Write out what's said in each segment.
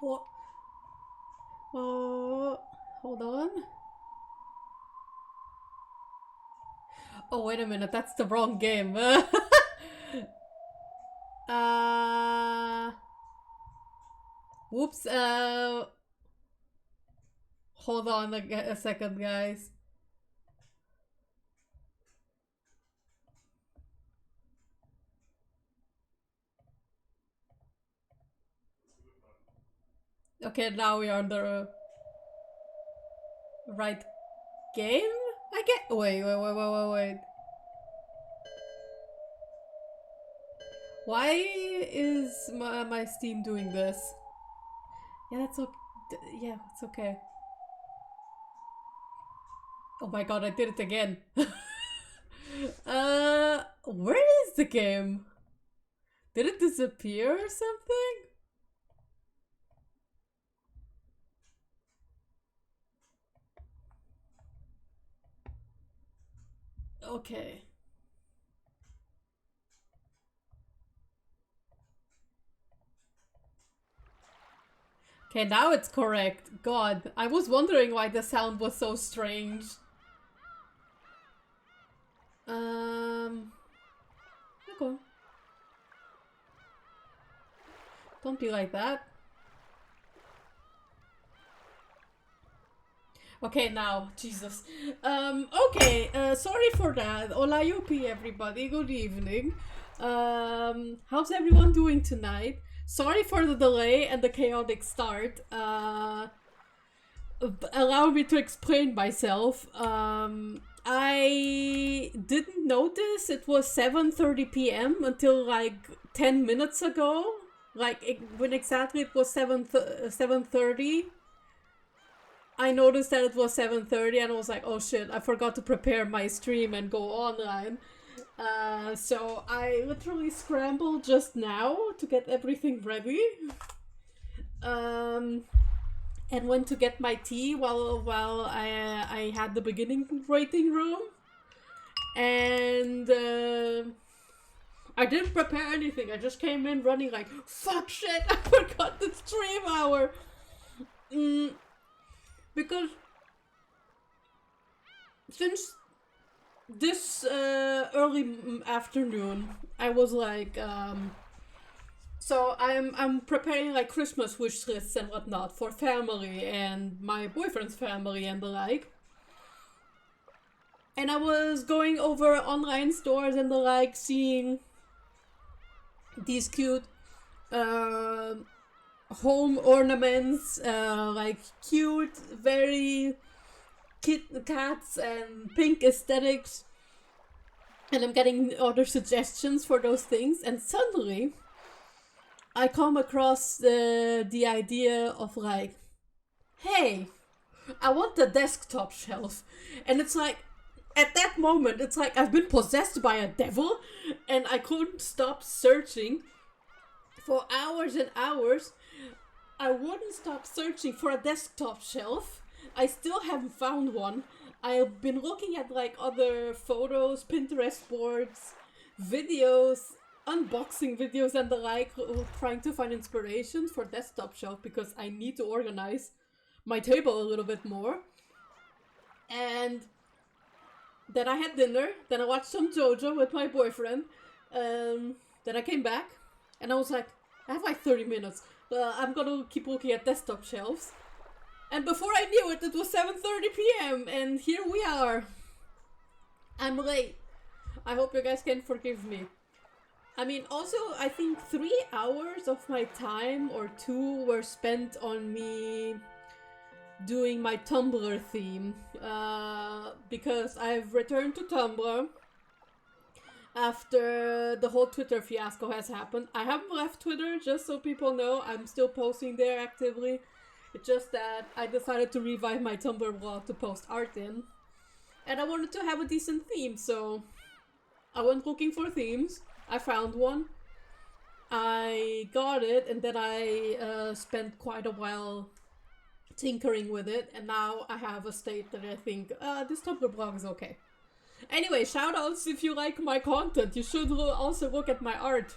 What? Oh, hold on. Oh, wait a minute, that's the wrong game. uh, whoops, hold on a second, guys. Okay, now we are on the right game? I get. Wait. Why is my Steam doing this? Yeah, that's okay. Yeah, it's okay. Oh my god, I did it again. Where is the game? Did it disappear or something? Okay. Okay, now it's correct. God, I was wondering why the sound was so strange. Okay. Don't be like that. Okay, now, Jesus. Okay, sorry for that. Olayopi, everybody. Good evening. How's everyone doing tonight? Sorry for the delay and the chaotic start. Allow me to explain myself. I didn't notice it was 7:30 p.m. until like 10 minutes ago. Like, when exactly it was 7:30. I noticed that it was 7:30 and I was like, oh shit, I forgot to prepare my stream and go online. So I literally scrambled just now to get everything ready. And went to get my tea while I had the beginning waiting room. And I didn't prepare anything. I just came in running like, fuck shit, I forgot the stream hour. Because since this early afternoon, I was like, so I'm preparing like Christmas wish lists and whatnot for family and my boyfriend's family and the like. And I was going over online stores and the like, seeing these cute home ornaments, like cute, very cats and pink aesthetics, and I'm getting other suggestions for those things, and suddenly I come across the idea of like, hey, I want the desktop shelf. And it's like, at that moment, it's like I've been possessed by a devil and I couldn't stop searching for hours and hours. I wouldn't stop searching for a desktop shelf. I still haven't found one. I've been looking at like other photos, Pinterest boards, videos, unboxing videos and the like, trying to find inspiration for desktop shelf because I need to organize my table a little bit more. And then I had dinner, then I watched some JoJo with my boyfriend, then I came back and I was like, I have like 30 minutes. I'm gonna keep looking at desktop shelves. And before I knew it, it was 7:30 p.m. and here we are. I'm late. I hope you guys can forgive me. I mean, also, I think 3 hours of my time or 2 were spent on me doing my Tumblr theme. Because I've returned to Tumblr after the whole Twitter fiasco has happened. I haven't left Twitter, just so people know. I'm still posting there actively. It's just that I decided to revive my Tumblr blog to post art in. And I wanted to have a decent theme, so I went looking for themes. I found one. I got it, and then I spent quite a while tinkering with it, and now I have a state that I think, this Tumblr blog is okay. Anyway, shoutouts if you like my content. You should also look at my art.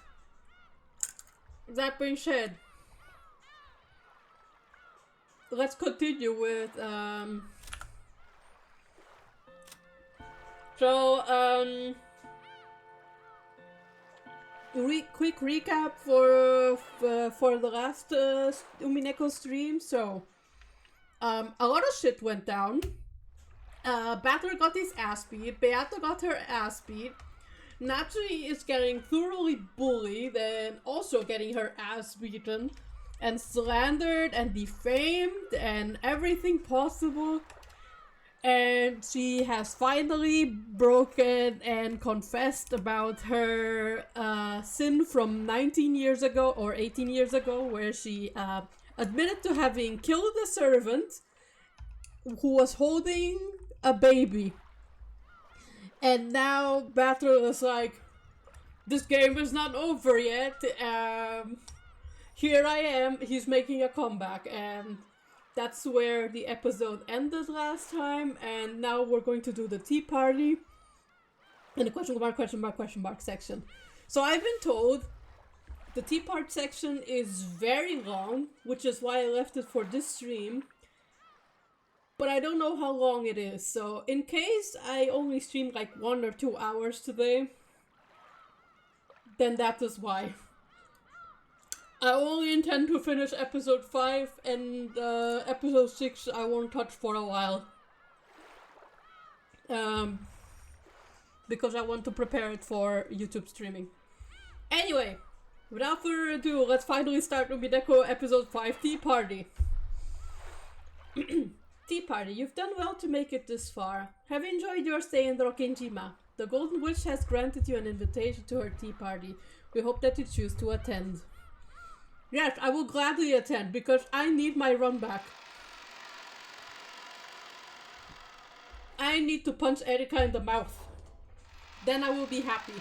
That being said, let's continue with quick recap for the last Umineko stream. So a lot of shit went down. Batter got his ass beat. Beata got her ass beat. Natsui is getting thoroughly bullied and also getting her ass beaten and slandered and defamed and everything possible. And she has finally broken and confessed about her sin from 19 years ago or 18 years ago, where she admitted to having killed a servant who was holding a baby. And now Battle is like, this game is not over yet. Here I am. He's making a comeback, and that's where the episode ended last time. And now we're going to do the tea party in the question mark section. So I've been told the tea part section is very long, which is why I left it for this stream. But I don't know how long it is, so in case I only stream like 1 or 2 hours today, then that is why. I only intend to finish episode 5, and episode 6 I won't touch for a while. Because I want to prepare it for YouTube streaming. Anyway, without further ado, let's finally start Umineko episode 5, Tea Party. Tea Party, you've done well to make it this far. Have you enjoyed your stay in Rokkenjima? The Golden Witch has granted you an invitation to her tea party. We hope that you choose to attend. Yes, I will gladly attend, because I need my run back. I need to punch Erika in the mouth. Then I will be happy.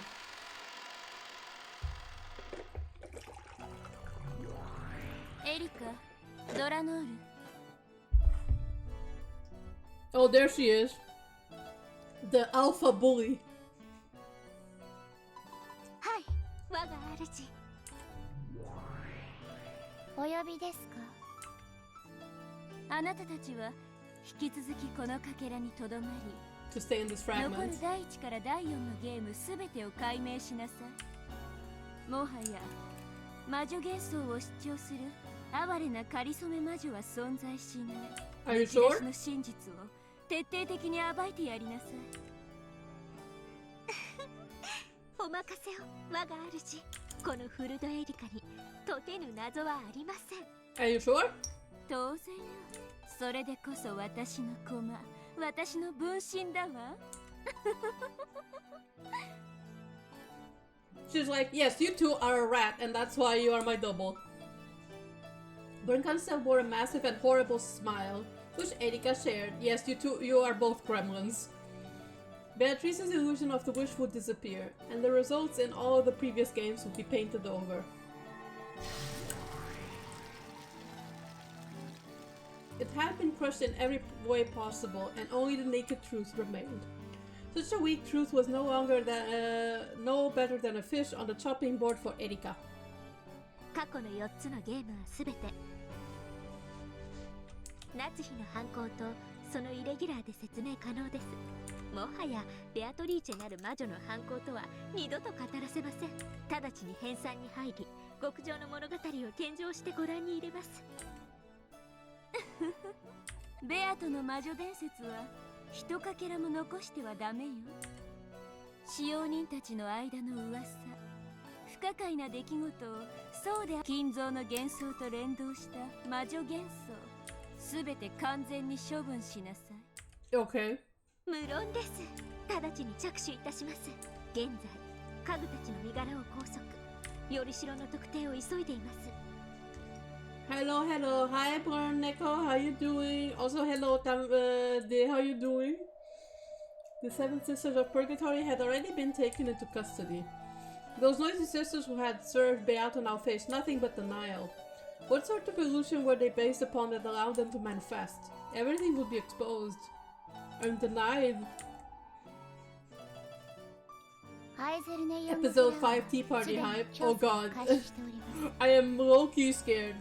Erika, Doranoru. Oh, there she is. The alpha bully. Hi, waga aruji. お呼びですか? あなたたちは引き続きこのかけらにとどまり、 To stay in this 残 fragment. る第1から第4のゲームすべてを解明しなさい。もはや魔女幻想を主張する哀れなかりそめ魔女は存在しない。 Are you 打ち出し sure? の真実を徹底的に暴いてやりなさい。お任せを、我が主。このフルドエリカに解けぬ謎はありません。 Are you sure? 当然よ。それでこそ私の駒、私の分身だわ。She's like, yes, you two are a rat, and that's why you are my double. Bernkansta wore a massive and horrible smile, which Erika shared. Yes, you are both gremlins. Beatrice's illusion of the wish would disappear, and the results in all of the previous games would be painted over. It had been crushed in every way possible, and only the naked truth remained. Such a weak truth was no better than a fish on the chopping board for Erika. 過去の4つのゲームはすべて夏日の犯行とそのイレギュラーで説明可能です。もはやベアトリーチェなる魔女の犯行とは二度と語らせません。直ちに編纂に入り、極上の物語を献上してご覧に入れます。ベアトの魔女伝説はひとかけらも残してはダメよ。使用人たちの間の噂、不可解な出来事をそうで金蔵の幻想と連動した魔女幻想、すべて完全に処分しなさい。 Okay. 無論です。直ちに着手いたします。現在家具たちの身柄を拘束、よりしろの特定を急いでいます。 Hello. Hi, Umineko. How you doing? Also, hello, how you doing? The Seven Sisters of Purgatory had already been taken into custody. Those noisy sisters who had served Beato now faced nothing but denial. What sort of illusion were they based upon that allowed them to manifest? Everything would be exposed. I'm denied. Episode 5 Tea Party hype. Oh god. I am low-key scared.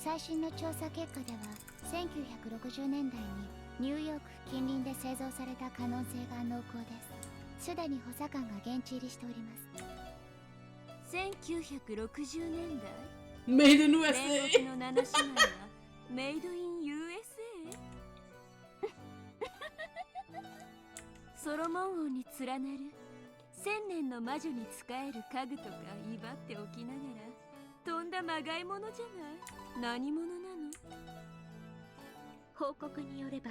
最新の調査結果では1960年代にニューヨーク近隣で製造された可能性が濃厚です。すでに補佐官が現地入りしております。1960年代 Made in 煉 USA. 獄の7姉妹はメイドイン USA ソロモン王に連なる千年の魔女に仕える家具とか威張っておきながらとんだまがいものじゃない。何者なの？報告によれば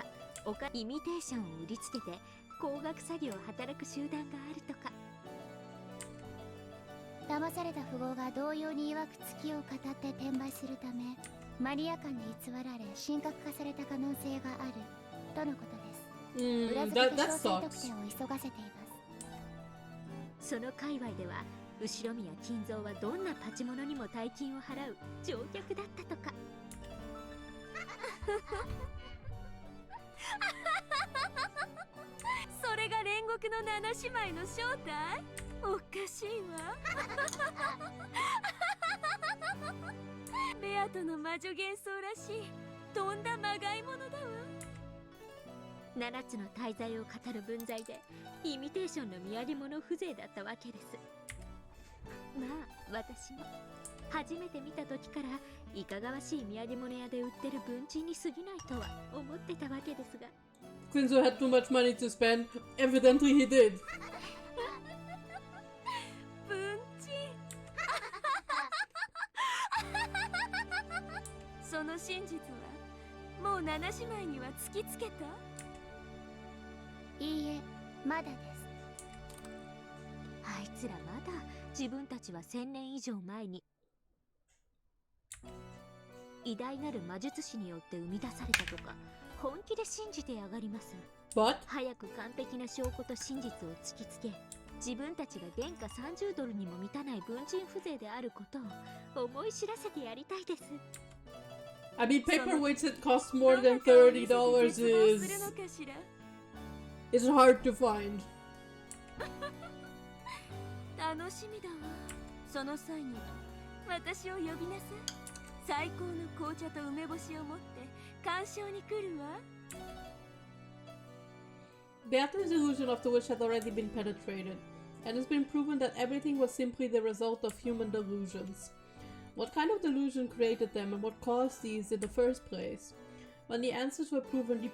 イミテーションを売りつけて工学作業を働く集団があるとか。騙された富豪が同様に曰く月を語って転売するためマリア館で偽られ神格化された可能性があるとのことです。裏付けと詳細特定を急がせています。その界隈では後ろ宮金蔵はどんなパチモノにも大金を払う乗客だったとか。それが煉獄の7姉妹の正体？おかしいわ。ベアとの魔女幻想らしいとんだまがいものだわ。7つの大罪を語る文在でイミテーションの見やり物風情だったわけです。まあ私も初めて見た時からいかがわしい見やり物屋で売ってる文鎮に過ぎないとは思ってたわけですが。Quinzo had too much money to spend. Evidently he did. 文鎮その真実はもう7姉妹には突きつけた？いいえ、まだです。あいつらまだ自分たちは1000年以上前に偉大なる魔術師によって生み出されたとか本気で信じてやがります。 But 早く完璧な証拠と真実を突きつけ自分たちが原価30ドルにも満たない文鎮風情であることを思い知らせてやりたいです。 I mean, paperweights that cost more than $30 is hard to find. 楽しみだわ。その際には私を呼びなさい。最高の紅茶と梅干しを持って鑑賞に来るわ。 Beatrice's illusion of the witch had already been penetrated, and it's been proven that everything was simply the result of human delusions. What kind of delusion created them and what caused these in the first place? When the answers were proven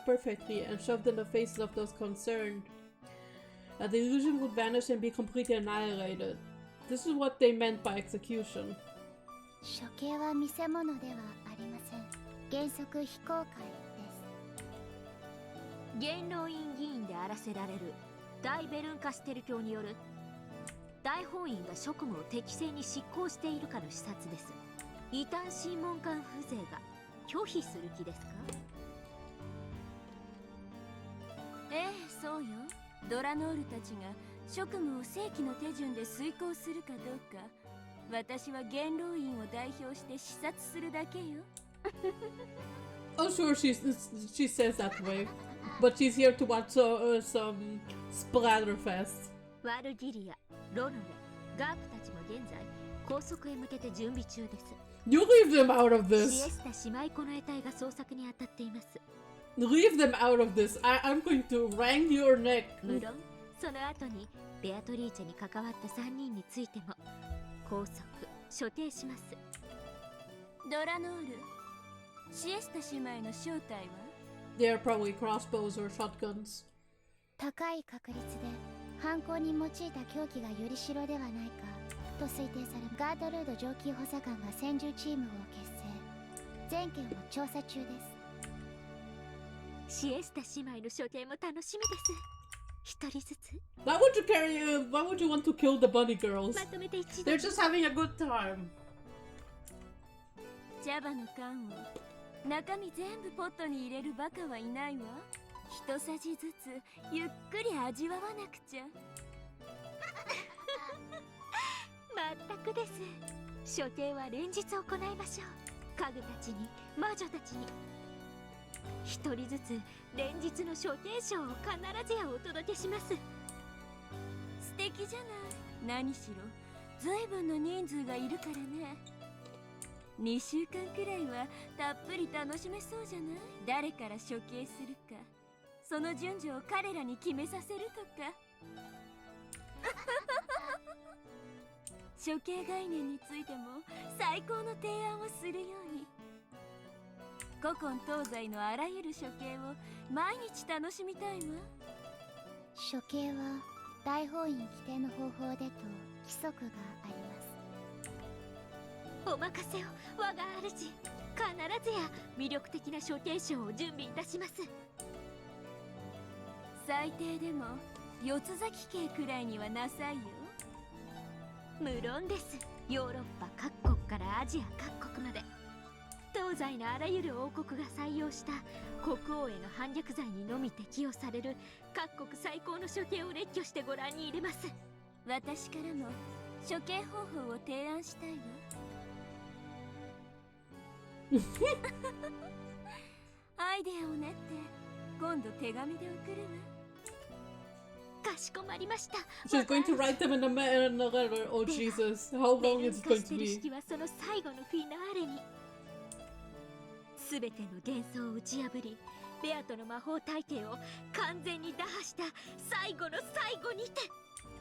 perfectly and shoved in the faces of those concerned, the illusion would vanish and be completely annihilated. This is what they meant by execution. 処刑は見せ物ではありません。原則非公開です。元老院議員であらせられる大ベルンカステル教による大本院が職務を適正に執行しているかの視察です。異端審問官風情が拒否する気ですか？ええ、そうよ。ドラノールたちが職務を正規の手順で遂行するかどうか私は元老院を代表して視察するだけよ。Oh, sure, she says that way, but she's here to watch some Splatterfest. ワルギリア、ロノレ、ガープたちも現在拘束へ向けて準備中です。You leave them out of シエ this. スタ姉妹この得体が捜索に当たっています。 Leave them out of this. I'm going to wring your neck. 無論その後にベアトリーチェに関わった3人についても拘束、処刑します。ドラノール、シエスタ姉妹の正体は？ They're probably crossbows or shotguns. 高い確率で犯行に用いた凶器がより代ではないかと推定され、ガートルード上級補佐官が専従チームを結成。全件を調査中です。シエスタ姉妹の処刑も楽しみです。一人ずつ Why would you want to kill the bunny girls? まとめて一度 They're just having a good time. 茶葉の缶を中身全部ポットに入れるバカはいないわ。一さじずつゆっくり味わわなくちゃ。まったくです。処刑は連日行いましょう。家具たちに魔女たちに一人ずつ連日の処刑賞を必ずやお届けします。素敵じゃない。何しろ随分の人数がいるからね。2週間くらいはたっぷり楽しめそうじゃない？誰から処刑するか、その順序を彼らに決めさせるとか。処刑概念についても最高の提案をするように。古今東西のあらゆる処刑を毎日楽しみたいわ。処刑は大法院規定の方法でと規則があります。お任せを我が主。必ずや魅力的な処刑賞を準備いたします。最低でも四つ咲き刑くらいにはなさいよ。無論です。ヨーロッパ各国からアジア各国まで、東西のあらゆる王国が採用した国王への反逆罪にのみ適用される各国最高の処刑を列挙してご覧に入れます。私からも処刑方法を提案したいわ。アイデアを練って今度手紙で送るわ。かしこまりました。 She's going to write them in a letter. Oh Jesus, how long is it going to ベルンカステル be? 式はその最後のフィナーレに全ての幻想を打ち破り、ベアとの魔法体系を完全に打破した最後の最後にて、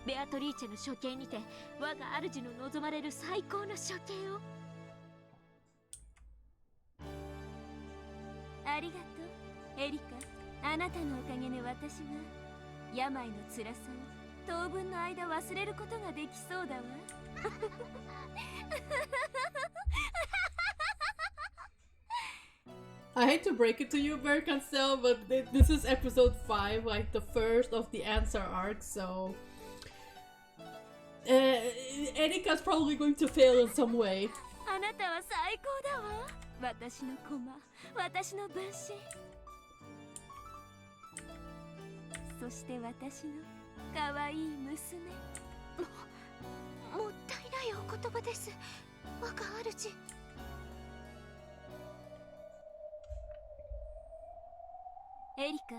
ベアトリーチェの処刑にて我が主の望まれる最高の処刑を。ありがとうエリカ。あなたのおかげで私は病の辛さを当分の間忘れることができそうだわ。I hate to break it to you, Berkancel, but this is episode 5, like the first of the answer arc, so... Erika's probably going to fail in some way. あなたは最高だわ。私の駒、私の分身。そして私の可愛い娘。もったいないお言葉です、我が主。エリカ、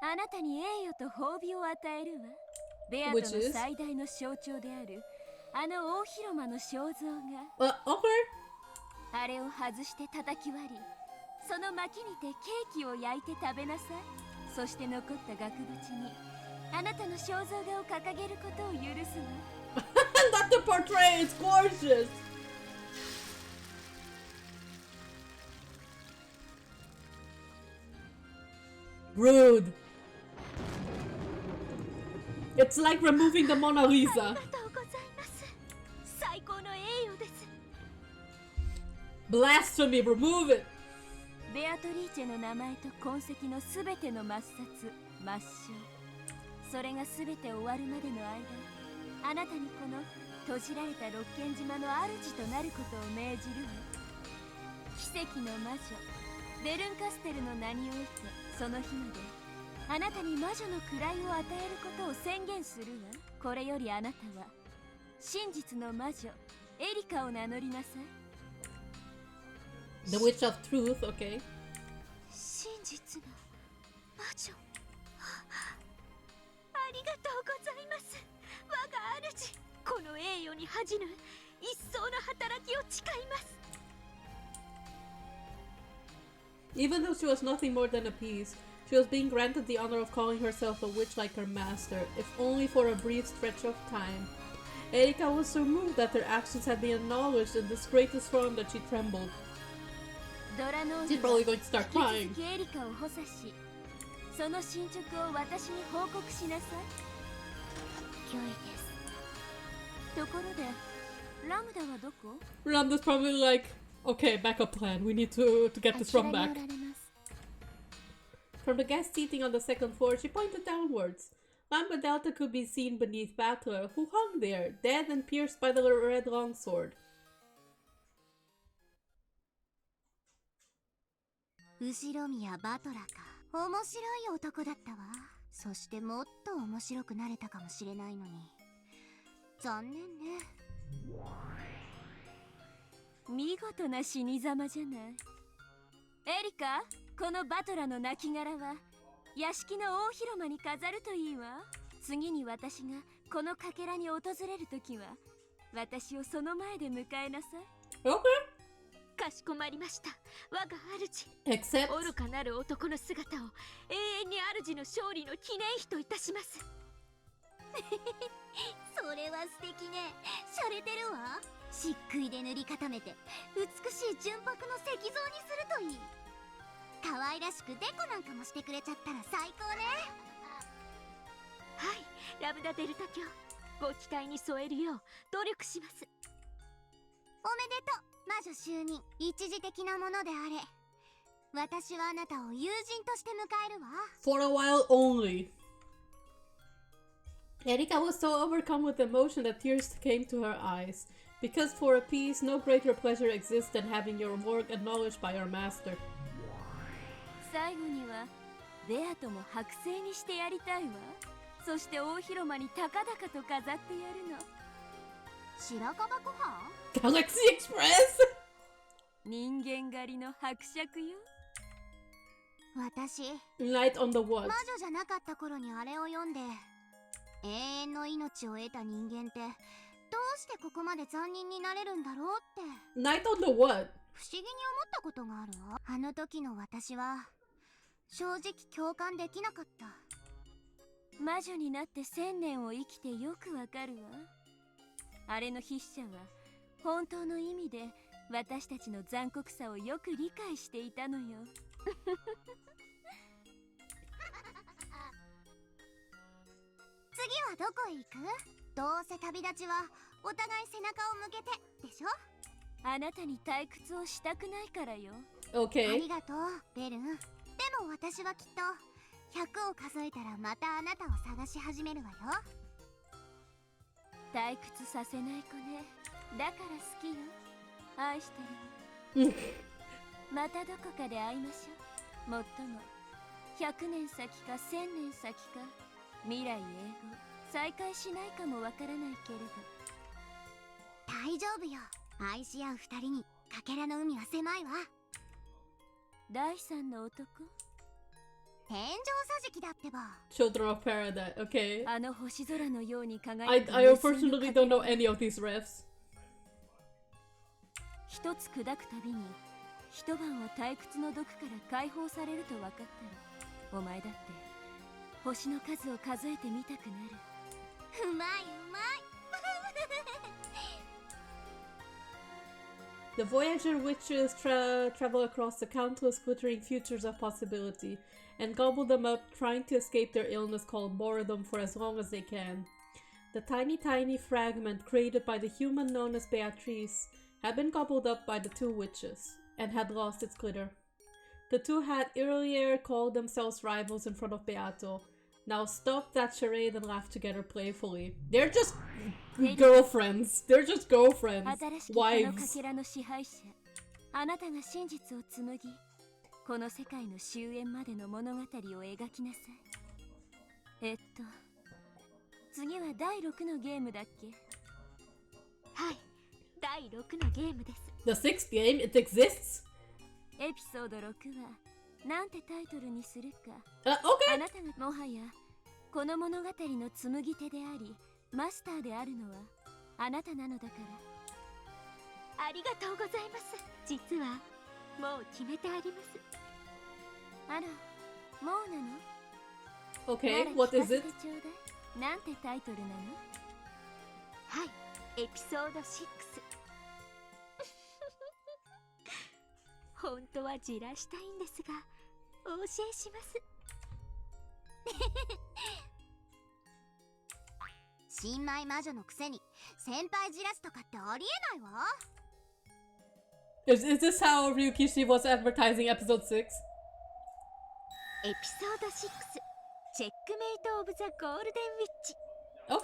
あなたに栄誉と褒美を与えるわ。ベアトの最大の象徴であるあの大広間の肖像が。Okay. あれを外して叩き割り、その薪にてケーキを焼いて食べなさい。そして残った額縁にあなたの肖像画を掲げることを許すわ。Not the portrait, it's gorgeous! Rude. It's like removing the Mona あ Lisa. りがとうございます。最高の栄誉です。Blasphemy, remove it! ベアトリーチェの名前と痕跡のすべての抹殺、抹消。それがすべて終わるまでの間、あなたにこの閉じられた六軒島の主となることを命じるわ。奇跡の魔女ベルンカステルの名において、その日まであなたに魔女の位を与えることを宣言するわ。これよりあなたは真実の魔女エリカを名乗りなさい。The Witch of Truth, okay. 真実の魔女。ありがとうございます、我が主。この栄誉に恥じぬ一層の働きを誓います。 Even though she was nothing more than a piece, she was being granted the honor of calling herself a witch like her master, if only for a brief stretch of time. Erika was so moved that her actions had been acknowledged in this greatest form that she trembled. ドラノー She's ズは probably going to start 引き crying. 続きエリカを補佐し、その進捗を私に報告しなさい。良いです。ところで、ラムダはどこ？ Ramda's probably like, okay, backup plan. We need to get あ this ちら from におら back. れます。 From the guest seating on the second floor, she pointed downwards. Lamba Delta could be seen beneath Battler, who hung there, dead and pierced by the red longsword. 後ろ宮バトラか。面白い男だったわ。そしてもっと面白くなれたかもしれないのに。残念ね。見事な死に様じゃない。エリカ、このバトラの亡骸は屋敷の大広間に飾るといいわ。次に私がこのかけらに訪れるときは、私をその前で迎えなさい。Okay. かしこまりました。我が主。 Except 愚かなる男の姿を永遠に主の勝利の記念碑といたします。それは素敵ね。洒落てるわ。漆喰で塗り固めて美しい純白の石像にするといい。可愛らしくデコなんかもしてくれちゃったら最高ね。はい、ラブダデルタ卿、ご期待に添えるよう努力します。おめでとう、魔女就任。一時的なものであれ。私はあなたを友人として迎えるわ。 for a while only. Erika was so overcome with emotion that tears came to her eyes, because for a piece, no greater pleasure exists than having your work acknowledged by your master. 最後にはベアとも剥製にしてやりたいわ。そして大広間に高々と飾ってやるの。白樺ご飯？ Galaxy Express! 人間狩りの伯爵よ。私、 Light on the what? 魔女じゃなかった頃にあれを読んで、永遠の命を得た人間ってどうしてここまで残忍になれるんだろうって Light on the what? 不思議に思ったことがあるわ。あの時の私は正直共感できなかった。魔女になって1000年を生きてよくわかるわ。あれの筆者は本当の意味で私たちの残酷さをよく理解していたのよ。次はどこへ行く？どうせ旅立ちはお互い背中を向けてでしょ。あなたに退屈をしたくないからよ。あ Okay. りがとうベルン。でも私はきっと100を数えたらまたあなたを探し始めるわよ。退屈させない子ね。だから好きよ。愛してるわ。またどこかで会いましょう。もっとも100年先か1000年先か未来永劫再会しないかもわからないけれど。大丈夫よ。愛し合う二人にかけらの海は狭いわ。第三の男？天井桟敷だってば。 Children of Paradise. Okay. あの星空のように輝く I unfortunately don't know any of these refs. 一つ砕くたびに一晩は退屈の毒から解放されると分かったら、お前だって星の数を数えてみたくなる。うまいうまい。 The Voyager witches travel across the countless glittering futures of possibility and gobble them up, trying to escape their illness called boredom for as long as they can. The tiny fragment created by the human known as Beatrice had been gobbled up by the two witches and had lost its glitter. The two had earlier called themselves rivals in front of Beato. Now stop that charade and laugh together playfully. They're just girlfriends. They're just girlfriends. 新しきこのか Wives. けらの支配者、あなたが真実を紡ぎ、この世界の終焉までの物語を描きなさい。次は第6のゲームだっけ？はい、第6のゲームです。 The sixth game, it exists? エピソード6はなんてタイトルにするか。Okay. あなたがもはやこの物語の紡ぎ手でありマスターであるのはあなたなのだから。ありがとうございます。実はもう決めてあります。あら、もうなの？ Okay, なら what 聞か is せ it? てちょうだい。なんてタイトルなの？はい、エピソード6。本当はじらしたいんですが、お教えします。新米魔女のくせに先輩じらすとかってありえないわ。 Is this how Ryukishi was advertising episode 6? エピソード6、チェックメイト・オブ・ザ・ゴールデン・ウィッチ。 Okay.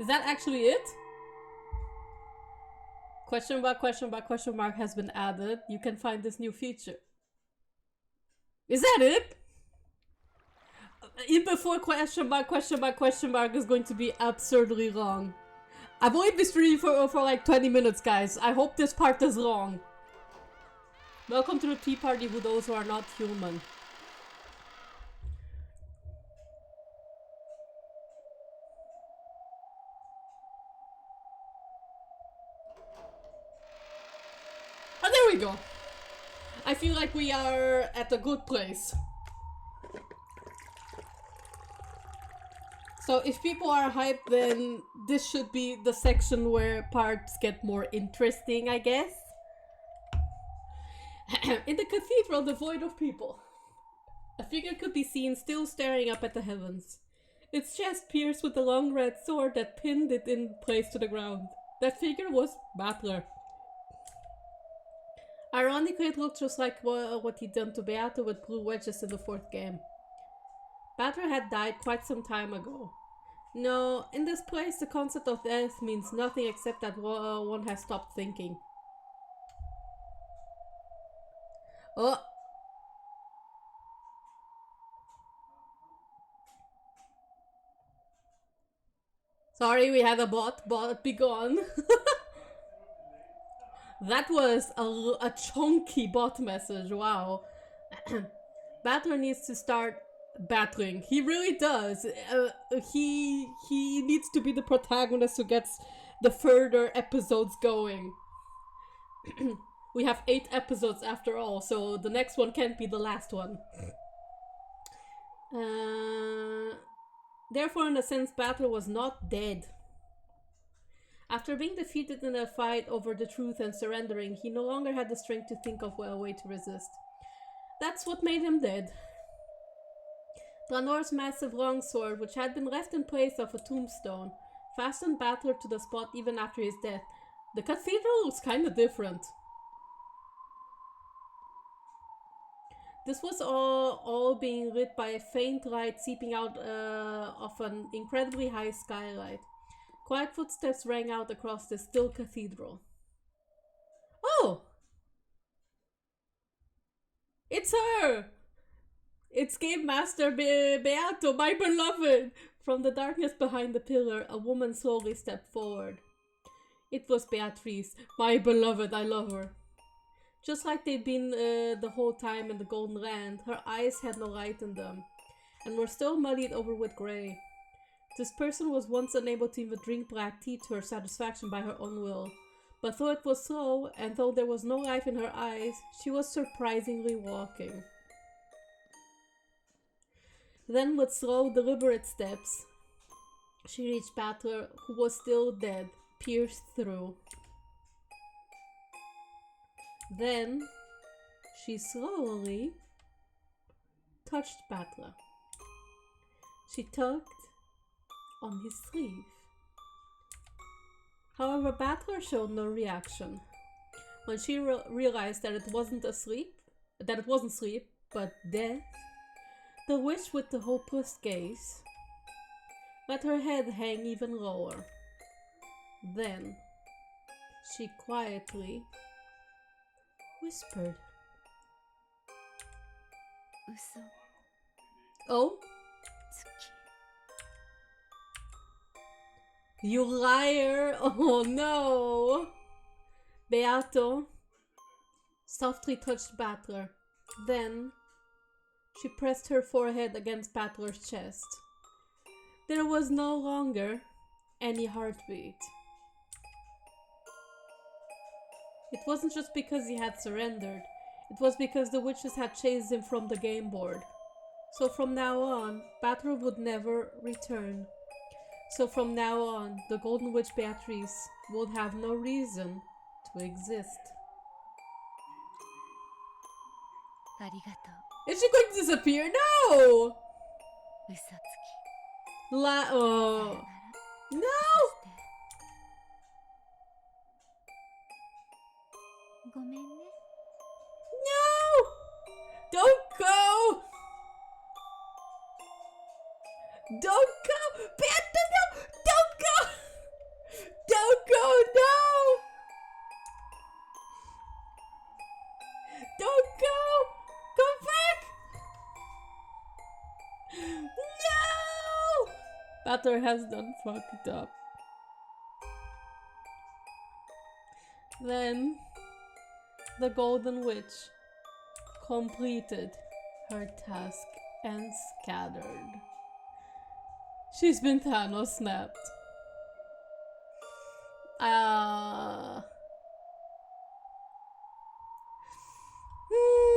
Is that actually it? Question mark has been added. You can find this new feature. Is that it? In before question mark is going to be absurdly long. I've only been streaming for like 20 minutes, guys. I hope this part is long. Welcome to the tea party for those who are not human. I feel like we are at a good place. So if people are hyped, then this should be the section where parts get more interesting, I guess. In the cathedral devoid of people, a figure could be seen still staring up at the heavens. Its chest pierced with a long red sword that pinned it in place to the ground. That figure was Battler. Ironically, it looked just like what he'd done to Beato with blue wedges in the 4th game. Battler had died quite some time ago. No, in this place, the concept of death means nothing except that one has stopped thinking. Oh! Sorry, we had a bot. Bot, be gone. That was a chunky bot message. Wow. Battler needs to start battling. He really does. He needs to be the protagonist who gets the further episodes going. We have 8 episodes after all, so the next one can't be the last one. Therefore, in a sense, Battler was not dead. After being defeated in a fight over the truth and surrendering, he no longer had the strength to think of a way to resist. That's what made him dead. Dranor's massive longsword, which had been left in place of a tombstone, fastened Battler to the spot even after his death. The cathedral looks kinda different. This was all being lit by a faint light seeping out of an incredibly high skylight. Quiet footsteps rang out across the still cathedral. Oh! It's her! It's Game Master Beato, my beloved! From the darkness behind the pillar, a woman slowly stepped forward. It was Beatrice, my beloved, I love her. Just like they'd been the whole time in the Golden Land, her eyes had no light in them, and were still muddied over with grey. This person was once unable to even drink black tea to her satisfaction by her own will, but though it was slow, and though there was no life in her eyes, she was surprisingly walking. Then, with slow, deliberate steps, she reached Battler, who was still dead, pierced through. Then, she slowly touched Battler. She tugged on his sleeve. However, Battler showed no reaction. When she realized that it wasn't sleep, but death, the witch with the hopeless gaze let her head hang even lower. Then, she quietly whispered. 嘘 Oh? 月 You liar! Oh no! Beato softly touched Battler. Then, she pressed her forehead against Battler's chest. There was no longer any heartbeat. It wasn't just because he had surrendered. It was because the witches had chased him from the game board. So from now on, Battler would never return. So from now on, the Golden Witch Beatrice would have no reason to exist. ありがと Is she going to disappear? No! う嘘つき Oh. さよなら No! そしてごめんね No! Don't go! Don't go! Beato, no! Don't go! Don't go, no! Don't go! Come back! No! Battler has done fucked up. Then the Golden Witch completed her task and scattered. She's been Thanos snapped. Hmm.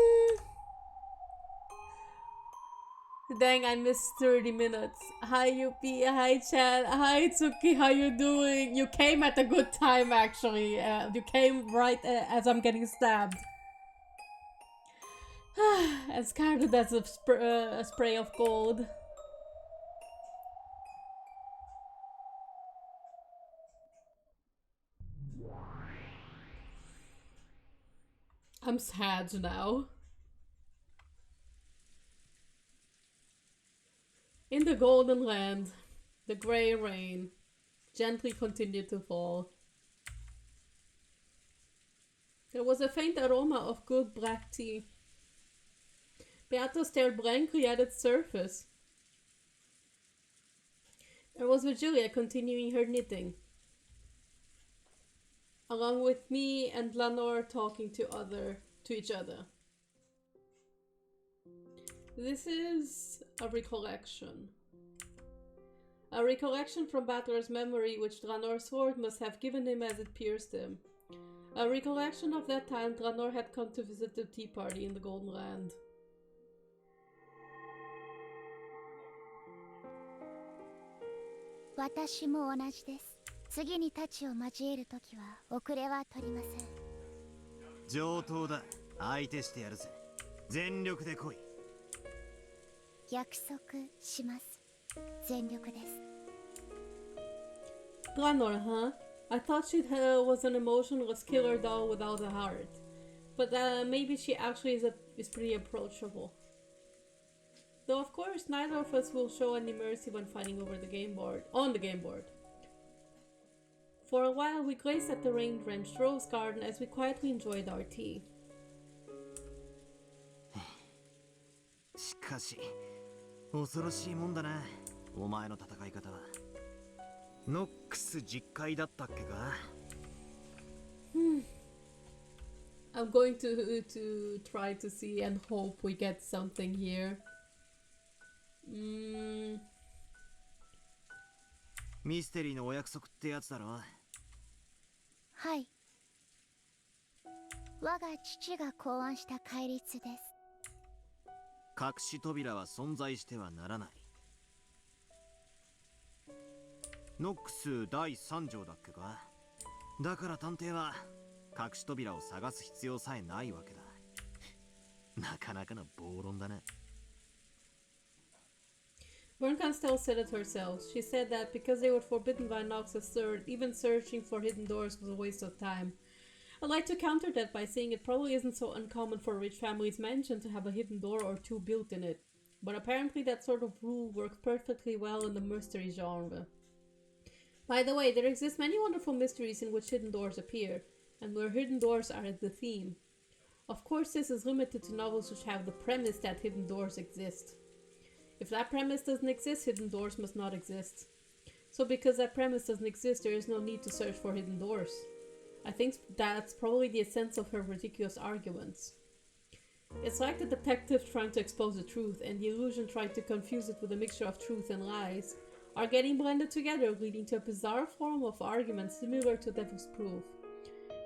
Dang, I missed 30 minutes. Hi Yuppie, hi Chad, hi Tsuki, how you doing? You came at a good time actually. You came right as I'm getting stabbed. As scarlet as a spray of gold. I'm sad now. In the golden land, the grey rain gently continued to fall. There was a faint aroma of good black tea. Beata stared blankly at its surface. There was Virgilia continuing her knitting, along with me and Lanor talking to each other. This is a recollection. A recollection from Battler's memory which Dranor's sword must have given him as it pierced him. A recollection of that time Dranor had come to visit the tea party in the Golden Land. Dranor, huh? I thought she was an emotionless killer doll without a heart. But maybe she actually is pretty approachable. Though of course neither of us will show any mercy when fighting over on the game board. For a while we gazed at the rain-drenched rose garden as we quietly enjoyed our tea. しかし恐ろしいもんだな、お前の戦い方は。ノックス実会だったっけか？ I'm going to try to see and hope we get something here. ミステリーのお約束ってやつだろ？はい。我が父が考案した戒律です。隠し扉は存在してはならない。ノックス第3条だっけか？だから探偵は隠し扉を探す必要さえないわけだ。なかなかの暴論だな。Berncanstel said it herself. She said that because they were forbidden by Nox III, even searching for hidden doors was a waste of time. I'd like to counter that by saying it probably isn't so uncommon for a rich family's mansion to have a hidden door or two built in it. But apparently that sort of rule works perfectly well in the mystery genre. By the way, there exist many wonderful mysteries in which hidden doors appear, and where hidden doors are the theme. Of course, this is limited to novels which have the premise that hidden doors exist. If that premise doesn't exist, hidden doors must not exist. So because that premise doesn't exist, there is no need to search for hidden doors. I think that's probably the essence of her ridiculous arguments. It's like the detective trying to expose the truth, and the illusion trying to confuse it with a mixture of truth and lies, are getting blended together, leading to a bizarre form of argument similar to Devil's Proof.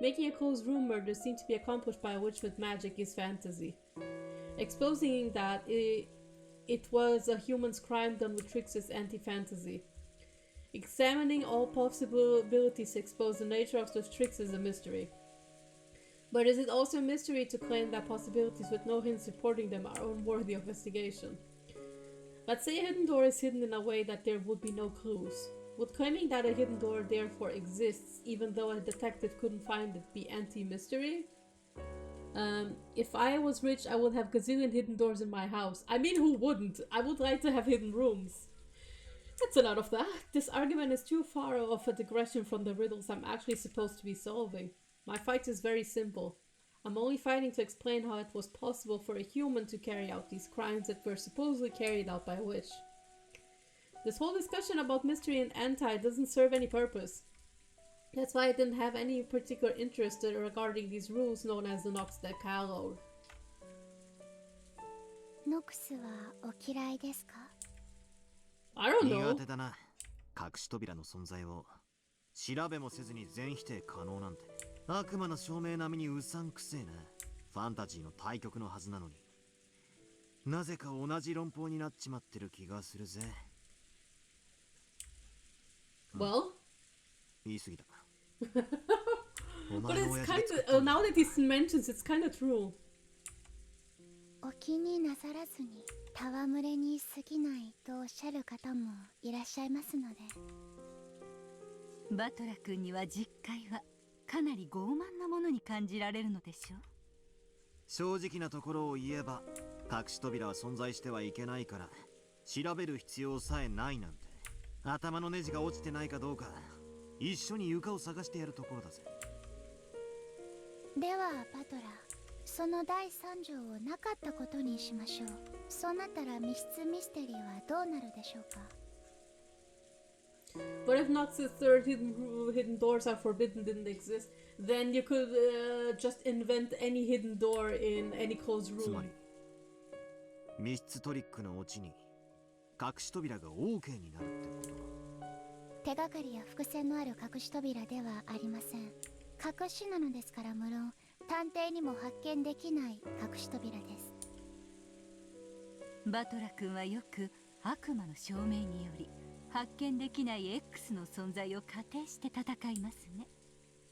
Making a closed room murder seem to be accomplished by a witch with magic is fantasy. Exposing that it was a human's crime done with tricks is anti-fantasy. Examining all possibilities to expose the nature of those tricks is a mystery. But is it also a mystery to claim that possibilities with no hints supporting them are unworthy of investigation? Let's say a hidden door is hidden in a way that there would be no clues. Would claiming that a hidden door therefore exists, even though a detective couldn't find it, be anti-mystery? If I was rich, I would have gazillion hidden doors in my house. I mean, who wouldn't? I would like to have hidden rooms. That's enough of that. This argument is too far of a digression from the riddles I'm actually supposed to be solving. My fight is very simple. I'm only fighting to explain how it was possible for a human to carry out these crimes that were supposedly carried out by a witch. This whole discussion about mystery and anti doesn't serve any purpose. That's why I didn't have any particular interest regarding these rules known as the Nox Decalogue. Nox はお嫌いですか? I don't 苦 know. 手だな。隠し扉の存在を調べもせずに全否定可能なんて悪魔の証明並みにうさんくせえな。ファンタジーの対極のはずなのに。なぜか同じ論法になっちまってる気がするぜ。Well, 言い過ぎた。but it's kind of now that he mentions, it's kind of true. お気になさらずに戯れに過ぎないとおっしゃる方もいらっしゃいますので。バトラ君には実会はかなり傲慢なものに感じられるのでしょう。正直なところを言えば、隠し扉は存在してはいけないから調べる必要さえないなんて、頭のネジが落ちてないかどうか一緒に床を探してやるところだぜ。ではバトラー、その第3条をなかったことにしましょう。そうなったら密室ミステリーはどうなるでしょうか。 But if Nox's third hidden doors are forbidden didn't exist, then you could just invent any hidden door in any closed つま room. り密室トリックのオチに隠し扉が OK になるってこと。手がかりや伏線のある隠し扉ではありません。隠しなのですから、無論探偵にも発見できない隠し扉です。バトラ君はよく悪魔の証明により発見できない X の存在を仮定して戦いますね。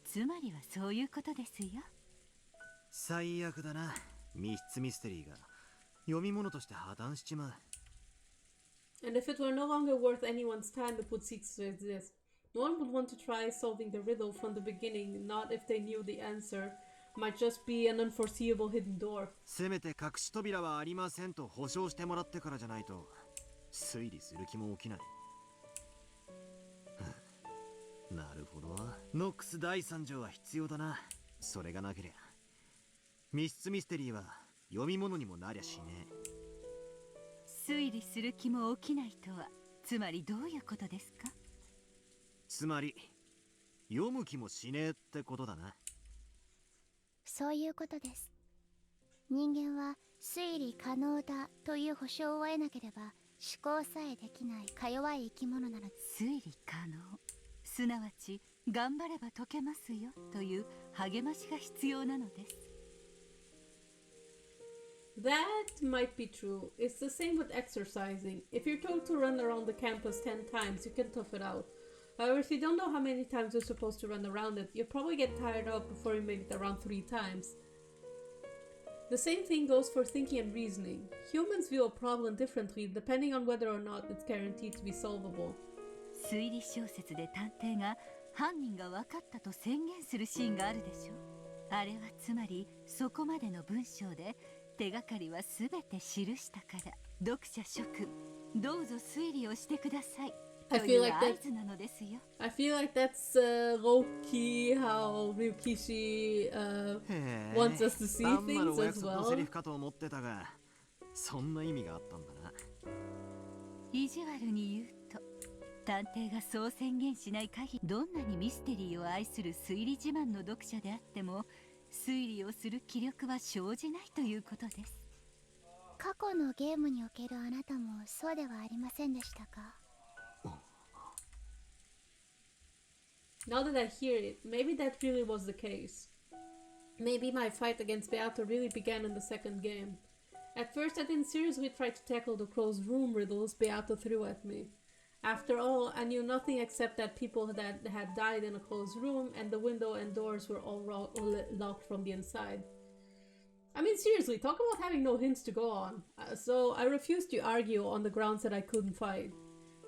つまりはそういうことですよ。最悪だな、密室ミステリーが読み物として破綻しちまう。And if it were no longer worth anyone's time to put secrets to exist, no one would want to try solving the riddle from the beginning, not if they knew the answer might just be an unforeseeable hidden door. せめて隠し扉はありませんと保証してもらってからじゃないと推理する気も起きない。なるほど、ノックス第3条は必要だな。それがなけりゃ密室ミステリーは読み物にもなりゃしねえ。推理する気も起きないとはつまりどういうことですか。つまり読む気もしねえってことだな。そういうことです。人間は推理可能だという保証を得なければ思考さえできないか弱い生き物なのです。推理可能、すなわち頑張れば解けますよという励ましが必要なのです。That might be true. It's the same with exercising. If you're told to run around the campus 10 times, you can tough it out. However, if you don't know how many times you're supposed to run around it, you'll probably get tired out before you make it around 3 times. The same thing goes for thinking and reasoning. Humans view a problem differently depending on whether or not it's guaranteed to be solvable. 推理小説で探偵が犯人が分かったと宣言するシーンがあるでしょう。あれはつまりそこまでの文章で手がかりは全て記したから読者諸君どうぞ推理をしてくださいという合図なのですよ。I feel like that's low-key how Ryukishi wants us to see things as well. セリフかと思ってたが、そんな意味があったんだな。意地悪に言うと探偵がそう宣言しない限りどんなにミステリーを愛する推理自慢の読者であっても推理をする気力は生じないということです。過去のゲームにおけるあなたもそうではありませんでしたか。Now that I hear it, maybe that really was the case. Maybe my fight against Beato really began in the second game. At first I didn't seriously try to tackle the closed room riddles Beato threw at me. After all, I knew nothing except that people that had died in a closed room and the window and doors were all locked from the inside. I mean, seriously, talk about having no hints to go on. So I refused to argue on the grounds that I couldn't fight,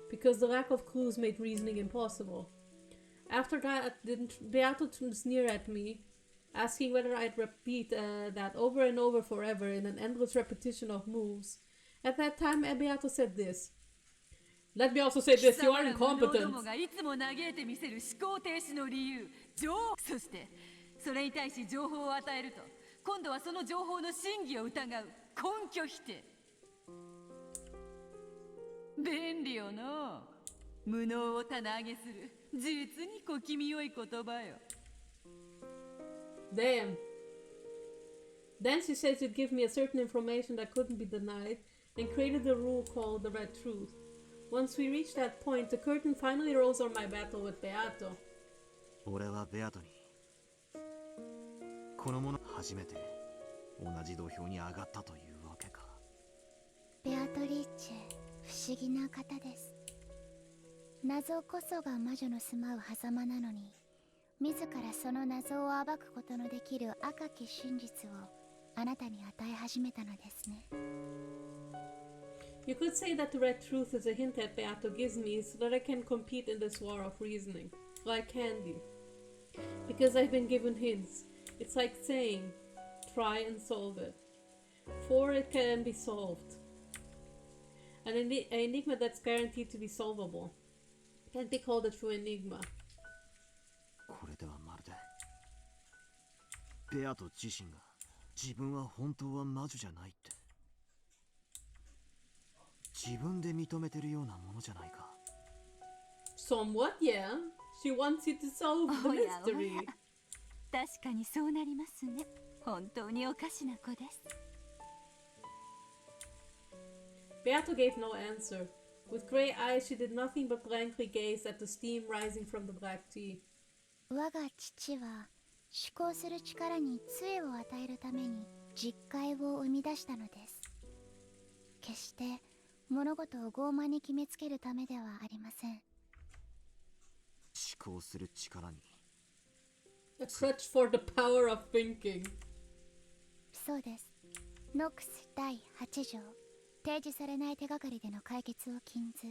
because the lack of clues made reasoning impossible. After that, didn't Beato sneer at me, asking whether I'd repeat that over and over forever in an endless repetition of moves. At that time, Beato said this. Let me also say this, you are incompetent. いつも嘆いてみせる思考停止の理由、そしてそれに対し情報を与えると、今度はその情報の真偽を疑う根拠否定。便利よな。無能を棚上げする実に小気味よい言葉よ。Damn. Then she said she'd give me a certain information that couldn't be denied and created a rule called the Red Truth. Once we reached that point, the curtain finally rose on my battle with Beato. 俺はベアトにこの者初めて同じ土俵に上がったというわけか。思議な方です。謎こそが魔女の住まう狭間なのに、自らその謎を暴くことのできる赤き真実をあなたに与え始めたのですね。You could say that the red truth is a hint that Beato gives me so that I can compete in this war of reasoning, like candy. Because I've been given hints. It's like saying, try and solve it. For it can be solved. An enigma that's guaranteed to be solvable can't be called a true enigma. これではまるでベアト自身が自分は本当は魔女じゃないって自分で認めてるようなものじゃないか。 Somewhat, yeah. She wants you to solve the おやお mystery. や、確かにそうなりますね。本当におかしな子です。Beato gave no answer. With grey eyes, she did nothing but blankly gaze at the steam rising from the black tea. 我が父は思考する力に杖を与えるために実戒を生み出したのです。決して物事を傲慢に決めつけるためではありません。思考する力に A crutch for the power of thinking. そうです。ノックス第8条、提示されない手がかりでの解決を禁ず。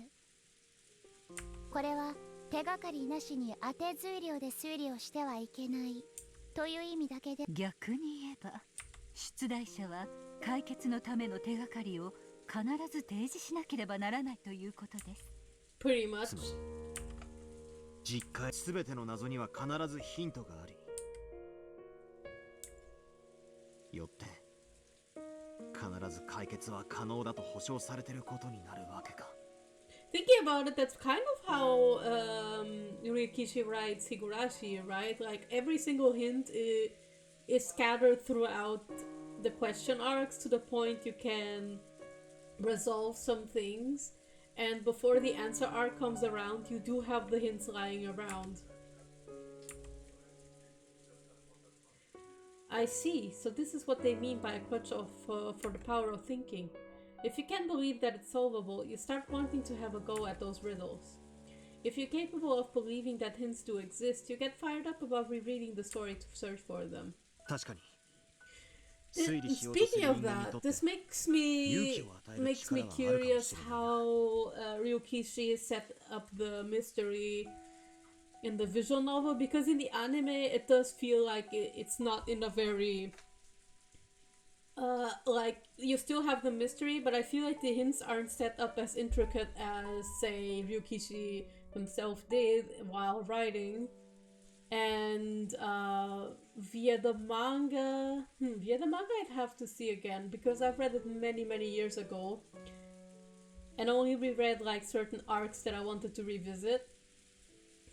これは手がかりなしに当て推理で推理をしてはいけないという意味だけで、逆に言えば出題者は解決のための手がかりを必ず提示しなければならないということです。 Pretty much. 実戒すべての謎には必ずヒントがありよって必ず解決は可能だと保証されていることになるわけか。Thinking about it, that's kind of how Ryukishi writes Higurashi, right? Like every single hint is scattered throughout the question arcs to the point you can resolve some things, and before the answer arc comes around, you do have the hints lying around. I see. So this is what they mean by a crutch of for the power of thinking. If you can't believe that it's solvable, you start wanting to have a go at those riddles. If you're capable of believing that hints do exist, you get fired up about rereading the story to search for them. 確かに Speaking of that, this makes me curious how Ryukishi set up the mystery in the visual novel, because in the anime it does feel like it's not in a very like you still have the mystery, but I feel like the hints aren't set up as intricate as say Ryukishi himself did while writing. And via the manga I'd have to see again, because I've read it many years ago and only reread like certain arcs that I wanted to revisit.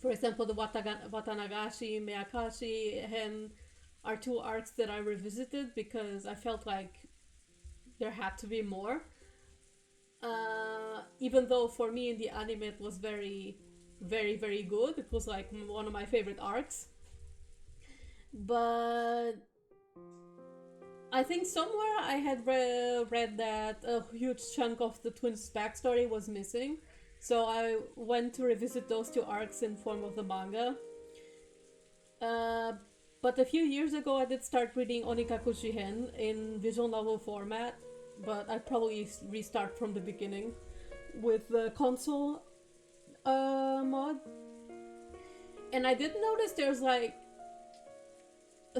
For example, the Watanagashi, Miyakashi, Hen are two arcs that I revisited because I felt like there had to be more. Even though for me in the anime it was very good. It was like one of my favorite arcs. But I think somewhere I had read that a huge chunk of the twins' backstory was missing. So I went to revisit those two arcs in form of the manga. But a few years ago I did start reading Onikaku Shihen in visual novel format. But I'd probably restart from the beginning with the console mod. And I did notice there's like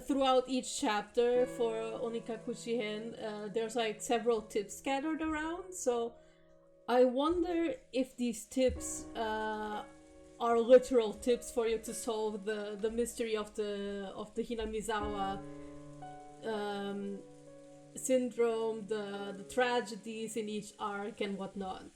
throughout each chapter for Onikaku Shihen there's like several tips scattered around, so I wonder if these tips are literal tips for you to solve the mystery of the Hinamizawa syndrome, the tragedies in each arc and whatnot.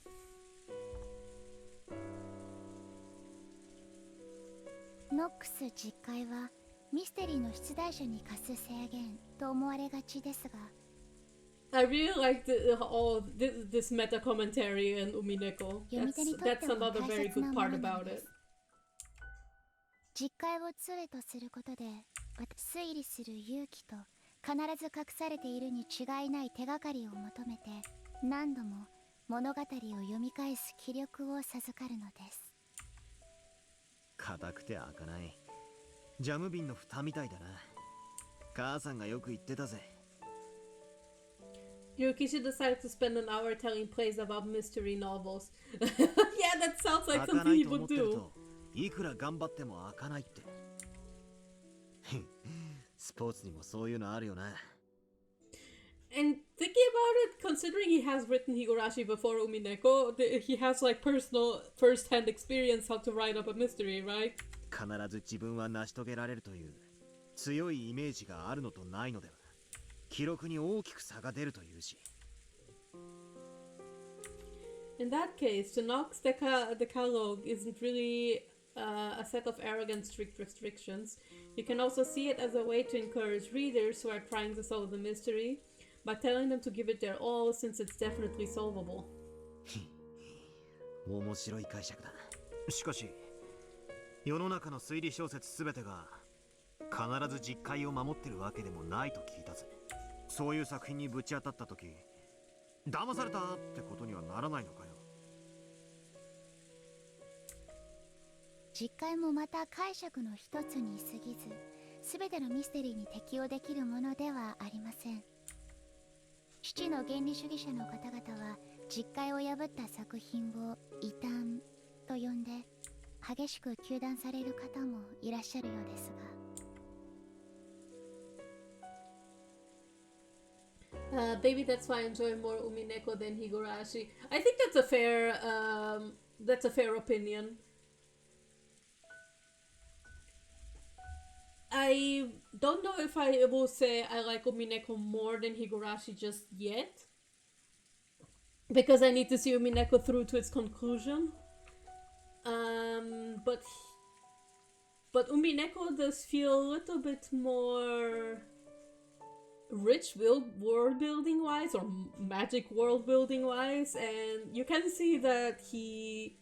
ノックス実戒はミステリーの出題者に課す制限と思われがちですが、 I really like this meta commentary in Umineko. That's another very good part about it. 実戒を杖とすることで推理する勇気と必ず隠されているに違いない手がかりを求めて何度も物語を読み返す気力を授かるのです。硬くて開かない。ジャム瓶の蓋みたいだな。母さんがよく言ってたぜ。Yukishi decided to spend an hour telling plays about mystery novels. Yeah, that sounds like something he would do. いくら頑張っても開かないって。スポーツにもそういうのあるよな。And thinking about it, considering he has written Higurashi before Umineko, he has like personal first-hand experience how to write up a mystery, right? 必ず自分は成し遂げられるという強いイメージがあるのとないのでは記録に大きく差が出るというし。In that case, the Nox Decalogue isn't really a set of arrogant, strict restrictions. You can also see it as a way to encourage readers who are trying to solve the mystery by telling them to give it their all since it's definitely solvable. 面白い解釈だ。しかし、世の中の推理小説すべてが必ず実戒を守ってるわけでもないと聞いたぜ。そういう作品にぶち当たった時、騙されたってことにはならないのかよ。実戒もまた解釈の一つに過ぎず、すべてのミステリーに適用できるものではありません。父の原理主義者の方々は実戒を破った作品を異端と呼んで激しく糾弾される方もいらっしゃるようですが。Maybe that's why I enjoy more Umineko than Higurashi. I think that's a fair opinion. I don't know if I will say I like Umineko more than Higurashi just yet, because I need to see Umineko through to its conclusion. But Umineko does feel a little bit more rich world building wise, or magic world building wise, and you can see that he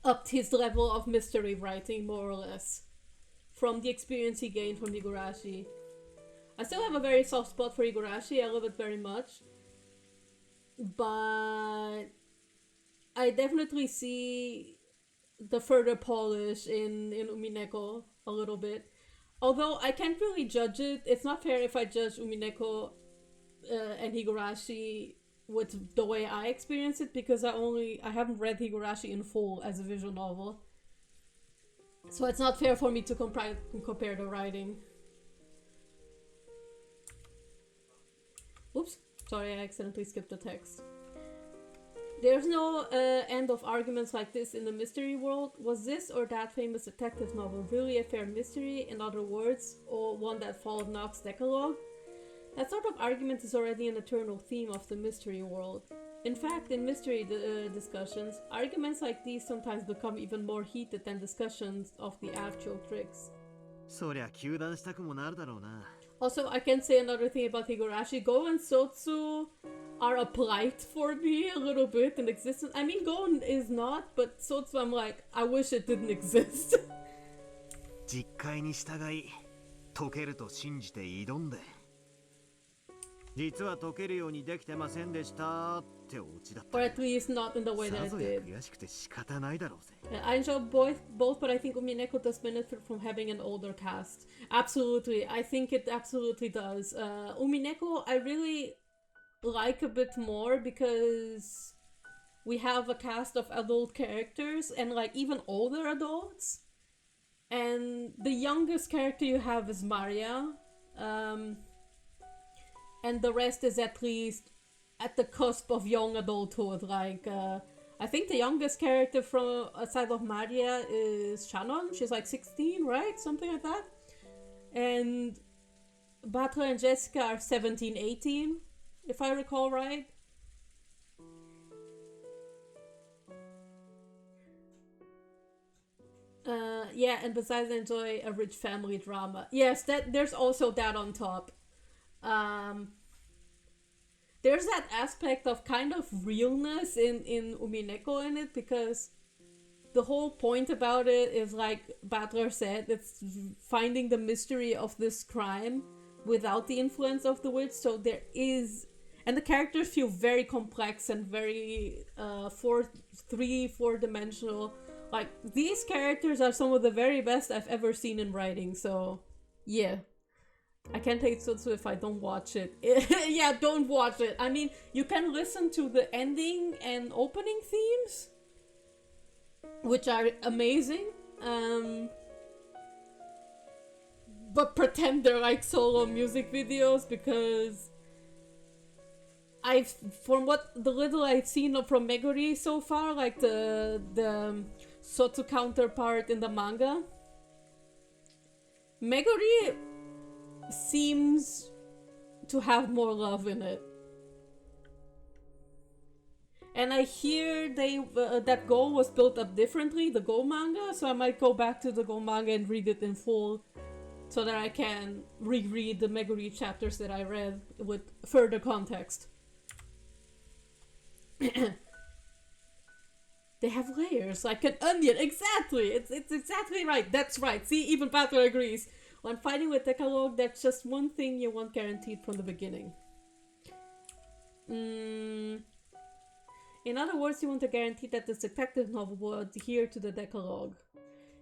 upped his level of mystery writing more or less from the experience he gained from Higurashi. I still have a very soft spot for Higurashi, I love it very much, but I definitely see the further polish in Umineko a little bit. Although I can't really judge it, it's not fair if I judge Umineko and Higurashi with the way I experience it, because I haven't read Higurashi in full as a visual novel. So it's not fair for me to compare the writing. Oops, sorry, I accidentally skipped the text. There's no end of arguments like this in the mystery world. Was this or that famous detective novel really a fair mystery, in other words, or one that followed Nox Decalogue? That sort of argument is already an eternal theme of the mystery world. In fact, in mystery discussions, arguments like these sometimes become even more heated than discussions of the actual tricks. そりゃ糾弾したくもなるだろうな。 Also, I can say another thing about Higurashi. Go and Sotsu are a plight for me a little bit in existence. I mean, Gon is not, but Sotsu, I'm like, I wish it didn't exist. 実戒に従い解けると信じて挑んで、実は解けるようにできてませんでしたってオチだった。 Or at least not in the way that it さぞや did. 悔しくて仕方ないだろうぜ。 I enjoy both, but I think Umineko does benefit from having an older cast. Absolutely, I think it absolutely does. Umineko, I really like a bit more because we have a cast of adult characters and like even older adults. And the youngest character you have is Maria. And the rest is at least at the cusp of young adulthood. Like, I think the youngest character from outside of Maria is Shannon. She's like 16, right? Something like that. And Butler and Jessica are 17, 18, if I recall right. Yeah, and besides, I enjoy a rich family drama. Yes, there's also that on top. There's that aspect of kind of realness in Umineko in it, because the whole point about it is, like Butler said, it's finding the mystery of this crime without the influence of the witch. So there is, and the characters feel very complex and very 4-dimensional. Like, these characters are some of the very best I've ever seen in writing, so yeah. I can't take Sutsu if I don't watch it. Yeah, don't watch it. I mean, you can listen to the ending and opening themes, which are amazing. But pretend they're like solo music videos, because from what the little I've seen from Meguri so far, like the Sotsu counterpart in the manga, Meguri seems to have more love in it. And I hear that Go was built up differently, the Go manga, so I might go back to the Go manga and read it in full, so that I can reread the Meguri chapters that I read with further context. They have layers, like an onion. Exactly! It's exactly right. That's right. See, even Butler agrees. When fighting with Decalogue, that's just one thing you want guaranteed from the beginning. In other words, you want to guarantee that this detective novel will adhere to the Decalogue.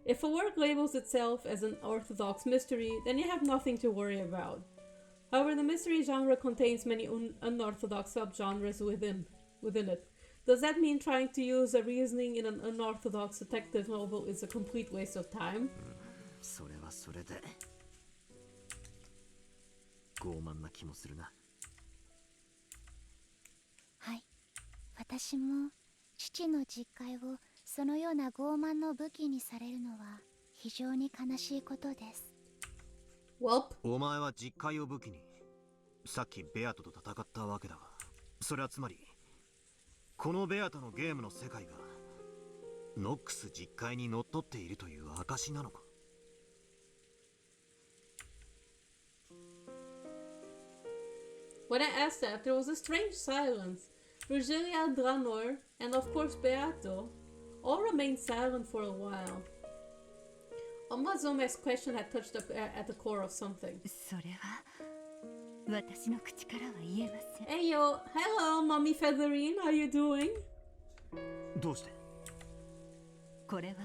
If a work labels itself as an orthodox mystery, then you have nothing to worry about. However, the mystery genre contains many unorthodox subgenres within it. Does that mean trying to use a reasoning in an unorthodox detective novel is a complete waste of time? それはそれで傲慢な気もするな。はい、私も父の実戒をそのような傲慢の武器にされるのは非常に悲しいことです。Welp. お前は実戒を武器にさっきベアトと戦ったわけだが、それはつまりこのベアトのゲームの世界がノックス実戒にのっとっているという証なのか。When I asked that, there was a strange silence. Virgilia, Dranor, and of course Beato all remained silent for a while. Omazome's question had touched up at the core of something. それは私の口からは言えません。 Hey yo, hello, Mommy Featherine, how you doing? どうして？これは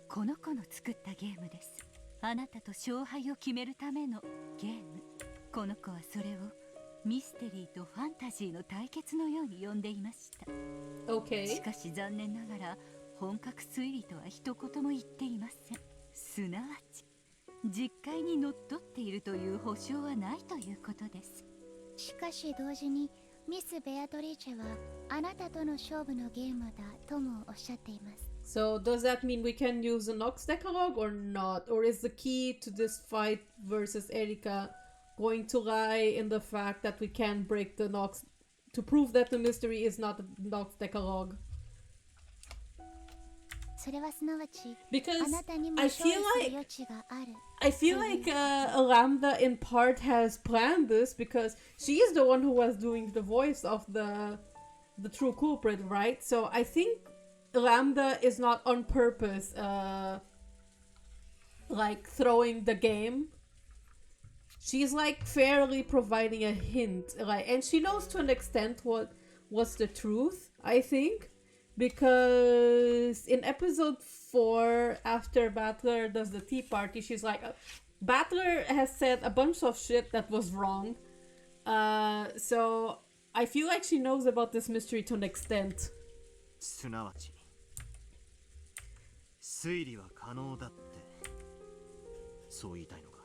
この子の作ったゲームです。あなたと勝敗を決めるためのゲーム。この子はそれをミステリーとファンタジーの対決のように呼んでいました。 Okay. しかし残念ながら本格推理とは一言も言っていません。すなわち実戒にのっとっているという保証はないということです。しかし同時にミス・ベアトリーチェはあなたとの勝負のゲームだともおっしゃっています。 So does that mean we can use the Nox Decalogue or not? Or is the key to this fight versus Erika going to lie in the fact that we can break the Nox to prove that the mystery is not the Nox Decalogue? それはすなわち Because あなたにも I 勝利 feel する like 余地がある。 I feel like Lambda in part has planned this because she is the one who was doing the voice of the true culprit, right? So I think Lambda is not on purpose like throwing the game. She's like fairly providing a hint, like, and she knows to an extent what was the truth, I think. Because in episode 4, after Battler does the tea party, she's like, Battler has said a bunch of shit that was wrong. So I feel like she knows about this mystery to an extent. すなわち推理は可能だってそう言いたいのか。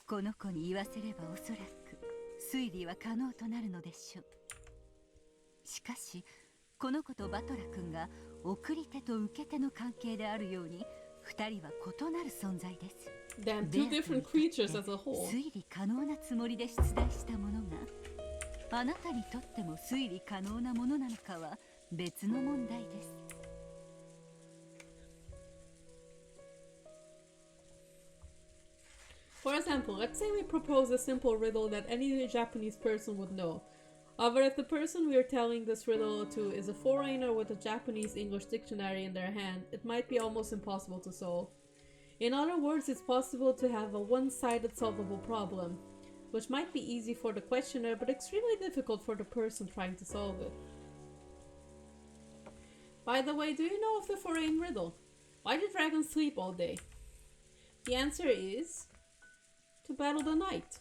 この子に言わせればおそらく推理は可能となるのでしょう。しかしこの子とバトラ君が送り手と受け手の関係であるように2人は異なる存在です。 Damn, two different creatures as a whole. 推理可能なつもりで出題したものがあなたにとっても推理可能なものなのかは別の問題です。 For example, let's say we propose a simple riddle that any Japanese person would know. However, if the person we are telling this riddle to is a foreigner with a Japanese-English dictionary in their hand, it might be almost impossible to solve. In other words, it's possible to have a one-sided solvable problem, which might be easy for the questioner, but extremely difficult for the person trying to solve it. By the way, do you know of the foreign riddle? Why do dragons sleep all day? The answer is to battle the night.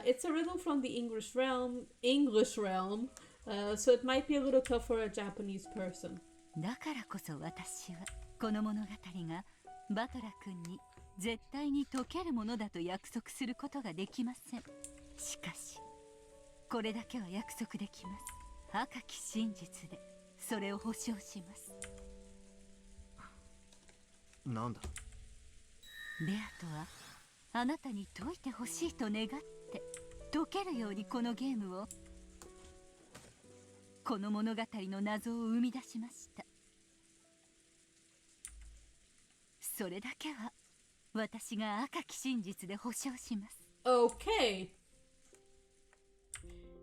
It's a riddle from the English realm, so it might be a little tough for a Japanese person. だからこそ私はこの物語がバトラ君に絶対に解けるものだと約束することができません。しかしこれだけは約束できます。赤き真実でそれを保証します。なんだ？ベアとはあなたに解いてほしいと願って解けるようにこのゲームを、この物語の謎を生み出しました。それだけは私が赤き真実で保証します。 Okay.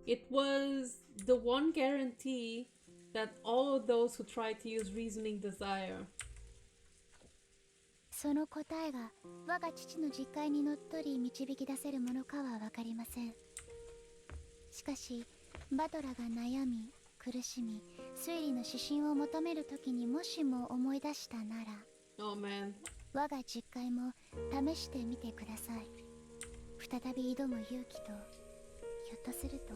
It was the one guarantee that all of those who tried to use reasoning desire. その答えが我が父の実戒にのっとり導き出せるものかは分かりません。しかしバトラが悩み苦しみ推理の指針を求めるときにもしも思い出したなら、 Oh man. 我が実戒も試してみてください。再び挑む勇気と、ひょっとすると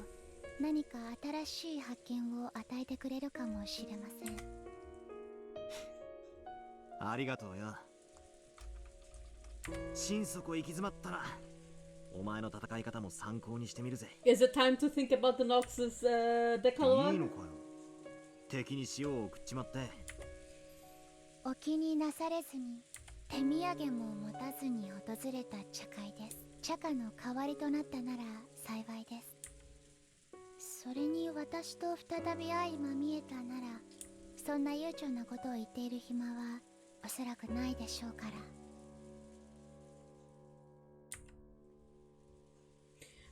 何か新しい発見を与えてくれるかもしれません。ありがとうよ。心底行き詰まったらお前の戦い方も参考にしてみるぜ。 Is it time to think about the Noxus いい Decalogue? のかよ。敵に塩を送っちまって。お気になされずに手土産も持たずに訪れた茶会です。茶花の代わりとなったなら幸いです。それに私と再び相まみえたなら、そんな悠長なことを言っている暇はおそらくないでしょうから。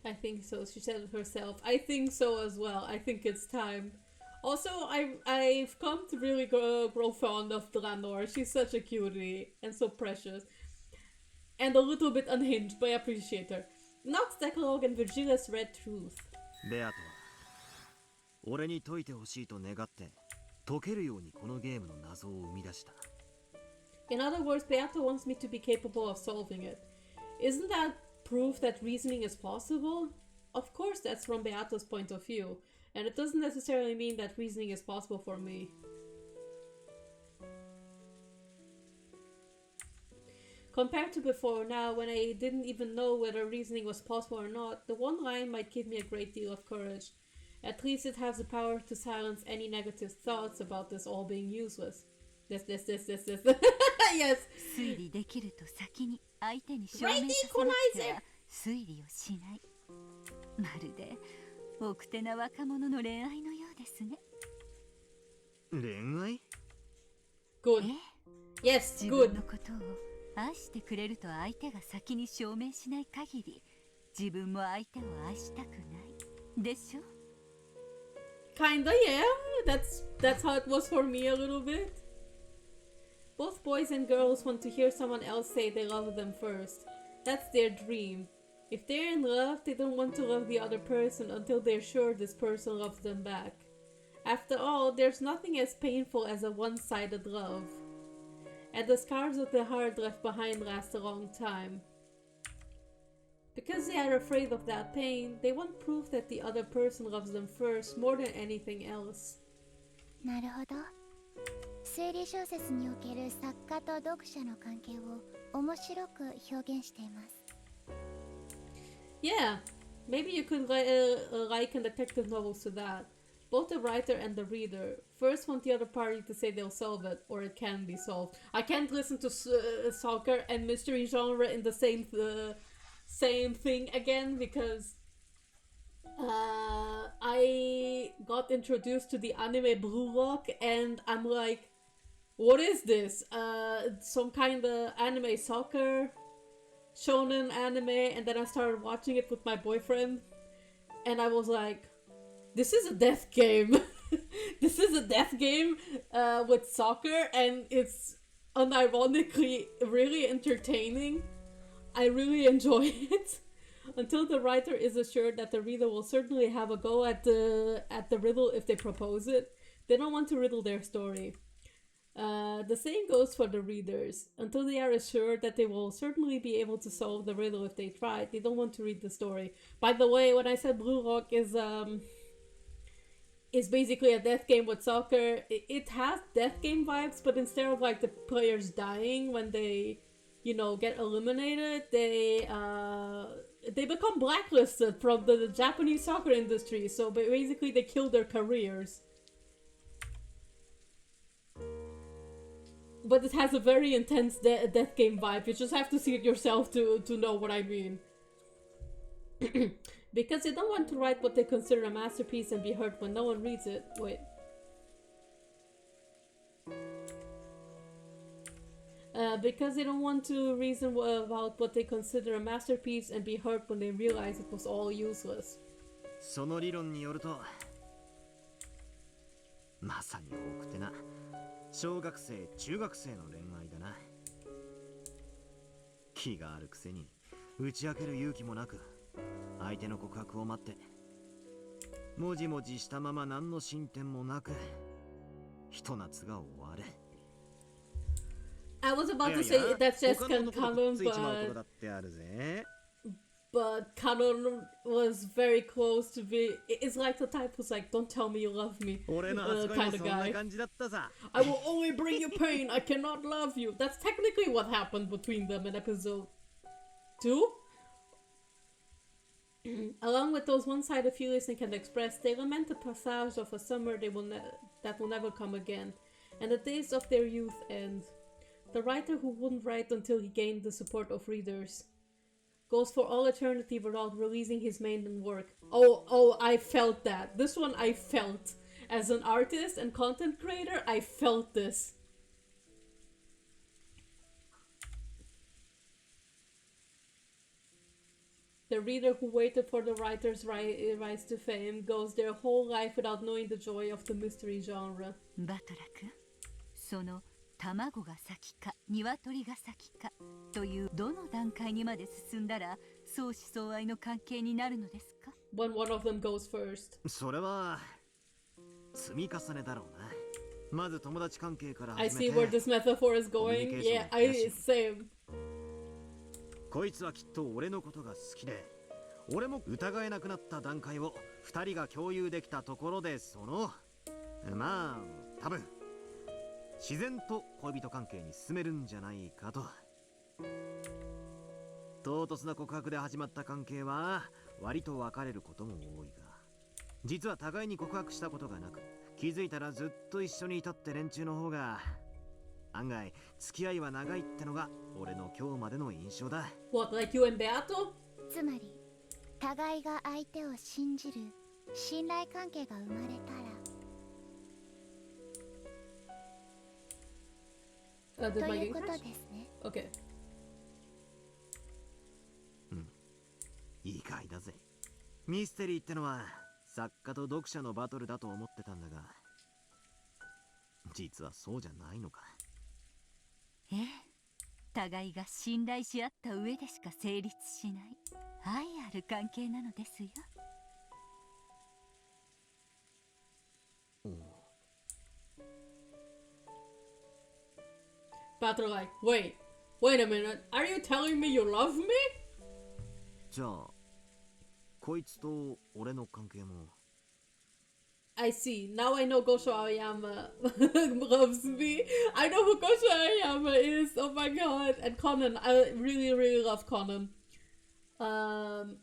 I think so. She said it herself. I think so as well. I think it's time. Also, I've come to really grow fond of Dranor. She's such a cutie and so precious. And a little bit unhinged, but I appreciate her. Nox Decalogue and Virgilia's Red Truth. ベアとは俺に解いてほしいと願って解けるようにこのゲームの謎を生み出した。 In other words, Beato wants me to be capable of solving it. Isn't that proof that reasoning is possible? Of course, that's from Beato's point of view, and it doesn't necessarily mean that reasoning is possible for me. Compared to before, now when I didn't even know whether reasoning was possible or not, the one line might give me a great deal of courage. At least it has the power to silence any negative thoughts about this all being useless. This. Yes. 推理できると先に相手に証明させなくては推理をしない。まるで奥手な若者の恋愛のようですね。恋愛？ Good. Yes, 自分 good. のことを愛してくれると相手が先に証明しない限り、自分も相手を愛したくないでしょ。 Kinda, yeah. That's how it was for me a little bit. Both boys and girls want to hear someone else say they love them first. That's their dream. If they're in love, they don't want to love the other person until they're sure this person loves them back. After all, there's nothing as painful as a one-sided love. And the scars of the heart left behind last a long time. Because they are afraid of that pain, they want proof that the other person loves them first more than anything else. なるほど。推理小説における作家と読者の関係を面白く表現しています。Yeah, maybe you could liken detective novels to that. Both the writer and the reader first want the other party to say they'll solve it, or it can be solved. I can't listen to soccer and mystery genre in the same thing again because I got introduced to the anime Blue Lock and I'm like, what is this? Some kind of anime soccer shonen anime, and then I started watching it with my boyfriend and I was like, this is a death game. This is a death game with soccer, and it's unironically really entertaining. I really enjoy it. Until the writer is assured that the reader will certainly have a go at the riddle if they propose it. They don't want to riddle their story. The same goes for the readers. Until they are assured that they will certainly be able to solve the riddle if they try, they don't want to read the story. By the way, when I said Blue Rock is basically a death game with soccer, it has death game vibes, but instead of like the players dying when they, get eliminated, they become blacklisted from the Japanese soccer industry. So basically, they kill their careers. But it has a very intense death game vibe. You just have to see it yourself to know what I mean. Because they don't want to write what they consider a masterpiece and be hurt when no one reads it. Wait. Because they don't want to reason about what they consider a masterpiece and be hurt when they realize it was all useless. その理論によると、まさに奥手な小学生中学生の恋愛だな。気があるくせに打ち明ける勇気もなく、相手の告白を待ってもじもじしたまま何の進展もなく、ひと夏が終わる。I was about to say that's just canon, but canon was very close to be. It's like the type who's like, "Don't tell me you love me," kind of guy. I will only bring you pain. I cannot love you. That's technically what happened between them in episode 2. Along with those one-sided feelings they can express, they lament the passage of a summer that will never come again, and the days of their youth end. The writer who wouldn't write until he gained the support of readers goes for all eternity without releasing his maiden work. Oh, I felt that. This one I felt. As an artist and content creator, I felt this. The reader who waited for the writer's rise to fame goes their whole life without knowing the joy of the mystery genre. バトラ君、その卵が先か鶏が先かというどの段階にまで進んだら相思相愛の関係になるのですか？ When one of them goes first. それは積み重ねだろうな。まず友達関係から始めて。 I see where this metaphor is going. Yeah, same. こいつはきっと俺のことが好きで、俺も疑えなくなった段階を2人が共有できたところで、まあ多分自然と恋人関係に進めるんじゃないかと。唐突な告白で始まった関係は割と別れることも多いが、実は互いに告白したことがなく、気づいたらずっと一緒にいたって連中の方が案外付き合いは長いってのが俺の今日までの印象だ。 What, like you and Beato? つまり互いが相手を信じる信頼関係が生まれたらということですね。 Okay. 意外だぜ。ミステリーってのは作家と読者のバトルだと思ってたんだが、実はそうじゃないのか。ええ、互いが信頼し合った上でしか成立しない愛ある関係なのですよ。Beato like, wait a minute. Are you telling me you love me? じゃあこいつと俺の関係も。 I see. Now I know Gosho Aoyama loves me. I know who Gosho Aoyama is. Oh my god. And Conan. I really, really love Conan. But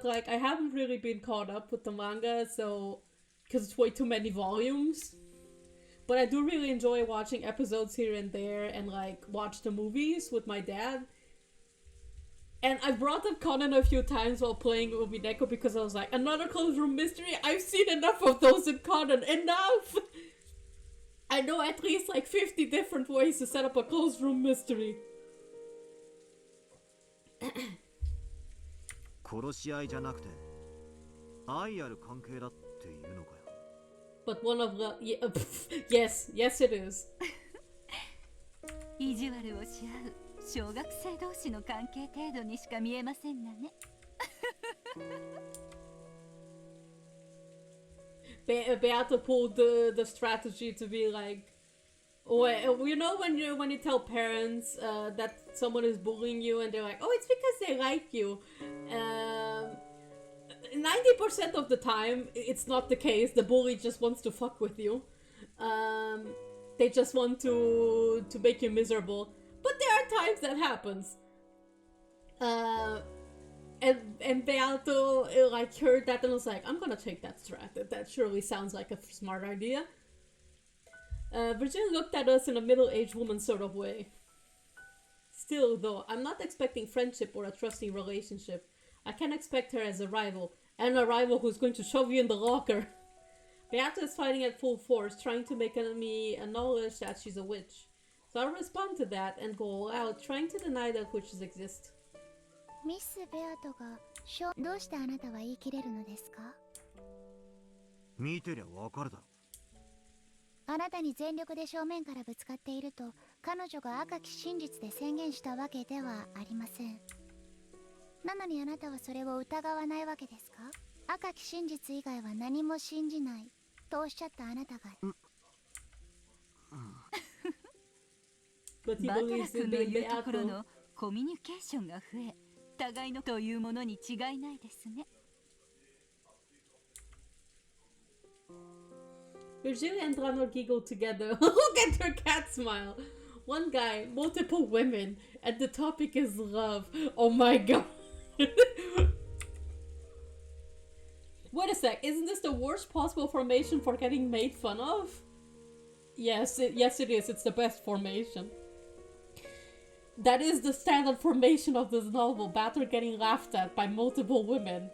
like, I haven't really been caught up with the manga, so, because it's way too many volumes. But I do really enjoy watching episodes here and there and like watch the movies with my dad. And I brought up Conan a few times while playing Umineko because I was like, another closed room mystery? I've seen enough of those in Conan. Enough! I know at least like 50 different ways to set up a closed room mystery. 殺し合いじゃなくて愛ある関係だっていうのかよ。But one of the... Yeah, yes, yes it is. 意地悪をし合う小学生同士の関係程度にしか見えませんがね。Beata pulled the strategy to be like, well, you know when you tell parents that someone is bullying you and they're like, oh, it's because they like you. 90% of the time, it's not the case. The bully just wants to fuck with you. They just want to make you miserable. But there are times that happens. And Beato like heard that and was like, I'm gonna take that strat. That surely sounds like a smart idea. Virginia looked at us in a middle-aged woman sort of way. Still, though, I'm not expecting friendship or a trusting relationship. I can't expect her as a rival, and a rival who's going to shove you in the locker. Beata is fighting at full force, trying to make me acknowledge that she's a witch. So I'll respond to that and go all out, trying to deny that witches exist. ミス・ベアトがどうしてあなたは言い切れるのですか？見てりゃわかるだろ。あなたに全力で正面からぶつかっていると彼女が赤き真実で宣言したわけではありません。なのにあなたはそれを疑わないわけですか？赤き真実以外は何も信じないとおっしゃったあなたが。バトラ君の言うところのコミュニケーションが増え、互いのというものに違いないですね。Virgilia and Ranor giggled together. Look at her cat smile. One guy, multiple women, and the topic is love. Oh my god. Wait a sec, isn't this the worst possible formation for getting made fun of? Yes, yes it is. It's the best formation. That is the standard formation of this novel, Batter getting laughed at by multiple women.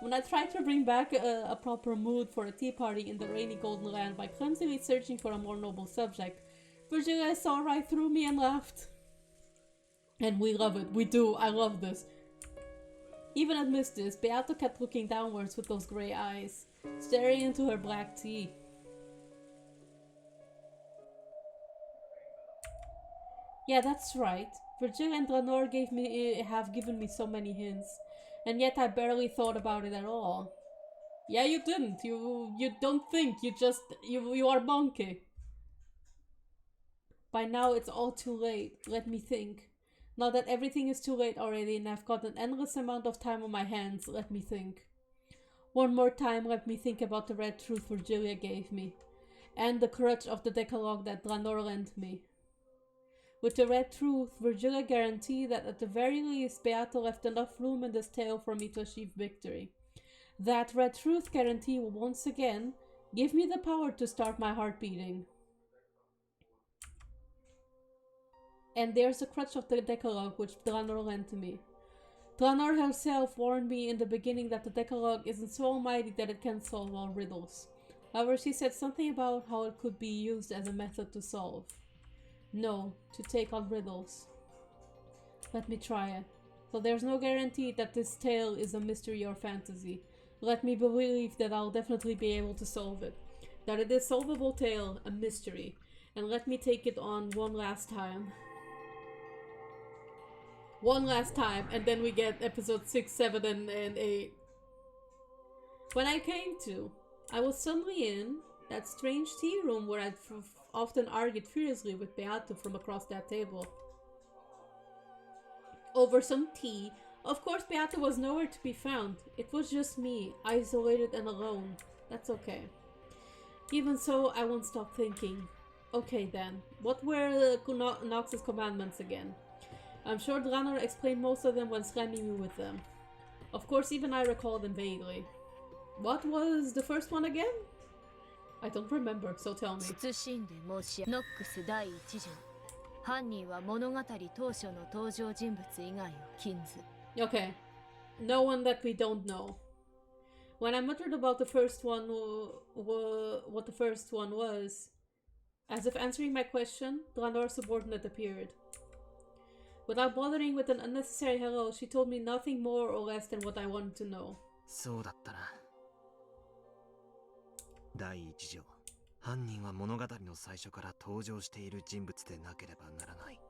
When I tried to bring back a proper mood for a tea party in the rainy golden land by clumsily searching for a more noble subject, Virgilia saw right through me and laughed. And we love it. We do. I love this. Even amidst this, Beato kept looking downwards with those grey eyes, staring into her black tea. Yeah, that's right. Virgilia and Ranor have given me so many hints, and yet I barely thought about it at all. Yeah, you didn't. You don't think. You are monkey. By now it's all too late. Let me think. Now that everything is too late already and I've got an endless amount of time on my hands, let me think. One more time, let me think about the red truth Virgilia gave me, and the courage of the Decalogue that Ranor lent me. With the red truth, Virgilia guaranteed that at the very least, Beato left enough room in this tale for me to achieve victory. That red truth guarantee will once again give me the power to start my heart beating. And there's the crutch of the Decalogue which Draenor lent to me. Draenor herself warned me in the beginning that the Decalogue isn't so almighty that it can solve all riddles. However, she said something about how it could be used as a method to solve. No, to take on riddles. Let me try it. So there's no guarantee that this tale is a mystery or fantasy. Let me believe that I'll definitely be able to solve it. That it is solvable tale, a mystery. And let me take it on one last time. One last time, and then we get episode 6, 7, and 8. When I came to, I was suddenly in that strange tea room where I'd often argued furiously with Beato from across that table. Over some tea. Of course, Beato was nowhere to be found. It was just me, isolated and alone. That's okay. Even so, I won't stop thinking. Okay then, what were Nox's commandments again? I'm sure Draenor explained most of them when slamming me with them. Of course, even I recall them vaguely. What was the first one again? I don't remember, so tell me. 謹んで申しノックス第一条。犯人は物語当初の登場人物以外を禁ず。Okay. No one that we don't know. When I muttered about the first one, what the first one was, as if answering my question, Draenor's subordinate appeared. Without bothering with an unnecessary hello, she told me nothing more or less than what I wanted to know. そうだったな。第一条、犯人は物語の最初から登場している人物でなければならない。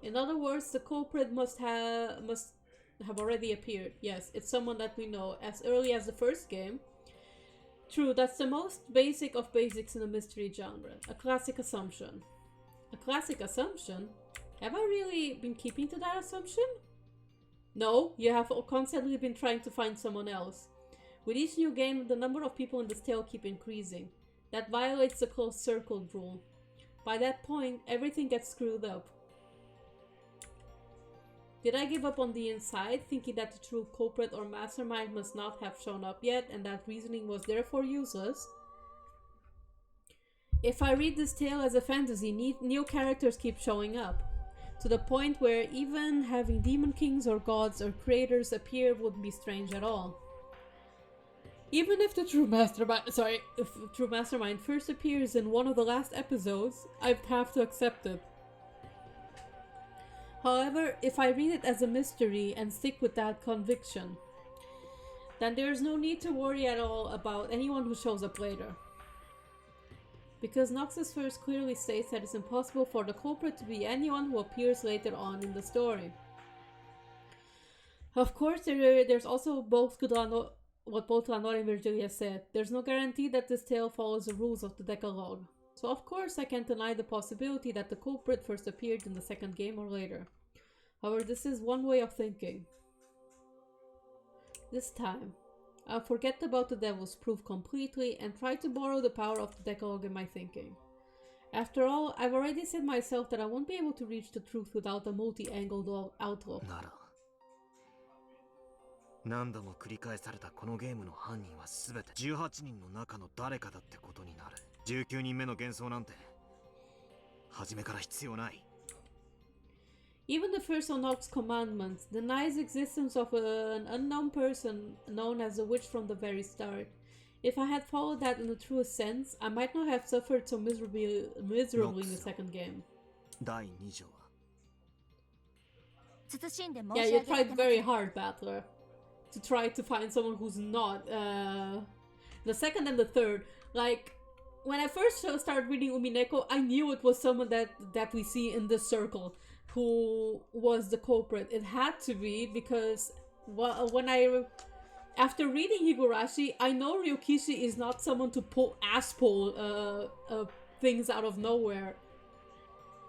In other words, the culprit must have already appeared. Yes, it's someone that we know as early as the first game. True, that's the most basic of basics in the mystery genre. A classic assumption. A classic assumption? Have I really been keeping to that assumption? No, you have constantly been trying to find someone else. With each new game, the number of people in this tale keep increasing. That violates the closed circle rule. By that point, everything gets screwed up. Did I give up on the inside, thinking that the true culprit or mastermind must not have shown up yet, and that reasoning was therefore useless? If I read this tale as a fantasy, new characters keep showing up, to the point where even having demon kings or gods or creators appear wouldn't be strange at all. Even if the true mastermind first appears in one of the last episodes, I'd have to accept it. However, if I read it as a mystery and stick with that conviction, then there's no need to worry at all about anyone who shows up later. Because Noxus first clearly states that it's impossible for the culprit to be anyone who appears later on in the story. Of course, there's also what both Ranor and Virgilia said. There's no guarantee that this tale follows the rules of the Decalogue. So of course I can't deny the possibility that the culprit first appeared in the second game or later. However, this is one way of thinking. This time, I'll forget about the Devil's Proof completely and try to borrow the power of the Decalogue in my thinking. After all, I've already said myself that I won't be able to reach the truth without a multi-angled outlook. 何度も繰り返されたこのゲームの犯人は全て18人の中の誰かだってことになる。19人目の幻想なんて初めから必要ない。 Even the first Onox commandment denies existence of an unknown person known as a witch from the very start. If I had followed that in the truest sense, I might not have suffered so miserably in the second game. 第2条は Yeah, you tried very hard, Battler, to try to find someone who's not. The second and the third, like, when I first started reading Umineko, I knew it was someone that we see in this circle who was the culprit. It had to be, because after reading Higurashi, I know Ryokishi is not someone to pull things out of nowhere.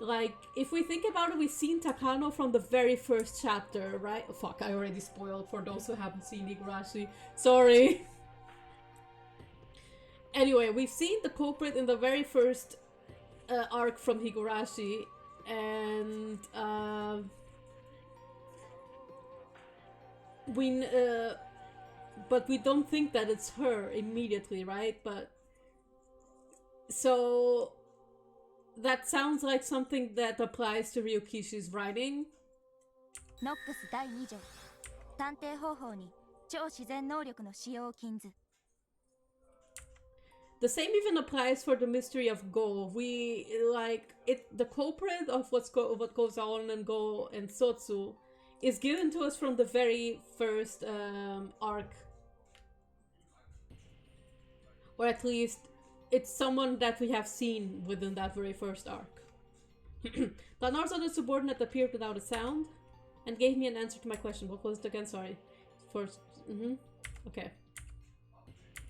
Like, if we think about it, we've seen Takano from the very first chapter, right? Oh, fuck, I already spoiled for those who haven't seen Higurashi. Sorry. Anyway, we've seen the culprit in the very first arc from Higurashi, and but we don't think that it's her immediately, right? But so that sounds like something that applies to Ryukishi's writing. Nox 第2条探偵方法に超自然能力の使用を禁ず The same even applies for the mystery of Go. We like it. The culprit of what goes on in Go and Sotsu is given to us from the very first arc, or at least it's someone that we have seen within that very first arc. Lanor's other subordinate appeared without a sound and gave me an answer to my question. What was it again? Sorry. First. Okay.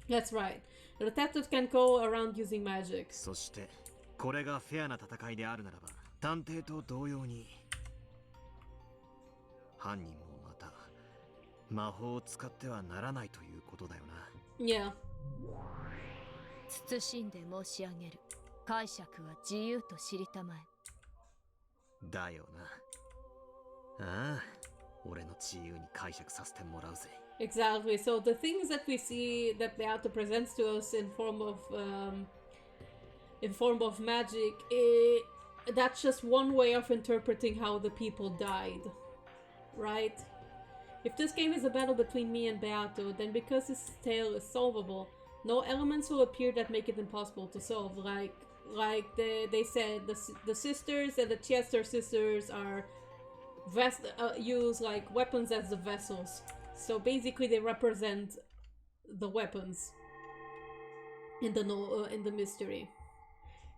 That's right. The detective can go around using magic. そしてこれがフェアな戦いであるならば探偵と同様に犯人もまた魔法を使ってはならないということだよな。 Yeah. 謹んで申し上げる。解釈は自由と知りたまえ。だよな。ああ、俺の自由に解釈させてもらうぜ。 Exactly. So the things that we see that Beato presents to us in form of magic, that's just one way of interpreting how the people died, right? If this game is a battle between me and Beato, then because this tale is solvable, no elements will appear that make it impossible to solve. Like they said, the sisters and the Chester sisters are use like weapons as the vessels. So basically they represent the weapons. in the mystery.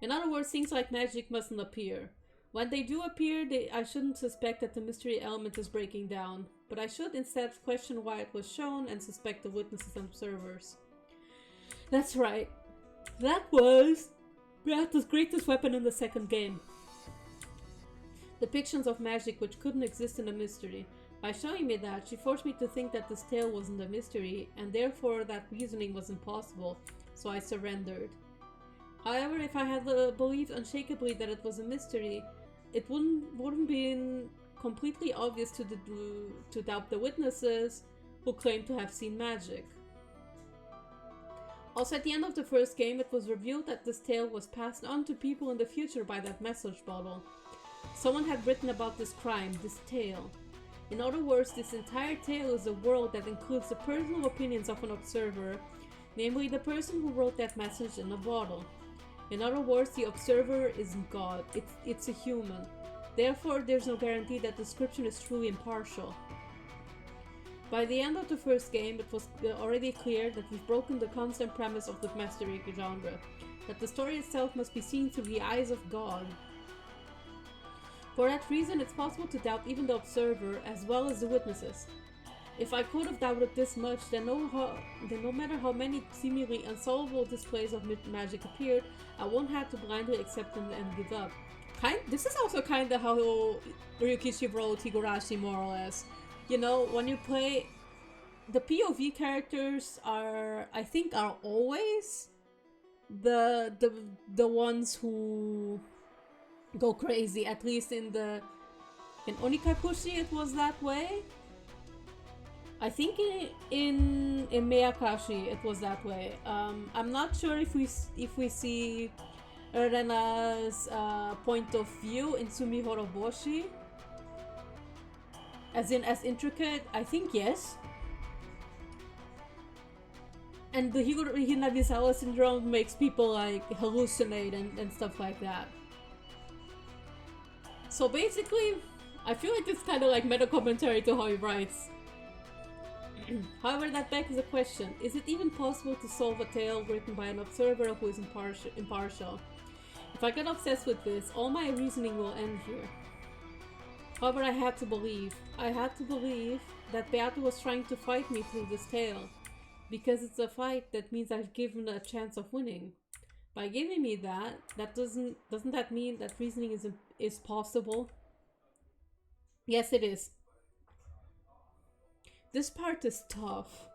In other words, things like magic mustn't appear. When they do appear, I shouldn't suspect that the mystery element is breaking down, but I should instead question why it was shown and suspect the witnesses and observers. That's right. That was Beata's greatest weapon in the second game. Depictions of magic which couldn't exist in a mystery. By showing me that, she forced me to think that this tale wasn't a mystery, and therefore that reasoning was impossible, so I surrendered. However, if I had believed unshakably that it was a mystery, it wouldn't been completely obvious to doubt the witnesses who claimed to have seen magic. Also, at the end of the first game, it was revealed that this tale was passed on to people in the future by that message bottle. Someone had written about this crime, this tale. In other words, this entire tale is a world that includes the personal opinions of an observer, namely the person who wrote that message in a bottle. In other words, the observer isn't God, it's a human. Therefore, there's no guarantee that the description is truly impartial. By the end of the first game, it was already clear that we've broken the constant premise of the mystery genre, that the story itself must be seen through the eyes of God. For that reason, it's possible to doubt even the observer as well as the witnesses. If I could have doubted this much, then no matter how many seemingly unsolvable displays of magic appeared, I won't have to blindly accept them and give up. This is also kind of how Ryukishi wrote Higurashi, more or less. You know, when you play, the POV characters are always the ones who go crazy. At least in Onikakushi it was that way. I think in Meyakashi it was that way. I'm not sure if we see Rena's point of view in Sumihoroboshi. As intricate, I think yes. And the Hinabisawa syndrome makes people like hallucinate and stuff like that. So basically, I feel like it's kind of like meta commentary to how he writes. However, that begs the question, is it even possible to solve a tale written by an observer who is impartial? If I get obsessed with this, all my reasoning will end here. However, I had to believe that Beata was trying to fight me through this tale. Because it's a fight, that means I've given a chance of winning. By giving me that doesn't that mean that reasoning is possible? Yes, it is. This part is tough.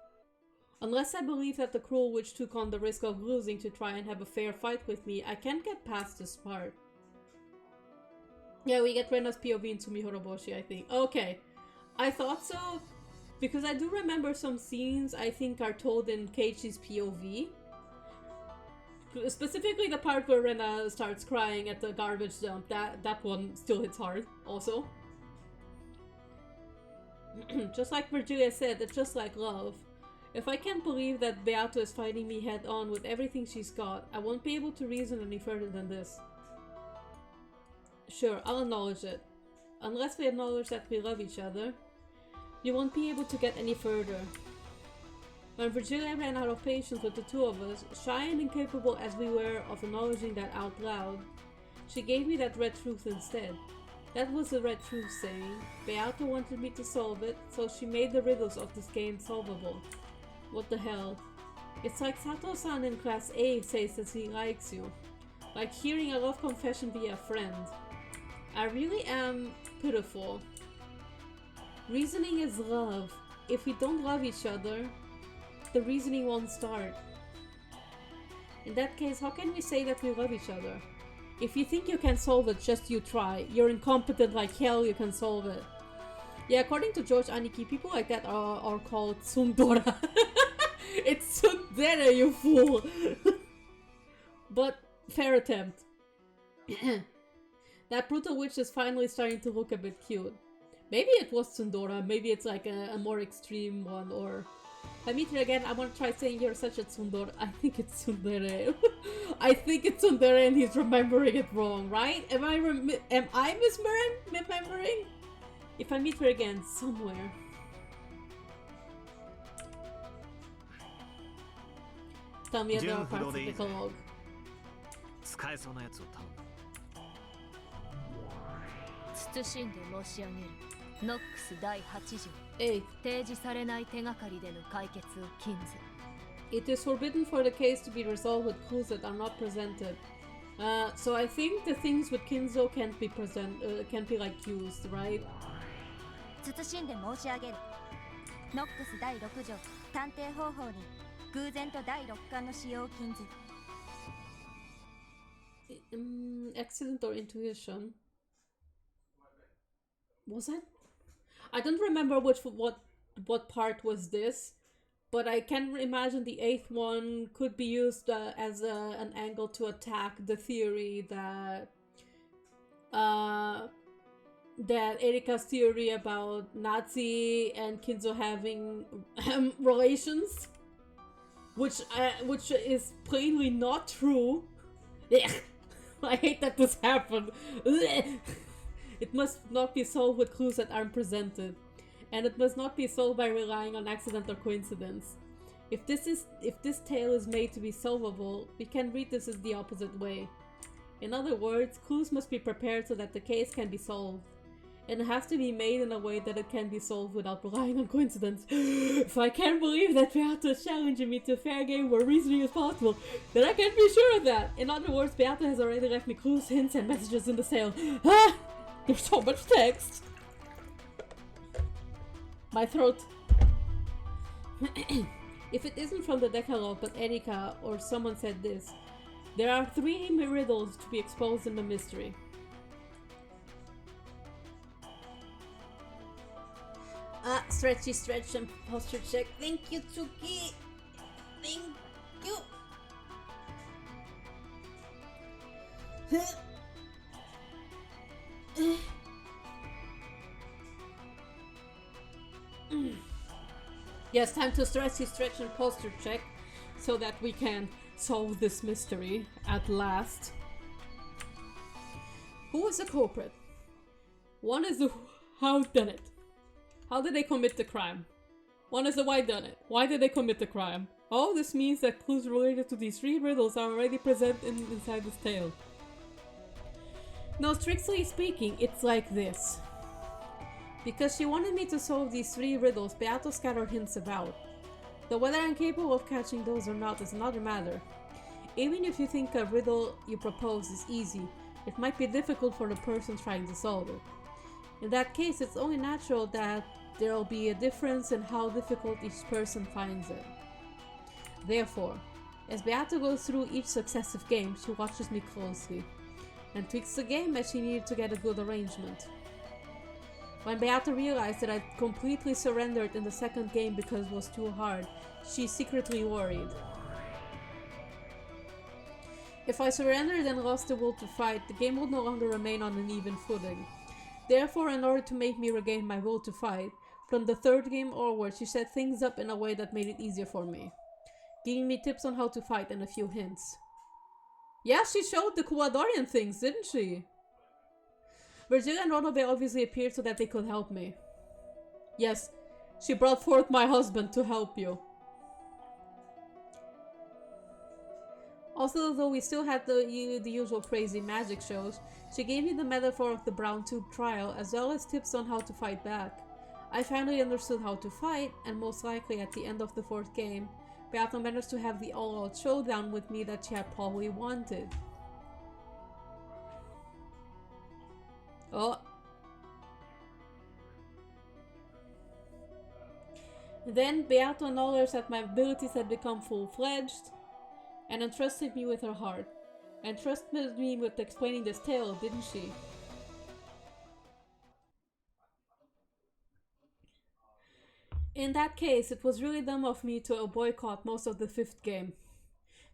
Unless I believe that the cruel witch took on the risk of losing to try and have a fair fight with me, I can't get past this part. Yeah, we get Rena's POV in Sumihoroboshi, I think. Okay, I thought so, because I do remember some scenes I think are told in Keiichi's POV. Specifically the part where Rena starts crying at the garbage dump, that one still hits hard, also. Just like Virgilia said, it's just like love. If I can't believe that Beata is fighting me head on with everything she's got, I won't be able to reason any further than this. Sure, I'll acknowledge it. Unless we acknowledge that we love each other, you won't be able to get any further. When Virgilia ran out of patience with the two of us, shy and incapable as we were of acknowledging that out loud, she gave me that red truth instead. That was the red truth saying, Beata wanted me to solve it, so she made the riddles of this game solvable. What the hell? It's like Sato-san in Class A says that he likes you. Like hearing a love confession via a friend. I really am pitiful. Reasoning is love. If we don't love each other, the reasoning won't start. In that case, how can we say that we love each other? If you think you can solve it, just you try. You're incompetent like hell, you can solve it. Yeah, according to George Aniki, people like that are called tsundora. It's tsundere, you fool! But, fair attempt. That brutal witch is finally starting to look a bit cute. Maybe it was tsundora, maybe it's like a more extreme one, or... If I meet her again, I want to try saying you're such a tsundora. I think it's tsundere. I think it's tsundere and he's remembering it wrong, right? Am I misremembering? If I meet her again, somewhere. tell me other parts of the prologue. 使えそうなやつを頼む。謹んで申し上げる。ノックス第8条。8. 提示されない手がかりでの解決を禁ず。It is forbidden for the case to be resolved with clues that are not presented. So I think the things with Kinzo can't be like used, right? 謹んで申し上げる。ノックス第6条探偵方法に偶然と第6巻の使用を禁ず。Accident or intuition? Was that? I don't remember what part was this, but I can imagine the 8th one could be used as an angle to attack the theory that Erika's theory about Nazi and Kinzo having relations, which is plainly not true. I hate that this happened. It must not be solved with clues that aren't presented, and it must not be solved by relying on accident or coincidence. If this tale is made to be solvable, we can read this as the opposite way. In other words, clues must be prepared so that the case can be solved. And it has to be made in a way that it can be solved without relying on coincidence. If I can't believe that Beato is challenging me to a fair game where reasoning is possible, then I can be sure of that. In other words, Beato has already left me clues, hints, and messages in the tale. Ah! There's so much text. My throat. If it isn't from the Decalogue, but Erika or someone said this, there are 3 riddles to be exposed in the mystery. Stretchy stretch and posture check. Thank you, Tsuki. Thank you. Yes, time to stretchy stretch and posture check so that we can solve this mystery at last. Who is the culprit? One is the how done it. How did they commit the crime? One is the why done it. Why did they commit the crime? All this means that clues related to these 3 riddles are already present inside this tale. Now, strictly speaking, it's like this. Because she wanted me to solve these 3 riddles, Beato scattered hints about. Though whether I'm capable of catching those or not is another matter. Even if you think a riddle you propose is easy, it might be difficult for the person trying to solve it. In that case, it's only natural that there will be a difference in how difficult each person finds it. Therefore, as Beato goes through each successive game, she watches me closely, and tweaks the game as she needed to get a good arrangement. When Beato realized that I'd completely surrendered in the second game because it was too hard, she secretly worried. If I surrendered and lost the will to fight, the game would no longer remain on an even footing. Therefore, in order to make me regain my will to fight, from the 3rd game onward, she set things up in a way that made it easier for me, giving me tips on how to fight and a few hints. Yeah, she showed the Kuwadorian things, didn't she? Virgilia and Ronobe obviously appeared so that they could help me. Yes, she brought forth my husband to help you. Also, though we still had the usual crazy magic shows, she gave me the metaphor of the brown tube trial as well as tips on how to fight back. I finally understood how to fight, and most likely at the end of the 4th game, Beato managed to have the all-out showdown with me that she had probably wanted. Oh. Then Beato acknowledged that my abilities had become full-fledged, and entrusted me with her heart. Entrusted me with explaining this tale, didn't she? In that case, it was really dumb of me to boycott most of the 5th game.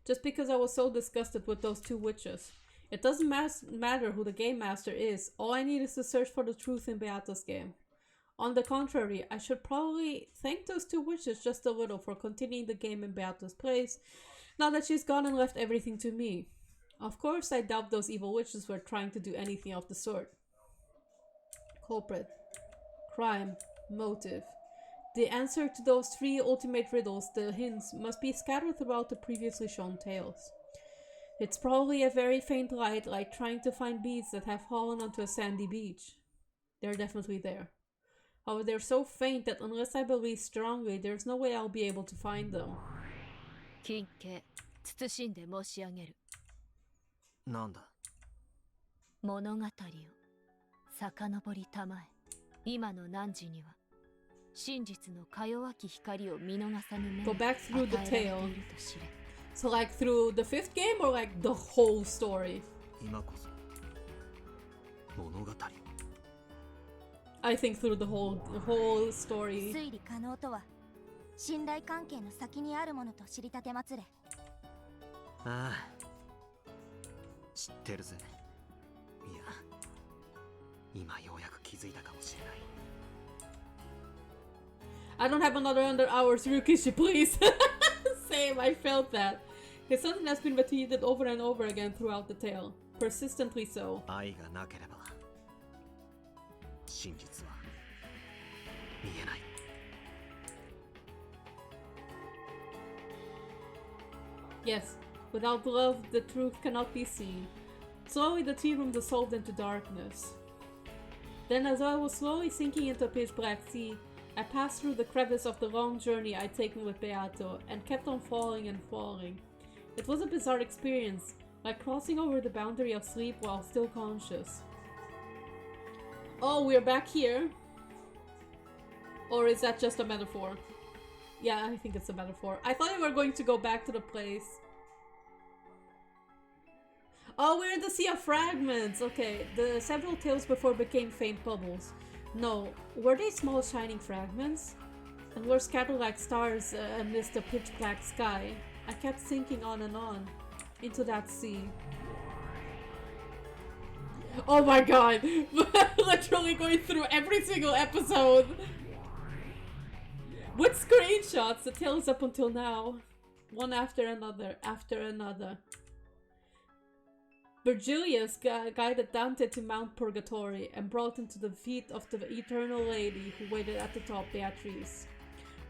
Just because I was so disgusted with those 2 witches. It doesn't matter who the game master is, all I need is to search for the truth in Beato's game. On the contrary, I should probably thank those 2 witches just a little for continuing the game in Beato's place, now that she's gone and left everything to me. Of course, I doubt those evil witches were trying to do anything of the sort. Culprit. Crime. Motive. The answer to those 3 ultimate riddles, the hints, must be scattered throughout the previously shown tales. It's probably a very faint light, like trying to find beads that have fallen onto a sandy beach. They're definitely there. However, they're so faint that unless I believe strongly, there's no way I'll be able to find them. 金家謹んで申し上げる。なんだ。物語を遡りたまえ。今の汝には真実のか弱き光を見逃さぬ目 Go を back 与 through the えられてい tale. ると知れ。 So like through the 5th game or like the whole story? 今こそ物語を。I think through the whole story. 推理可能とは信頼関係の先にあるものと知りたてまつれ。ああ、知ってるぜ。いや、今ようやく気づいたかもしれない。I don't have another 100 hours, Ryukishi, please. Same, I felt that. His something has been repeated over and over again throughout the tale. Persistently so. 愛がなければ真実は見えない。Yes, without love, the truth cannot be seen. Slowly the tea room dissolved into darkness. Then, as I was slowly sinking into a pitch black sea, I passed through the crevice of the long journey I'd taken with Beato, and kept on falling and falling. It was a bizarre experience, like crossing over the boundary of sleep while still conscious. Oh, we're back here? Or is that just a metaphor? Yeah, I think it's a metaphor. I thought we were going to go back to the place. Oh, we're in the Sea of Fragments! Okay, the several tales before became faint bubbles. No, were they small shining fragments? And were scattered like stars amidst the pitch black sky. I kept sinking on and on into that sea. Oh my god! Literally going through every single episode! With screenshots, the tales up until now. One after another, after another. Virgilius guided Dante to Mount Purgatory and brought him to the feet of the Eternal Lady who waited at the top, Beatrice.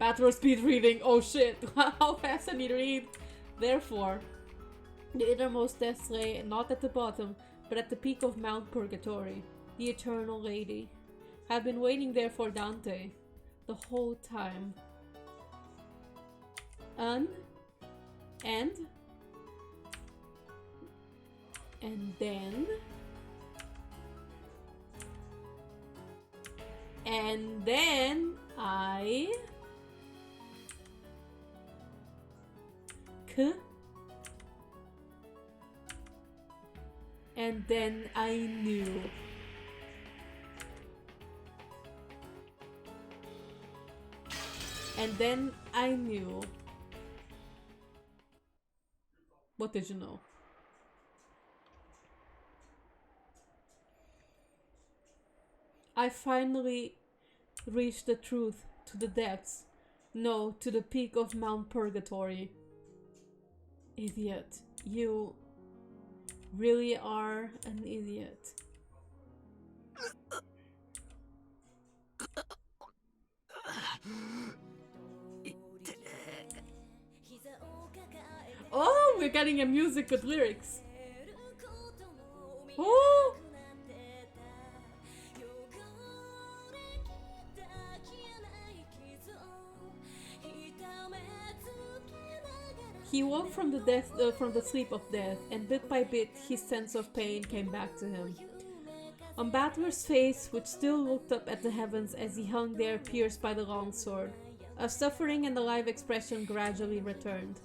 Battle speed reading, oh shit, how fast can he read? Therefore, the innermost depths lay not at the bottom, but at the peak of Mount Purgatory. The Eternal Lady had been waiting there for Dante the whole time. And then I and then I knew. And then I knew. What did you know? I finally reached the truth, to the depths. No, to the peak of Mount Purgatory. Idiot. You really are an idiot. Oh, we're getting a music with lyrics. Oh! He woke from the sleep of death, and bit by bit his sense of pain came back to him. On Battler's face, which still looked up at the heavens as he hung there pierced by the long sword, a suffering and alive expression gradually returned.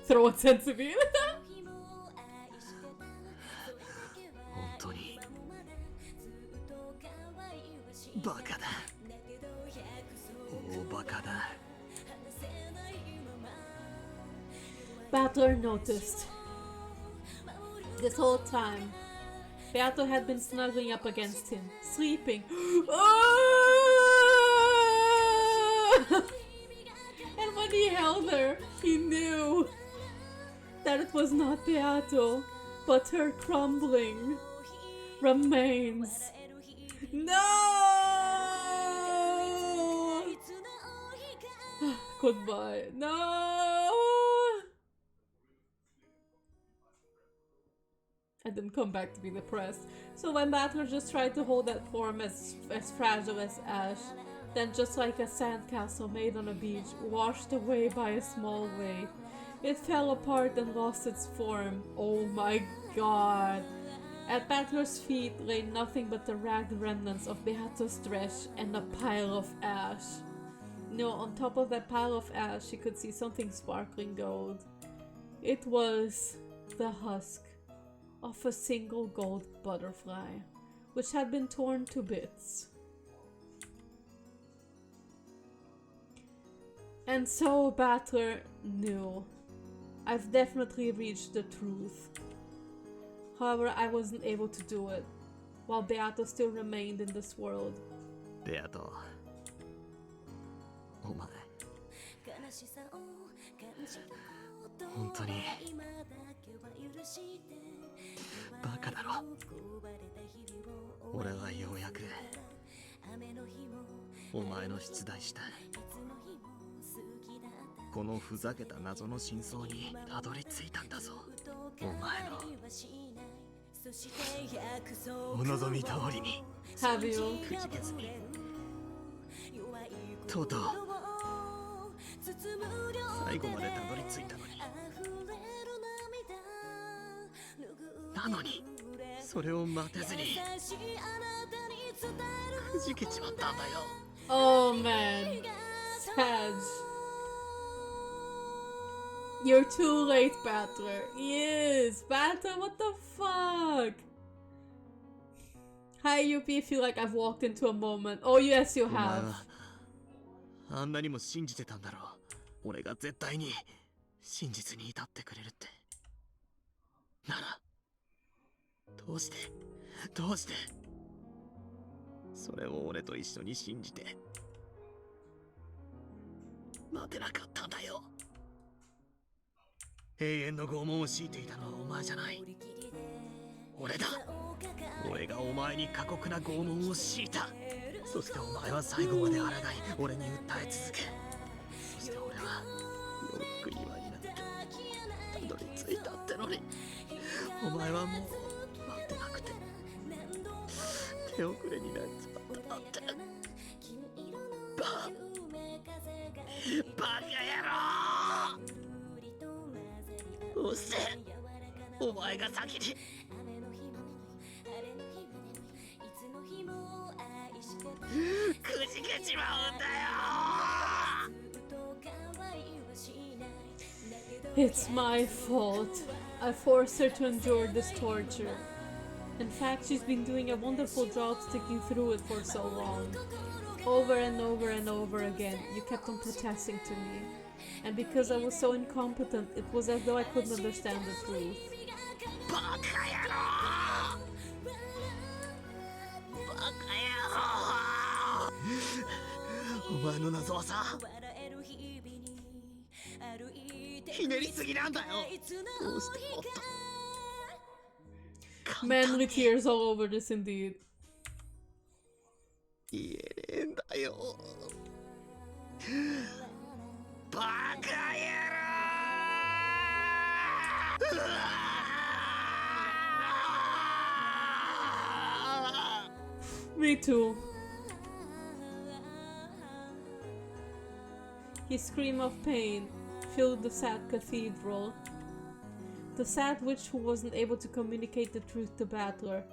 Throw it sensitive. 本当にバカだ。大バカだ。Battler noticed. This whole time, Beato had been snuggling up against him, sleeping. And when he held her, he knew that it was not Beato, but her crumbling remains. No! goodbye. No! And then come back to be depressed. So when Battler just tried to hold that form as fragile as ash, then just like a sandcastle made on a beach, washed away by a small wave, it fell apart and lost its form. Oh my god. At Battler's feet lay nothing but the ragged remnants of Beato's dress and a pile of ash. No, on top of that pile of ash, she could see something sparkling gold. It was the husk of a single gold butterfly, which had been torn to bits. And so Battler knew. I've definitely reached the truth. However, I wasn't able to do it, while Beato still remained in this world. ベアト、お前本当にバカだろ。俺はようやくお前の出題したこのふざけた謎の真相にたどり着いたんだぞ。お前のお望み通りに Have you? くじけずにとうとう最後までたどり着いたのになのにそれを待てずにくじけちまったんだよ。 Oh man. Sag. You're too late, Battler. Yes, Battler, what the fuck? Hi, Yuppie, feel like I've walked into a moment. Oh, yes, you お前 have. はあんなにも信じてたんだろう。俺が絶対に真実に至ってくれるって。ならどうしてそれを俺と一緒に信じて待てなかったんだよ。永遠の拷問を強いていたのはお前じゃない。俺だ。俺がお前に過酷な拷問を強いた。そしてお前は最後まで抗い俺に訴え続け、そして俺はよく岩になってたどり着いたってのに、お前はもう待ってなくて手遅れになっちまったって。バカ野郎。どうしてお前が先にくじけちまうんだよ。 It's my fault. I forced her to endure this torture. In fact, she's been doing a wonderful job sticking through it for so long. Over and over and over again, you kept on protesting to me. And because I was so incompetent, it was as though I couldn't understand the truth. バカ野郎。バカ野郎。お前の謎はさ、ひねりすぎなんだよ。どうしてもっと Manly tears all over this indeed. 言えねえんだよ。バカ野郎。 Me too. His scream of pain filled the sad cathedral. The sad witch who wasn't able to communicate the truth to Battler.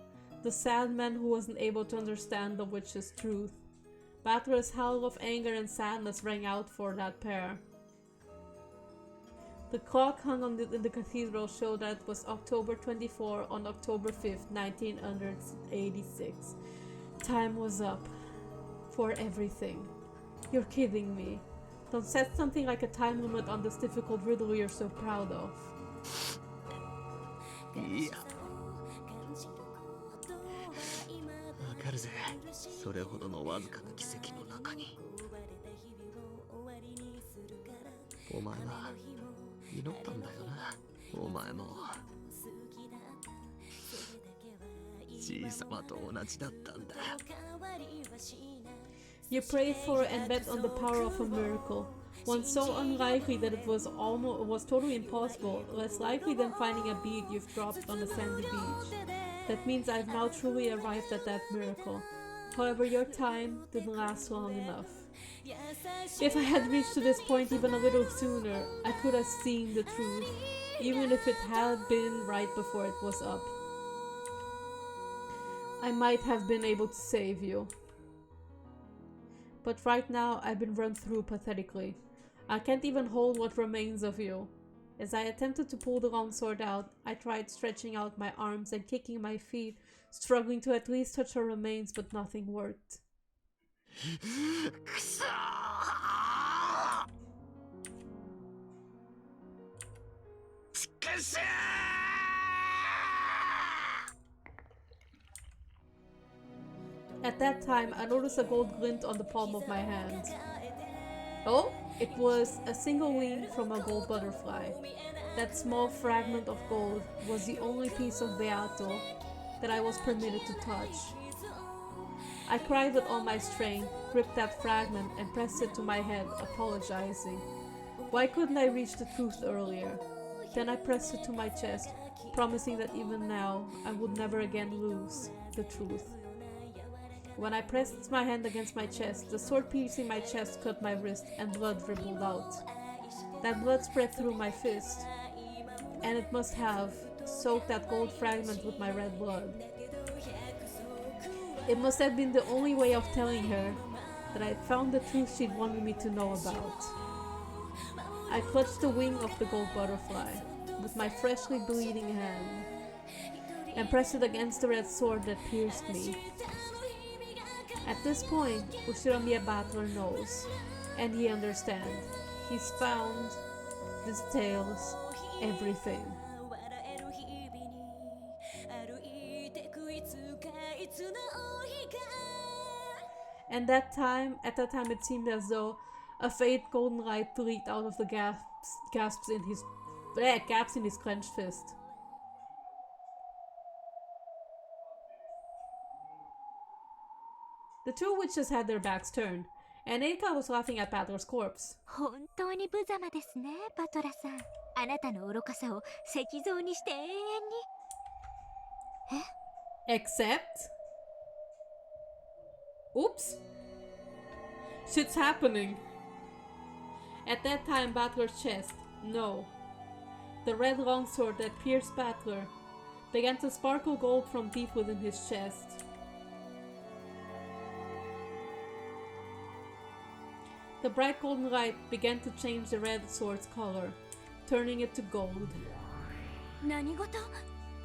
The sad man who wasn't able to understand the witch's truth. Battler's howl of anger and sadness rang out for that pair. The clock hung in the cathedral showed that it was October 24 on October 5th, 1986. Time was up. For everything. You're kidding me. Don't set something like a time limit on this difficult riddle you're so proud of. いや、わかるぜ。それほどのわずかな奇跡の中にお前は祈ったんだよな。お前もじいさまと同じだったんだ。 You prayed for and bet on the power of a miracle, One so unlikely that it was totally impossible, less likely than finding a bead you've dropped on a sandy beach. That means I've now truly arrived at that miracle. However, your time didn't last long enough. If I had reached to this point even a little sooner, I could have seen the truth, even if it had been right before it was up. I might have been able to save you. But right now, I've been run through pathetically. I can't even hold what remains of you. As I attempted to pull the longsword out, I tried stretching out my arms and kicking my feet, struggling to at least touch her remains, but nothing worked. At that time, I noticed a gold glint on the palm of my hand. Oh, it was a single wing from a gold butterfly. That small fragment of gold was the only piece of Beato that I was permitted to touch. I cried with all my strength, gripped that fragment, and pressed it to my head, apologizing. Why couldn't I reach the truth earlier? Then I pressed it to my chest, promising that even now I would never again lose the truth. When I pressed my hand against my chest, the sword piercing my chest cut my wrist and blood dribbled out. That blood spread through my fist, and it must have soaked that gold fragment with my red blood. It must have been the only way of telling her that I had found the truth she'd wanted me to know about. I clutched the wing of the gold butterfly with my freshly bleeding hand and pressed it against the red sword that pierced me. At this point, Ushiromiya Battler knows, and he understands. He's found this tales everything. And at that time it seemed as though a faint golden light leaked out of the gaps in his clenched fist. The two witches had their backs turned, and Eika was laughing at Battler's corpse. 本当に無様ですね、バトラさん。あなたの愚かさを石像にして永遠に。Except... Oops! Shit's happening! At that time, Battler's chest, no. The red longsword that pierced Battler began to sparkle gold from deep within his chest. The bright golden light began to change the red sword's color, turning it to gold. 何事?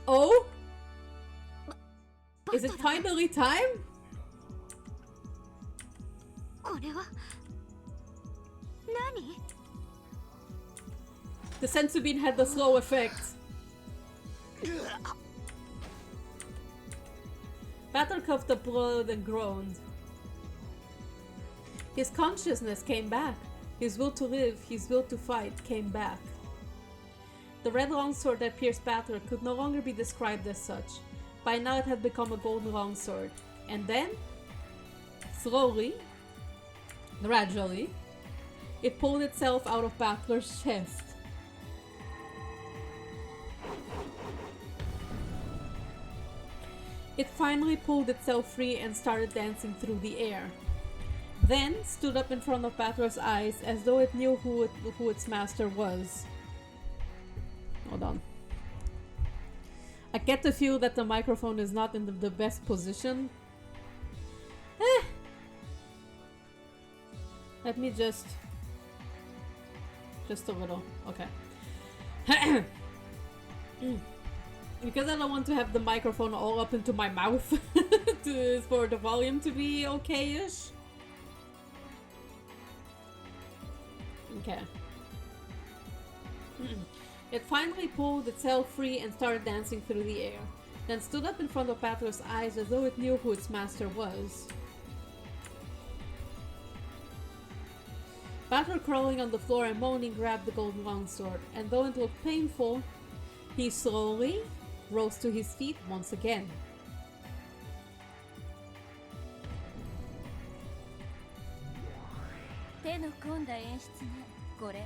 Oh? Is it finally time? これは何? The senzu bean had the slow effect. Battler coughed the blood and groaned. His consciousness came back. His will to live, his will to fight came back. The red longsword that pierced Battler could no longer be described as such. By now it had become a golden longsword. And then, slowly, gradually, it pulled itself out of Battler's chest. It finally pulled itself free and started dancing through the air. Then stood up in front of Battler's eyes as though it knew who its master was. Hold on. I get the feel that the microphone is not in the best position. Let me just a little. Okay. Because I don't want to have the microphone all up into my mouth for the volume to be okay-ish. Okay. It finally pulled itself free and started dancing through the air, then stood up in front of Battler's eyes as though it knew who its master was. Battler, crawling on the floor and moaning, grabbed the golden longsword, and though it looked painful, he slowly rose to his feet once again. の込んだ演出ね。これ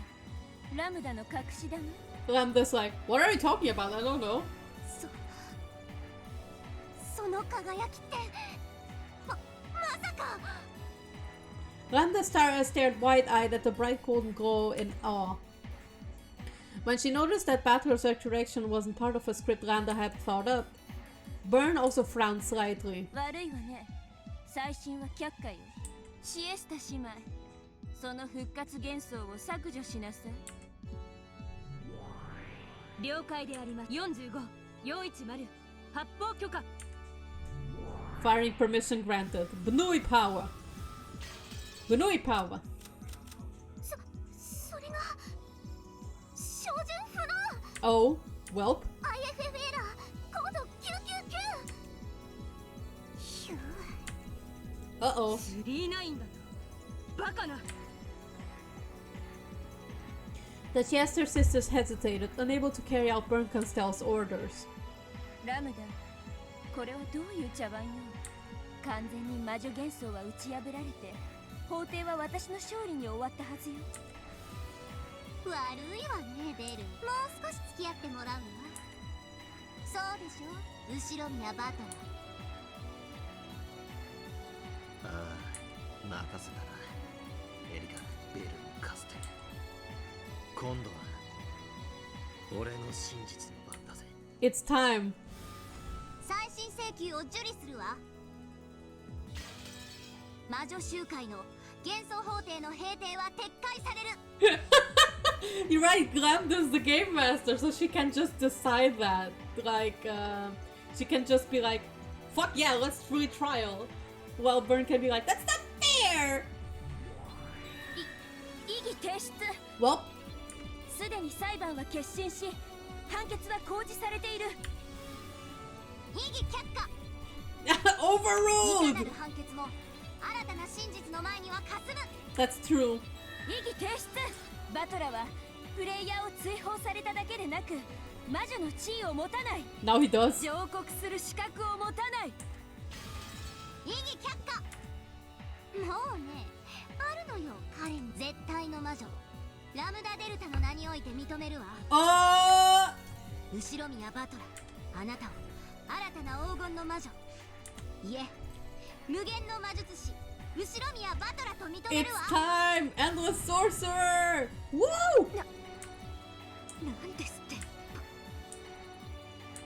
ラムダの隠し玉。 Lambda's like, what are you talking about? I don't know. その輝きってまさか。 Lambda stared wide-eyed at the bright golden glow in awe. When she noticed that Battler's resurrection wasn't part of a script Lambda had thought up, Byrne also frowned slightly. 悪いわね。最新は却下よ。シエスタ姉妹、その復活幻想を削除しなさい。了解であります。45-410発砲許可。 Firing permission granted. Bunui power. Bunui power. それが照準不能。 Oh, welp. IF エラーコード999。ヒュー。Uh-oh. 39だと。バカな。 The Chester sisters hesitated, unable to carry out Berncastell's orders. ラムダ、これはどういう茶番よ。完全に魔女幻想は打ち破られて、法廷は私の勝利に終わったはずよ。悪いわねベル。もう少し付き合ってもらうわ。そうでしょ後ろ宮バトラ。ああ、任せたな。エリカ、ベル、カステル。今度は俺の真実の番だぜ。 It's time. 最新請求を受理するわ。魔女集会の幻想法廷の閉廷は撤回される。You're right, Lambda's the game master, so she can just decide that. Like, she can just be like, fuck yeah, let's free trial. While Byrne can be like, that's not fair! 異議提出。 Well, すでに裁判は決審し、判決は公示されている。異議却下。い overruled! かなる判決も新たな真実の前にはかすむ。 That's true. 異議提出。バトラはプレイヤーを追放されただけでなく、魔女の地位を持たない。 Now he does. 上告する資格を持たない。異議却下。もうね、あるのよ彼に絶対の魔女。ラムダデルタの名において認めるわ。後ろ宮バトラ、あなたを新たな黄金の魔女、いえ無限の魔術師後ろ宮バトラと認め It's るわ。 time! Endless sorcerer! Woo! なんですって。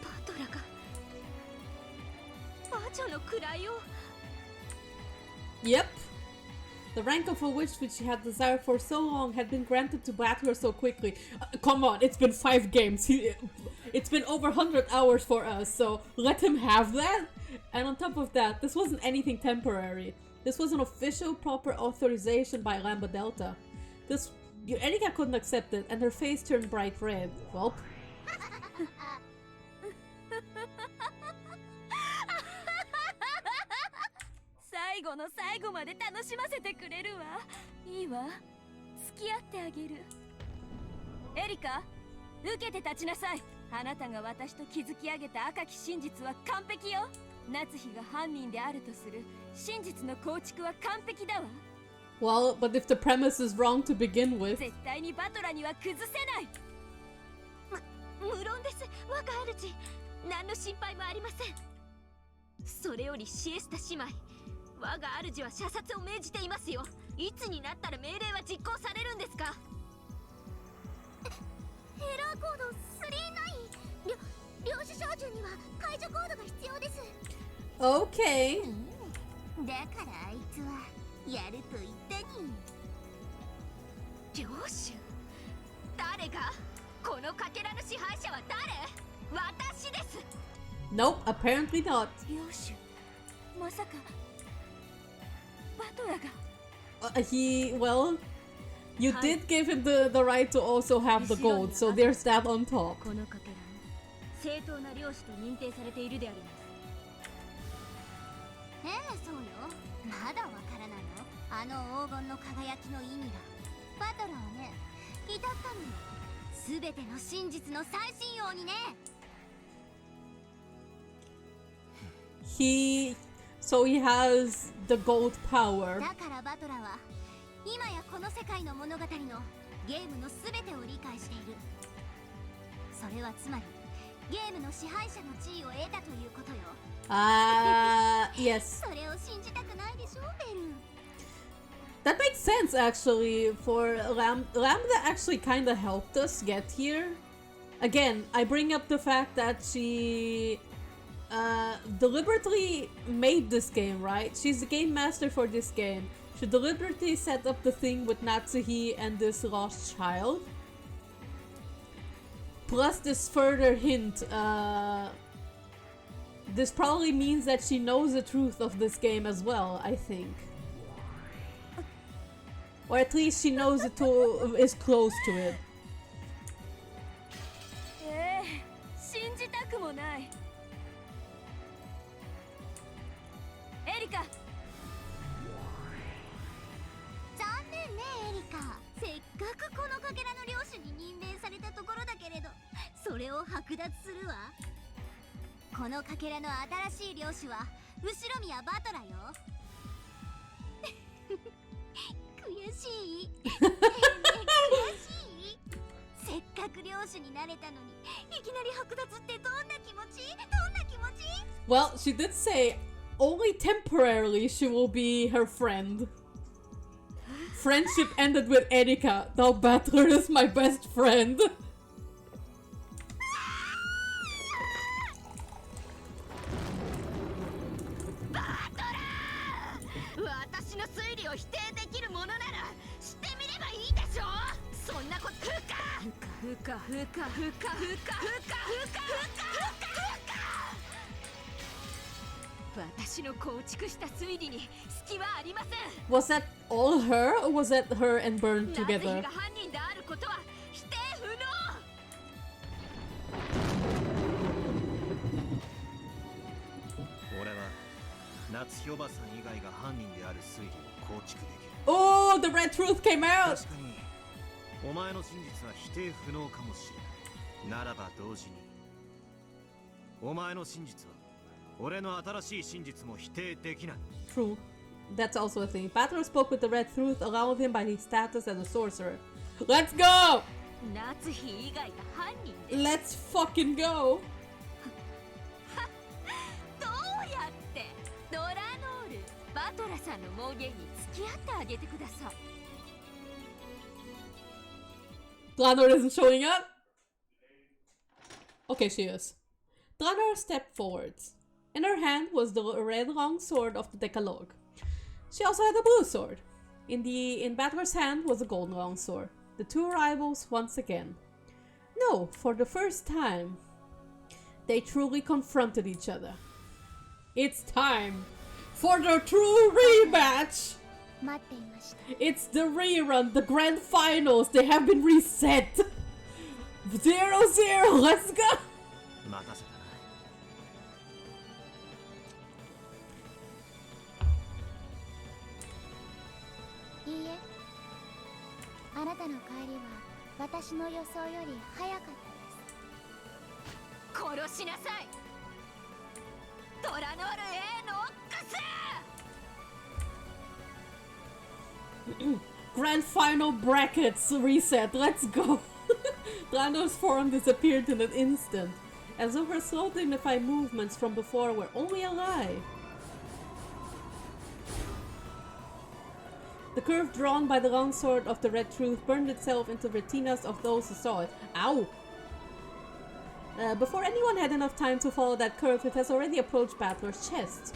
バトラが魔女の位を。 Yep. The rank of a witch which she had desired for so long had been granted to Battler so quickly. Come on, it's been 5 games. It's been over 100 hours for us, so let him have that? And on top of that, this wasn't anything temporary. This was an official, proper authorization by Lambda Delta. This... Erika couldn't accept it, and her face turned bright red. Well... 最後の最後まで楽しませてくれるわ。いいわ、付き合ってあげる。エリカ、受けて立ちなさい。あなたが私と築き上げた赤き真実は完璧よ。夏日が犯人であるとする真実の構築は完璧だわ。Well, but if the premise is wrong to begin with... 絶対にバトラには崩せない。無論です、若主。何の心配もありません。それよりシエスタ姉妹、我が主は射殺を命じていますよ。いつになったら命令は実行されるんですか？エラーコード39。領主照準には解除コードが必要です。 Okay. だからあいつはやると言ったに。領主？誰が？このかけらの支配者は誰？私です。 Nope, apparently not. 領主？まさかバトラが？ Well, you did give him the right to also have the gold, so there's that on top. このかけら正当な領主と認定されているであります。そうよ。まだわからないの？あの黄金の輝きの意味が。バトラはね、至ったのよ。すべての真実の最新王にね。So he has the gold power. だからバトラは今やこの世界の物語のゲームの全てを理解している。それはつまりゲームの支配者の地位を得たということよ。Yes. それを信じたくないでしょベル。 That makes sense actually for Lambda actually kind of helped us get here. Again, I bring up the fact that she deliberately made this game, right? She's the game master for this game. She deliberately set up the thing with Natsuhi and this lost child. Plus this further hint, this probably means that she knows the truth of this game as well, I think. Or at least she knows it is close to it. 信じたくもない。エリカ。残念ねエリカ。せっかくこのかけらの領主に任命されたところだけれど、それを剥奪するわ。このかけらの新しい領主は後ろ宮バトラよ。悔しい悔しい。せっかく領主になれたのにいきなり剥奪ってどんな気持ち？どんな気持ち？ Well, she did say only temporarily she will be her friend. Friendship ended with Erika. Now Battler is my best friend. 私の推理を否定できるものならしてみればいいでしょ。そんなことふか私の構築した推理に隙はありません。 Was that all her, or was that her and Burn なぜ together? が犯人であることは否定不能。俺は夏日おばさん以外が犯人である推理を構築できる。 Oh, the red truth came out! 確かにお前の真実は否定不能かもしれない。ならば同時にお前の真実は俺の新しい真実も否定できない。 True. That's also a thing. Battler spoke with the red truth, allowing him by his status as a sorcerer. Let's go! 夏日以外が犯人で Let's fucking go! どうやってドラノールバトラさんの妄言に付き合ってあげてください。 Glanor isn't showing up? Okay, she is. Glanor stepped forwards. In her hand was the red long sword of the Decalogue. She also had a blue sword. In Battler's hand was a golden long sword. The two rivals once again. No, for the first time, they truly confronted each other. It's time for the true rematch! 待っていました。 It's the rerun, the grand finals, they have been reset! 0-0, let's go! 待たせたな。いいえ、あなたの帰りは私の予想より早かったです。殺しなさい。ドラノール A ノックス。 Grand final brackets reset, let's go! Glanor's form disappeared in an instant, as though her slow dignified movements from before were only a lie. The curve drawn by the long sword of the red truth burned itself into the retinas of those who saw it. Ow! Before anyone had enough time to follow that curve, it has already approached Battler's chest.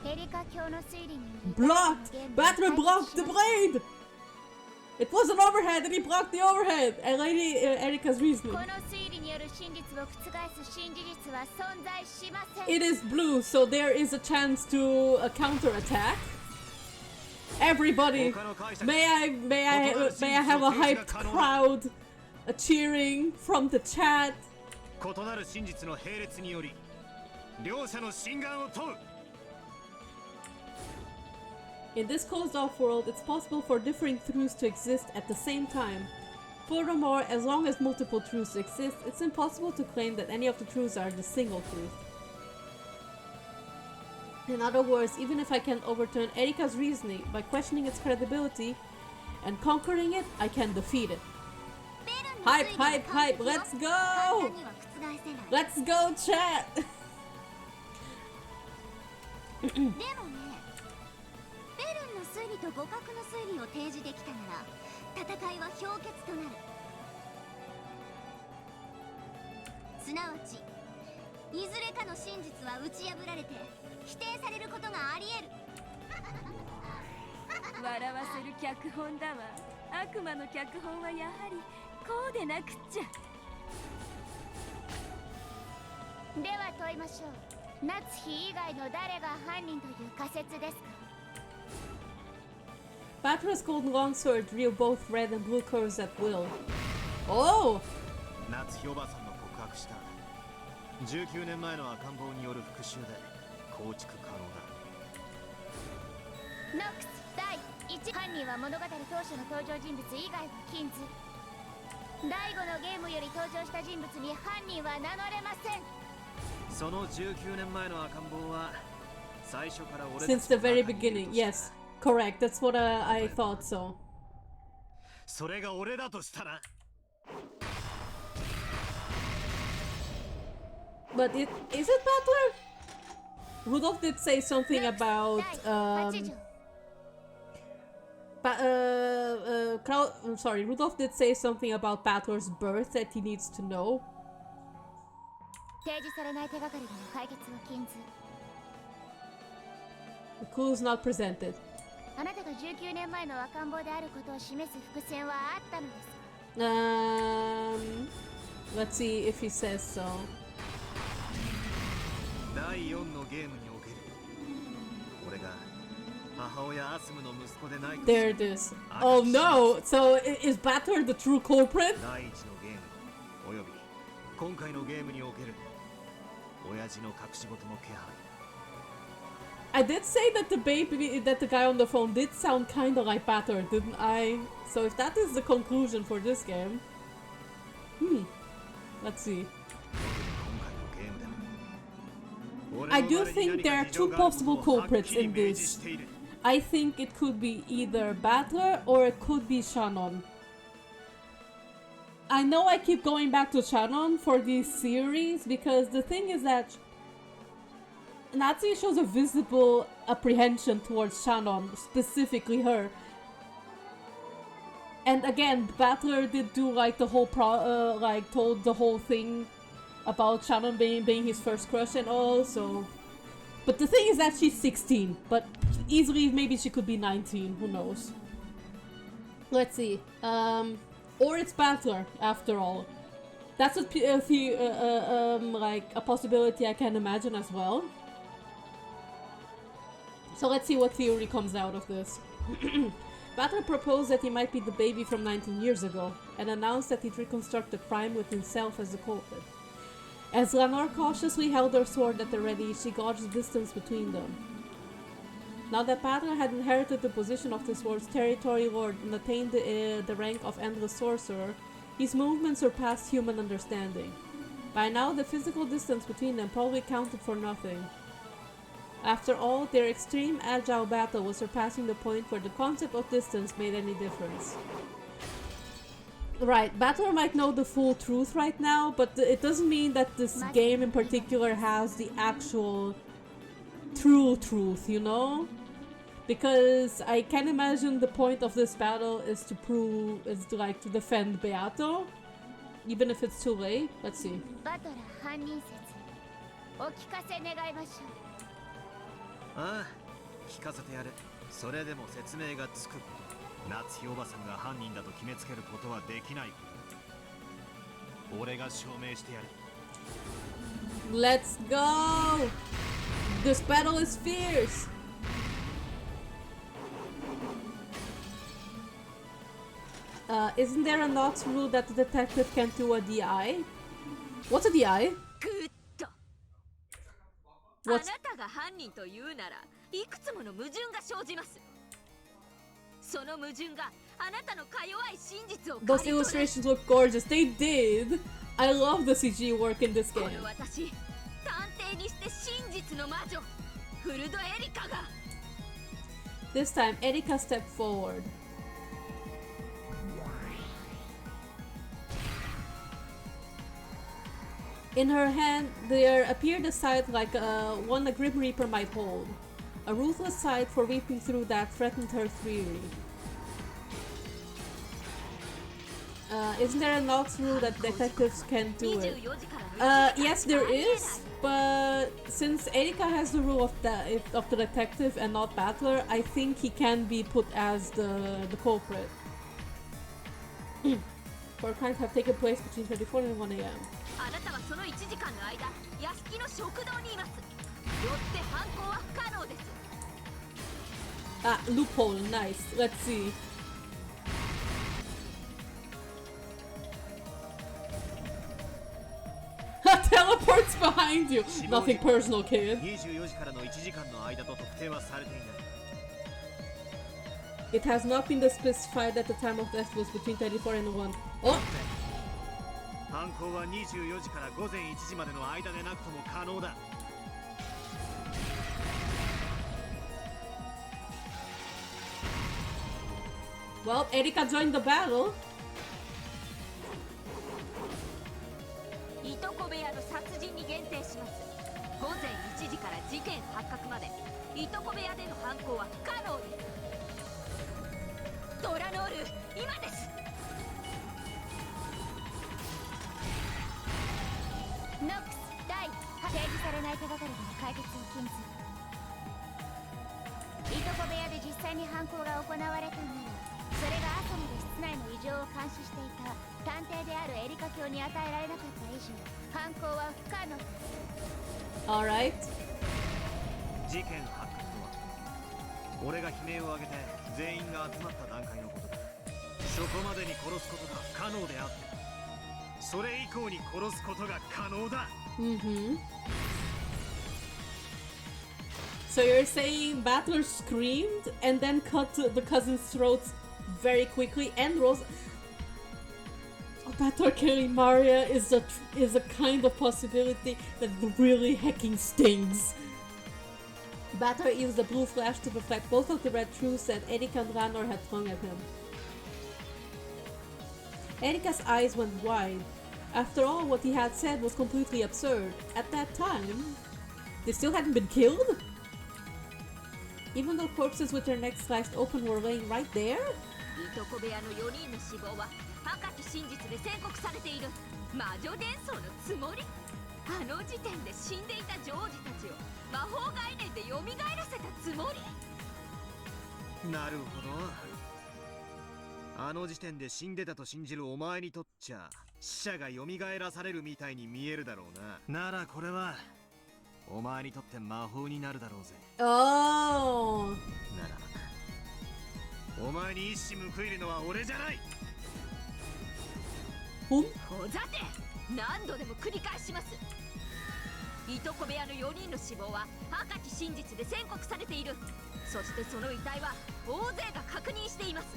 エリカ教の推理により Blocked! Battler blocked the blade! It was an overhead and he blocked the overhead! And Lady Erika's こ reasoning. の推理による真実を覆す新事実は存在しません。 It is blue, so there is a chance to counterattack. Everybody, may I have a hyped crowd cheering from the chat? 異なる真実の並列により両者の真贋を問う。 In this closed-off world, it's possible for differing truths to exist at the same time. Furthermore, as long as multiple truths exist, it's impossible to claim that any of the truths are the single truth. In other words, even if I can overturn Erika's reasoning by questioning its credibility, and conquering it, I can defeat it. Hype, hype, hype, let's go! Let's go, chat! でもね、ベルンの推理と互角の推理を提示できたなら戦いは氷結となる。すなわちいずれかの真実は打ち破られて否定されることがあり得る。笑わせる脚本だわ。悪魔の脚本はやはりこうでなくっちゃ。では問いましょう。夏日以外の誰が犯人という仮説ですか？ Batra's golden longsword drew both red and blue curves at will. Oh! 夏日おばさんの告白した19年前の赤ん坊による復讐で構築可能だ。ノックス第1犯人は物語当初の登場人物以外は禁ず。第5のゲームより登場した人物に犯人は名乗れません。その19年前の赤ん坊は最初から俺たち Since the very beginning, yes. Correct, that's what I thought so. それが俺だとしたら But is it Battler? Rudolph did say something about I'm sorry, Rudolph did say something about Battler's birth that he needs to know. 提示されない手がかりでの解決を禁ず。 The clue is not presented. あなたが19年前の赤ん坊であることを示す伏線はあったのですか？ Let's see if he says so. 第4のゲームにおける俺が母親アスムの息子でないと There it is. Oh no! So is Battler the true culprit? 第1のゲームおよび今回のゲームにおける親父の隠し事の気配 I did say that the guy on the phone did sound kinda like Battler, didn't I? So if that is the conclusion for this game, let's see. I do think there are two possible culprits in this. I think it could be either Battler or it could be Shannon. I know I keep going back to Shannon for these series because the thing is that Natsuki shows a visible apprehension towards Shannon, specifically her. And again, Battler did do like the whole told the whole thing about Shannon being his first crush and all, so... But the thing is that she's 16, but easily maybe she could be 19, who knows. Let's see. Or it's Battler, after all. That's a possibility I can imagine as well. So let's see what theory comes out of this. Battler proposed that he might be the baby from 19 years ago, and announced that he'd reconstruct the crime with himself as the culprit. As Lenore cautiously held her sword at the ready, she gauged the distance between them. Now that Battler had inherited the position of this world's territory lord and attained the rank of endless sorcerer, his movements surpassed human understanding. By now, the physical distance between them probably counted for nothing. After all, their extreme agile battle was surpassing the point where the concept of distance made any difference. Right, Battler might know the full truth right now, but it doesn't mean that this game in particular has the actual true truth, you know? Because I can imagine the point of this battle is to defend Beato, even if it's too late. Let's see. バトラー犯人説お聞かせ願いましょう。ああ、聞かせてやる。それでも説明がつく。夏日おばさんが犯人だと決めつけることはできない。俺が証明してやる。Let's go! This battle is fierce! Isn't there a Knox rule that the detective can't do a DI? What's a DI? グッと。あ What's... なたが犯人というならいくつもの矛盾が生じます。その矛盾があなたのか弱い真実を Those illustrations look gorgeous. They did! I love the CG work in this こ game. の私探偵にして真実の魔女フルドエリカが This time, Erika stepped forward. In her hand there appeared a sight like one a Grim Reaper might hold. A ruthless sight for weeping through that threatened her freely. Isn't there a Nox rule that detectives can do it? Yes, there is, but since Erika has the rule of the detective and not Battler, I think he can be put as the culprit. For crimes have taken place between 24 and 1 a.m. Ah, loophole, nice. Let's see. Teleports behind you! Nothing personal, kid. It has not been specified that the time of death was between 24 and 1. Oh! Well, Erika joined the battle. いとこ部屋の殺人に限定します。午前1時から事件発覚までいとこ部屋での犯行は不可能です。ドラノール、今です。ノックス、ダイ、提示されない手がかりでの解決を禁ず。いとこ部屋で実際に犯行が行われたなら、それが朝まで室内の異常を監視していた探偵であるエリカ卿に与えられなかった以上、犯行は不可能です。Alright. 事件発覚とは、俺が悲鳴を上げて全員が集まった段階のことだ。そこまでに殺すことが不可能であって、それ以降に殺すことが可能だ。So you're saying Battler screamed and then cut the cousin's throats very quickly, and Rose. Battler killing Maria is a kind of possibility that really hecking stings. Battler used the blue flash to reflect both of the red truths that Erika and Ranor had flung at him. Erika's eyes went wide. After all, what he had said was completely absurd. At that time, they still hadn't been killed? Even though corpses with their necks sliced open were laying right there? いとこ部屋の4人の死亡は赤き真実で宣告されている。魔女伝送のつもり。あの時点で死んでいたジョージたちを魔法概念で蘇らせたつもり。なるほど。あの時点で死んでたと信じるお前にとっちゃ死者が蘇らされるみたいに見えるだろうな。ならこれはお前にとって魔法になるだろうぜ。Oh. ならお前に一矢報いるのは俺じゃない。ほざて、何度でも繰り返します。いとこ部屋の4人の死亡は赤き真実で宣告されている。そしてその遺体は大勢が確認しています。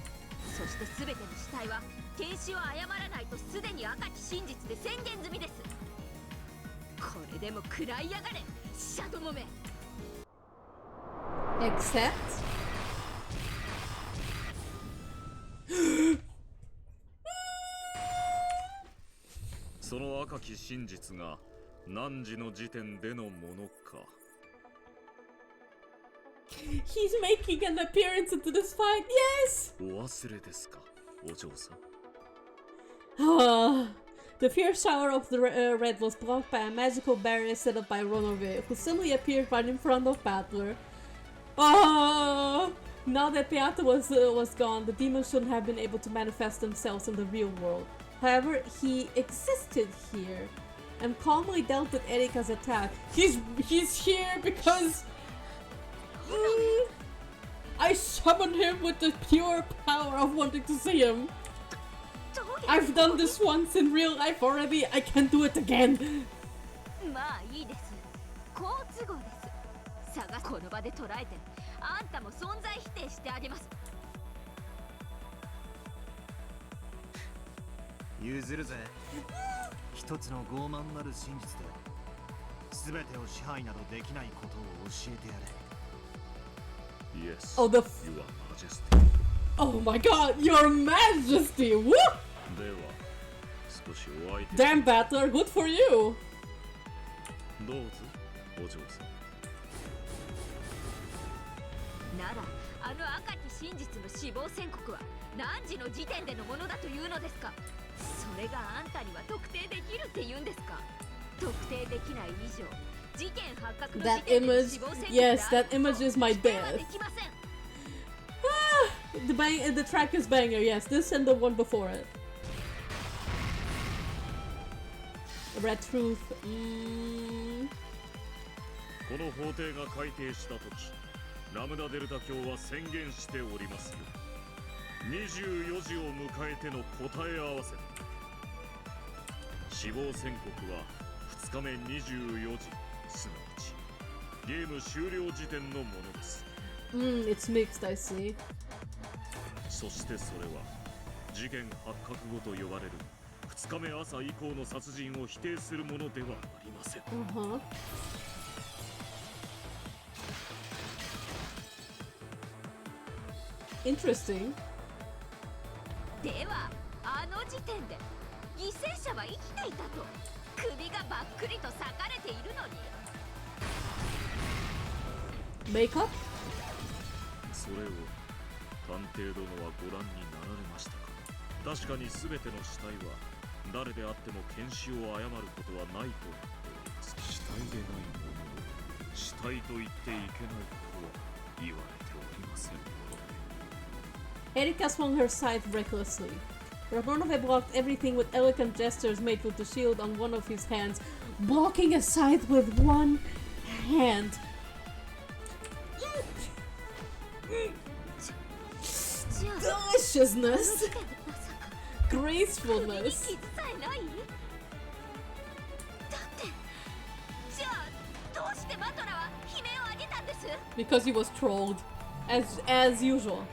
そして全ての死体は天使を誤らないとすでに赤き真実で宣言済みです。これでも食らいやがれ、死者どもめ。Except? その赤き真実が何時の時点でのものか。He's making an appearance into this fight, yes! お忘れですか、お嬢さん。The fierce shower of the red was blocked by a magical barrier set up by Ronove, who suddenly appeared right in front of Battler. Now that Beata was gone, the demons shouldn't have been able to manifest themselves in the real world. However, he existed here and calmly dealt with Erika's attack. He's here because I summoned him with the pure power of wanting to see him. I've done this once in real life already. I can do it again. まあいいです。好都合です。探すこの場で捉えて、あんたも存在否定してあげます。譲るぜ。一つの傲慢なる真実で全てを支配などできないことを教えてやれ。Yes. Oh, the Your Majesty. Oh my god, Your Majesty! Woo! では少しお相手。 Damn, Battler, good for you! どうぞお嬢さん。ならあの赤き真実の死亡宣告は何時の時点でのものだというのですか。それがあんたには特定できるって言うんですか。特定できない以上事件発覚の時 That 点での image, 死亡宣告 yes, that image is my 否定は death. できません。The track is banger, yes. This and the one before it. Red Truth. この法廷が改定したとき、ラムダデルタ教は宣言しておりますよ。24時を迎えての答え合わせで、死亡宣告は2日目24時、すなわちゲーム終了時点のものです。It's mixed, I see. そしてそれは事件発覚後と呼ばれる2日目朝以降の殺人を否定するものではありません。Interesting. ではあの時点で犠牲者は生きていたと首がばっくりと裂かれているのに。Makeup? それを探偵殿はご覧になられましたか。確かに全ての死体は誰であっても検視を誤ることはないと言っております。死体でないものを死体と言っていけないことは言われておりません。Erika swung her scythe recklessly. Ramonove blocked everything with elegant gestures made with the shield on one of his hands, blocking a scythe with one hand. Deliciousness! Gracefulness! Because he was trolled, as usual.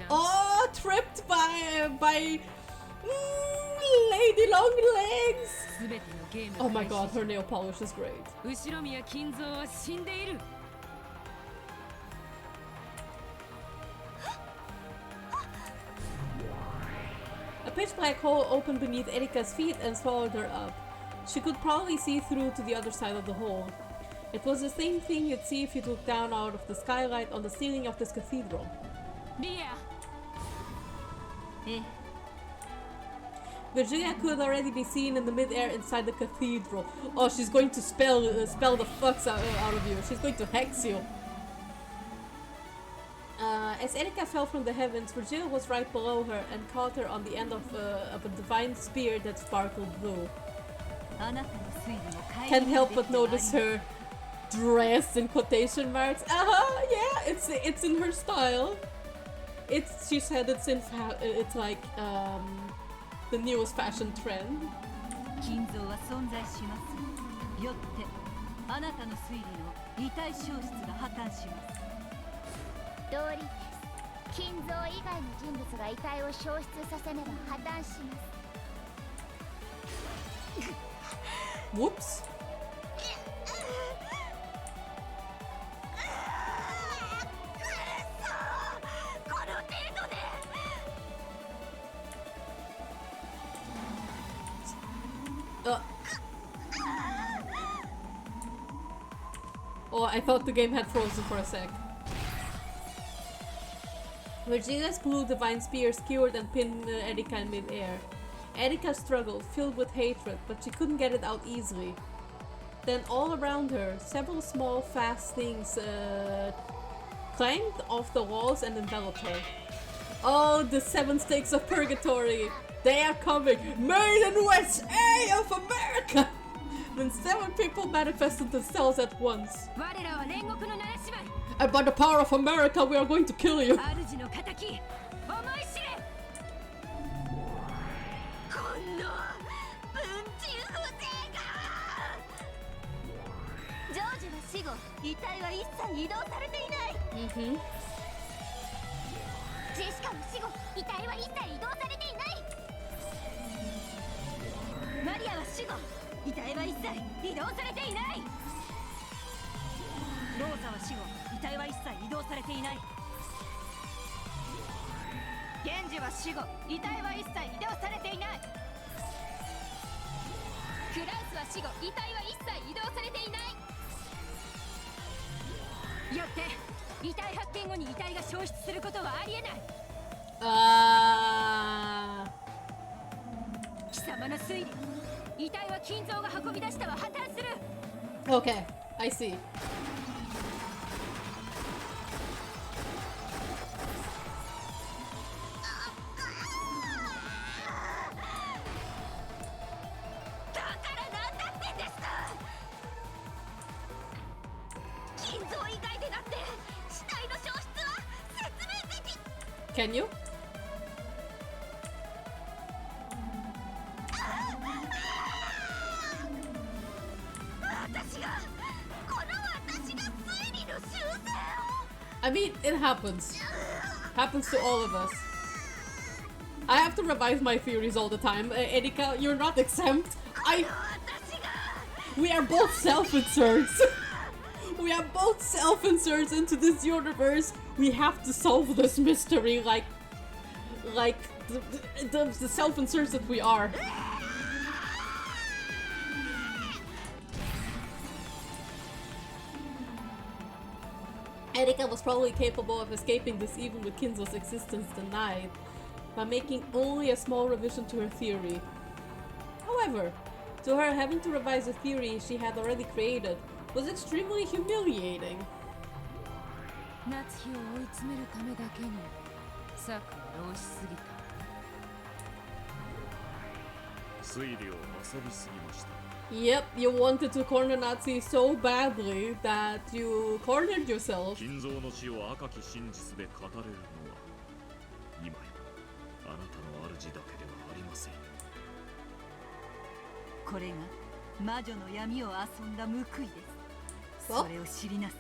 Oh, tripped by Lady Long Legs! Oh my god, her nail polish is great. A pitch black hole opened beneath Erika's feet and swallowed her up. She could probably see through to the other side of the hole. It was the same thing you'd see if you looked down out of the skylight on the ceiling of this cathedral. Virginia could already be seen in the midair inside the cathedral. Oh, she's going to spell the fucks out of you. She's going to hex you. As Erika fell from the heavens, Virginia was right below her and caught her on the end of a divine spear that sparkled blue. Can't help but notice her dress in quotation marks. Yeah, it's in her style. She said it's like the newest fashion trend. 道理です。金像以外の人物が遺体を消失させねば破綻します。Whoops. Oh, I thought the game had frozen for a sec. Virginia's blue divine spear skewered and pinned Erika in midair. Erika struggled, filled with hatred, but she couldn't get it out easily. Then all around her, several small, fast things clanged off the walls and enveloped her. Oh, the 7 stakes of purgatory! They are coming! Made in USA of America! Then 7 people manifested themselves at once. And by the power of America, we are going to kill you! Mm-hmm. ジェシカの死後、遺体は一切移動されていない。マリアは死後、遺体は一切移動されていない。ローザは死後、遺体は一切移動されていない。ゲンジは死後、遺体は一切移動されていない。クラウスは死後遺体は一切移動されていない。よって遺体発見後に遺体が消失することはありえない。貴様の推理、遺体は金蔵が運び出したは破綻する。 Okay, I see. だからなんだってんですか。金蔵以外でだって死体の消失は説明でき。 Can you? 私が推理の修正を。 I mean, it happens. Happens to all of us. I have to revise my theories all the time. Erika, you're not exempt. We are both self-inserts. We are both self-inserts into this universe. We have to solve this mystery like the self-inserts that we are. Erika was probably capable of escaping this even with Kinzo's existence denied, by making only a small revision to her theory. However, to her, having to revise a theory she had already created was extremely humiliating. 夏日を追い詰めるためだけに策を浪しすぎた。推理を遊びすぎました。 Yep, you wanted to corner Nazi so badly that you cornered yourself. 金蔵の死を赤き真実で語れるのは今やあなたの主だけではありません。これが魔女の闇を遊んだ報いです。それを知りなさい、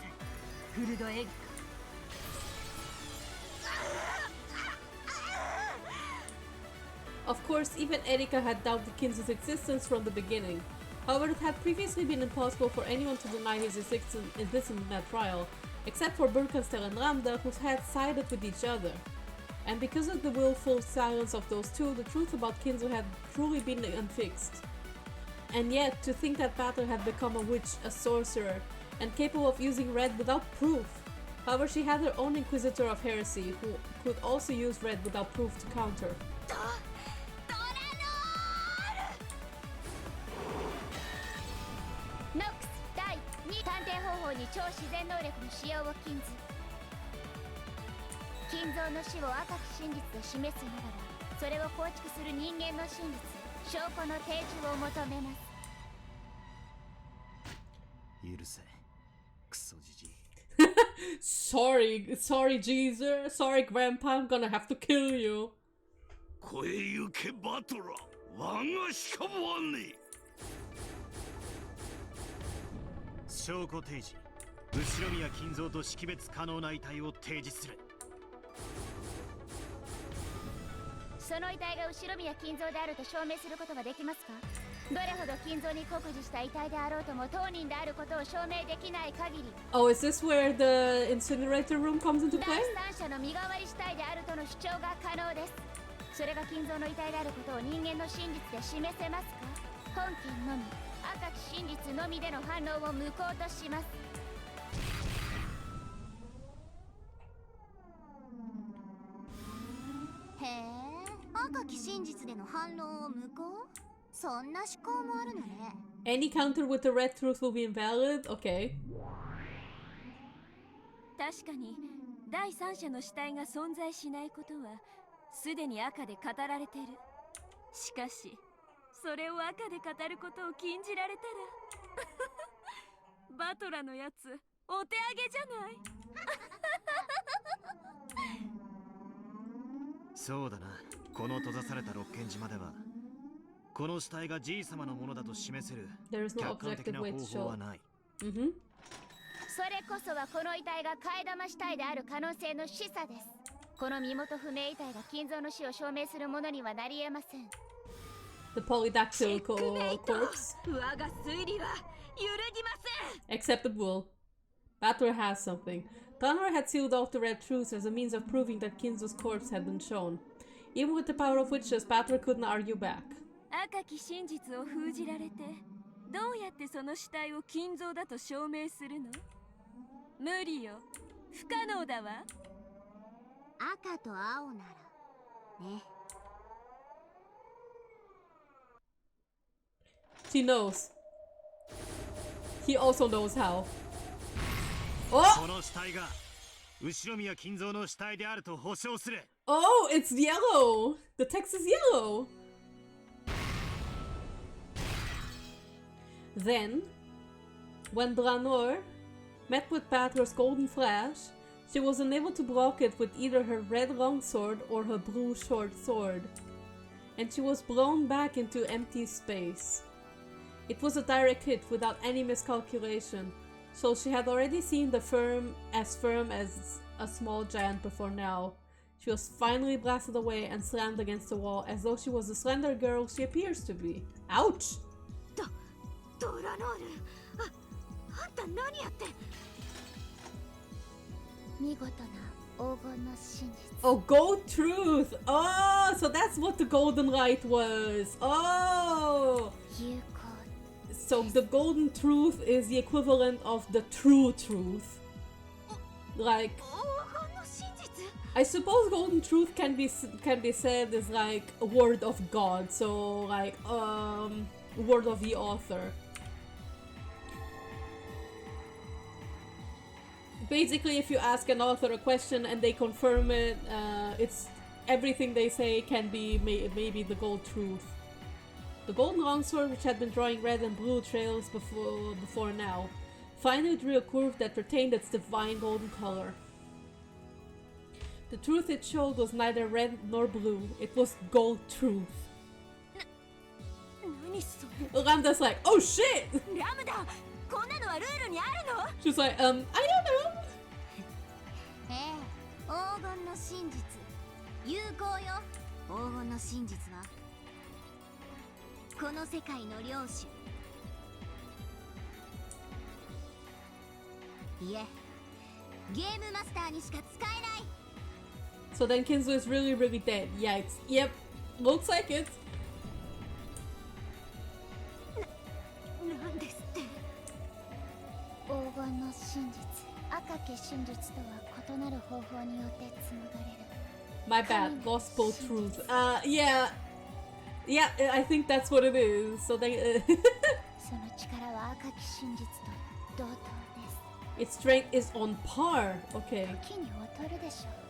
フルドエリカ。 Of course, even Erika had doubted Kinzo's existence from the beginning. However, it had previously been impossible for anyone to deny his existence in that trial, except for Birkenstein and Ramda, who had sided with each other. And because of the willful silence of those two, the truth about Kinzo had truly been unfixed. And yet, to think that Battle had become a witch, a sorcerer, and capable of using red without proof. However, she had her own Inquisitor of Heresy, who could also use red without proof to counter. Nox 第2探偵方法に超自然能力の使用を禁ず。金蔵の死を赤き真実と示すならば、それを構築する人間の真実、証拠の提示を求めます。許せ、クソじじい。Sorry, Jeezer. Sorry, Grandpa. I'm gonna have to kill you. 超えゆけバトラー、我がしかもわねえ。証拠提示、後宮金蔵と識別可能な遺体を提示する。その遺体が後宮金蔵であると証明することができますか？どれほど金蔵に酷似した遺体であろうとも当人であることを証明できない限り。Oh, is this where the incinerator room comes into 第 play? 三者の身代わり死体であるとの主張が可能です。それが金蔵の遺体であることを人間の真実で示せますか？本件のみ赤き真実のみでの反応を無効とします。へえ、赤き真実での反論を無効？そんな思考もあるのね。Any counter with the red truth will be invalid? Okay. 確かに第三者の死体が存在しないことはすでに赤で語られてる。しかしそれを赤で語ることを禁じられたらバトラのやつお手上げじゃない。そうだな、この閉ざされた六軒島ではこの死体がじい様のものだと示せる There is no 客観的 objective な way 方 to 法 show. はない。それこそはこの遺体が替え玉死体である可能性の示唆です。この身元不明遺体が金蔵の死を証明するものにはなり得ません。The polydactyl corpse. 我が推理は揺るぎません。 Accepted will. Battler has something. Tanner had sealed off the red truth as a means of proving that Kinzo's corpse had been shown. Even with the power of witches, Battler couldn't argue back. 赤き真実を封じられてどうやってその死体を金蔵だと証明するの？無理よ、不可能だわ。赤と青ならね。 She knows. He also knows how. こ Oh! の死体が後宮金蔵の死体であると保証する。 Oh, it's yellow! The text is yellow! Then, when Dranor met with Batra's golden flash, she was unable to block it with either her red longsword or her blue short sword, and she was blown back into empty space. It was a direct hit without any miscalculation, so she had already seen the firm as a small giant before now. She was finally blasted away and slammed against the wall as though she was the slender girl she appears to be. Ouch! ドラノール、あんた何やって。見事な黄金の真実。 Oh, gold truth! Oh, so that's what the golden light was. Oh! 有効。 So the golden truth is the equivalent of the true truth. Like, 黄金の真実？ I suppose golden truth can be said as like a word of God. So like word of the author. Basically, if you ask an author a question and they confirm it, it's everything they say can be maybe the gold truth. The golden longsword, which had been drawing red and blue trails before now, finally drew a curve that retained its divine golden color. The truth it showed was neither red nor blue. It was gold truth. 何それ？ Ramda's like, oh shit! ラムダ、こんなのはルールにあるの？ She's like, I don't know. ええ、黄金の真実。有効よ。黄金の真実はこの世界の領主。いえ、ゲームマスターにしか使えない。 So then Kinzo is really, really dead. Yikes. Yep. Looks like it. なんですって？黄金の真実、赤き真実とは異なる方法によって紡がれる。 My bad. Gospel truth. Yeah. Yeah, I think that's what it is. So they. その力は赤き真実と同等です。 Its strength is on par. Okay. 時に劣るでしょう。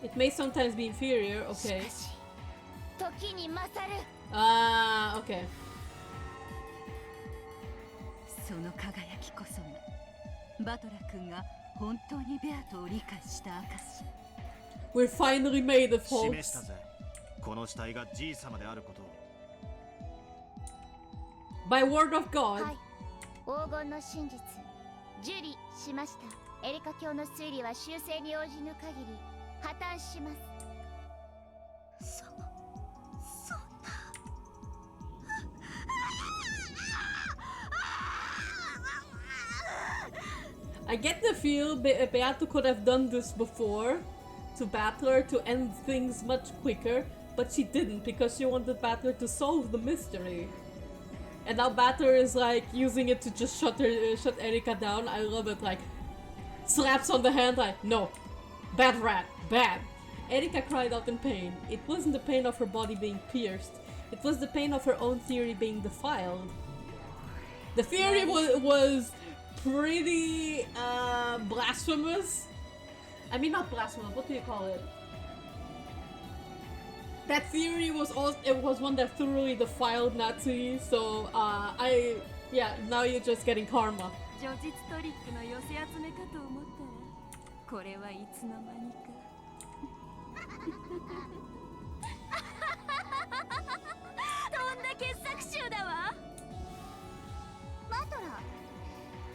It may sometimes be inferior. し Okay. かし、時に勝る。 Okay. その輝きこそがバトラ君が本当にベアトを理解した証。 We're finally made of 示した hopes. ぜ。この死体がじい様であることを。 By word of God. はい、黄金の真実、受理しました。エリカ教の推理は修正に応じぬ限り破綻します。そんな。 I get the feel Beato could have done this before to Battler to end things much quicker, but she didn't because she wanted Battler to solve the mystery. And now Battler is like using it to just shut Erika down. I love it. Like slaps on the hand like, no, bad rat, bad. Erika cried out in pain. It wasn't the pain of her body being pierced. It was the pain of her own theory being defiled. The theory was pretty blasphemous. I mean, not blasphemous. What do you call it? That theory was one that thoroughly defiled Nazis. So now you're just getting karma. 叙実トリックの寄せ集めかと思ったら、これはいつの間にか。とんだ傑作集だわ。バトラー、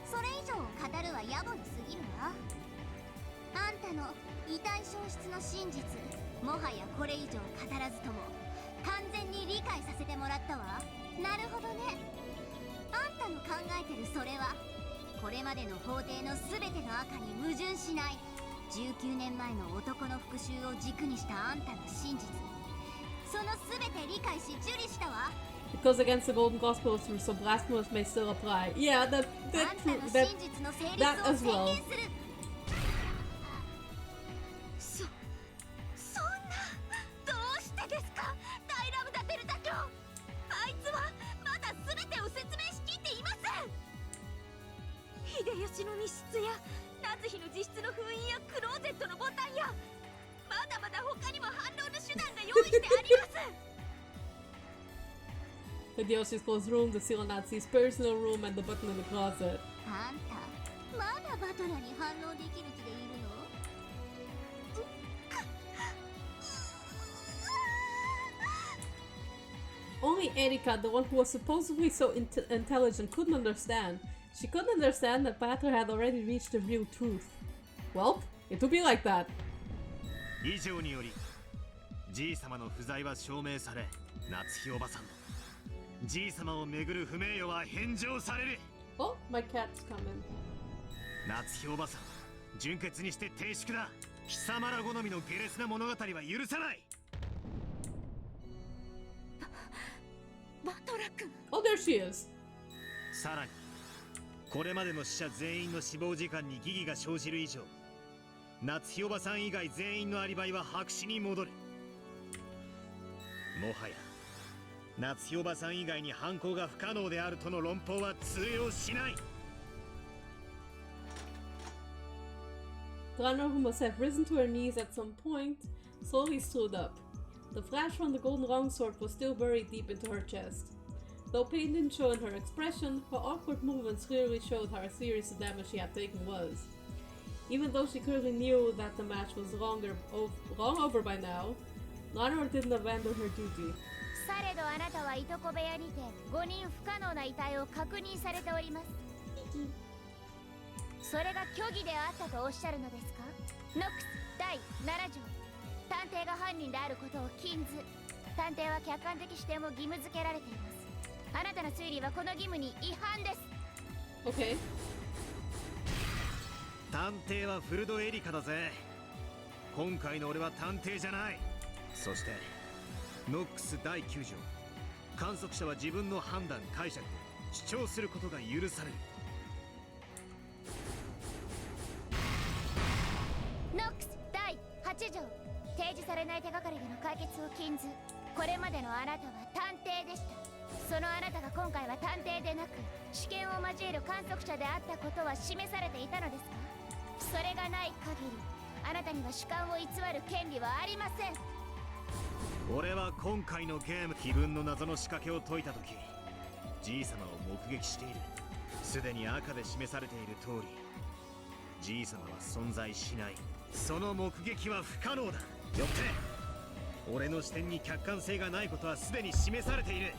それ以上語るは野暮に過ぎるわ。あんたの遺体消失の真実、もはやこれ以上語らずとも完全に理解させてもらったわ。なるほどね。あんたの考えてるそれはこれまでの法廷の全ての赤に矛盾しない19年前の男の復讐を軸にしたあんたの真実。その全て理解し受理したわ。 Because against the golden gospel truth, so blasphemous may still apply. Yeah, あんたの真実の成立 that を as 宣 well. 言する。そんな、どうしてですか、大ラムダデルタ卿。あいつはまだ全てを説明しきっていません。秀吉の密室や夏日の自室の封印やクローゼットのボタンやまだまだ他にも反論の手段が用意してあります。 Hideyoshi's closed room, the seal on Natsu's personal room, and the button in the closet. あんた、まだバトラーに反応できる気でいるの？ Only Erika, the one who was supposedly so intelligent, couldn't understand. She couldn't understand that Pater had already reached the real truth. Well, it would be like that. 以上により、じい様の不在は証明され、夏日おばさん、じい様をめぐる不名誉は返上される。 Oh, my cat's coming. 夏日おばさん、純潔にして停粛だ。貴様ら好みの下劣な物語は許さない。バトラ君。 Oh, there she is. さらに、これまでの死者全員の死亡時間に疑義が生じる以上、夏日おばさん以外全員のアリバイは白紙に戻る。もはや夏日おばさん以外に犯行が不可能であるとの論法は通用しない。 Drana, who must have risen to her knees at some point, slowly stood up. The flash from the golden longsword was still buried deep into her chest. Though pain didn't show in her expression, her awkward movements clearly showed how serious the damage she had taken was. Even though she clearly knew that the match was long over by now, Drana didn't abandon her duty. されどあなたはいとこ部屋にて5人不可能な遺体を確認されております。それが虚偽であったとおっしゃるのですか？ノックス第7条、探偵が犯人であることを禁ず。探偵は客観的視点を義務付けられています。あなたの推理はこの義務に違反です。 Okay. 探偵はフルドエリカだぜ。今回の俺は探偵じゃない。そしてノックス第9条、観測者は自分の判断解釈主張することが許される。ノックス第8条、提示されない手がかりでの解決を禁ず。これまでのあなたは探偵でした。そのあなたが今回は探偵でなく試験を交える観測者であったことは示されていたのですか？それがない限りあなたには主観を偽る権利はありません。俺は今回のゲーム、気分の謎の仕掛けを解いた時、じい様を目撃している。すでに赤で示されている通り、じい様は存在しない。その目撃は不可能だ。よって俺の視点に客観性がないことはすでに示されている。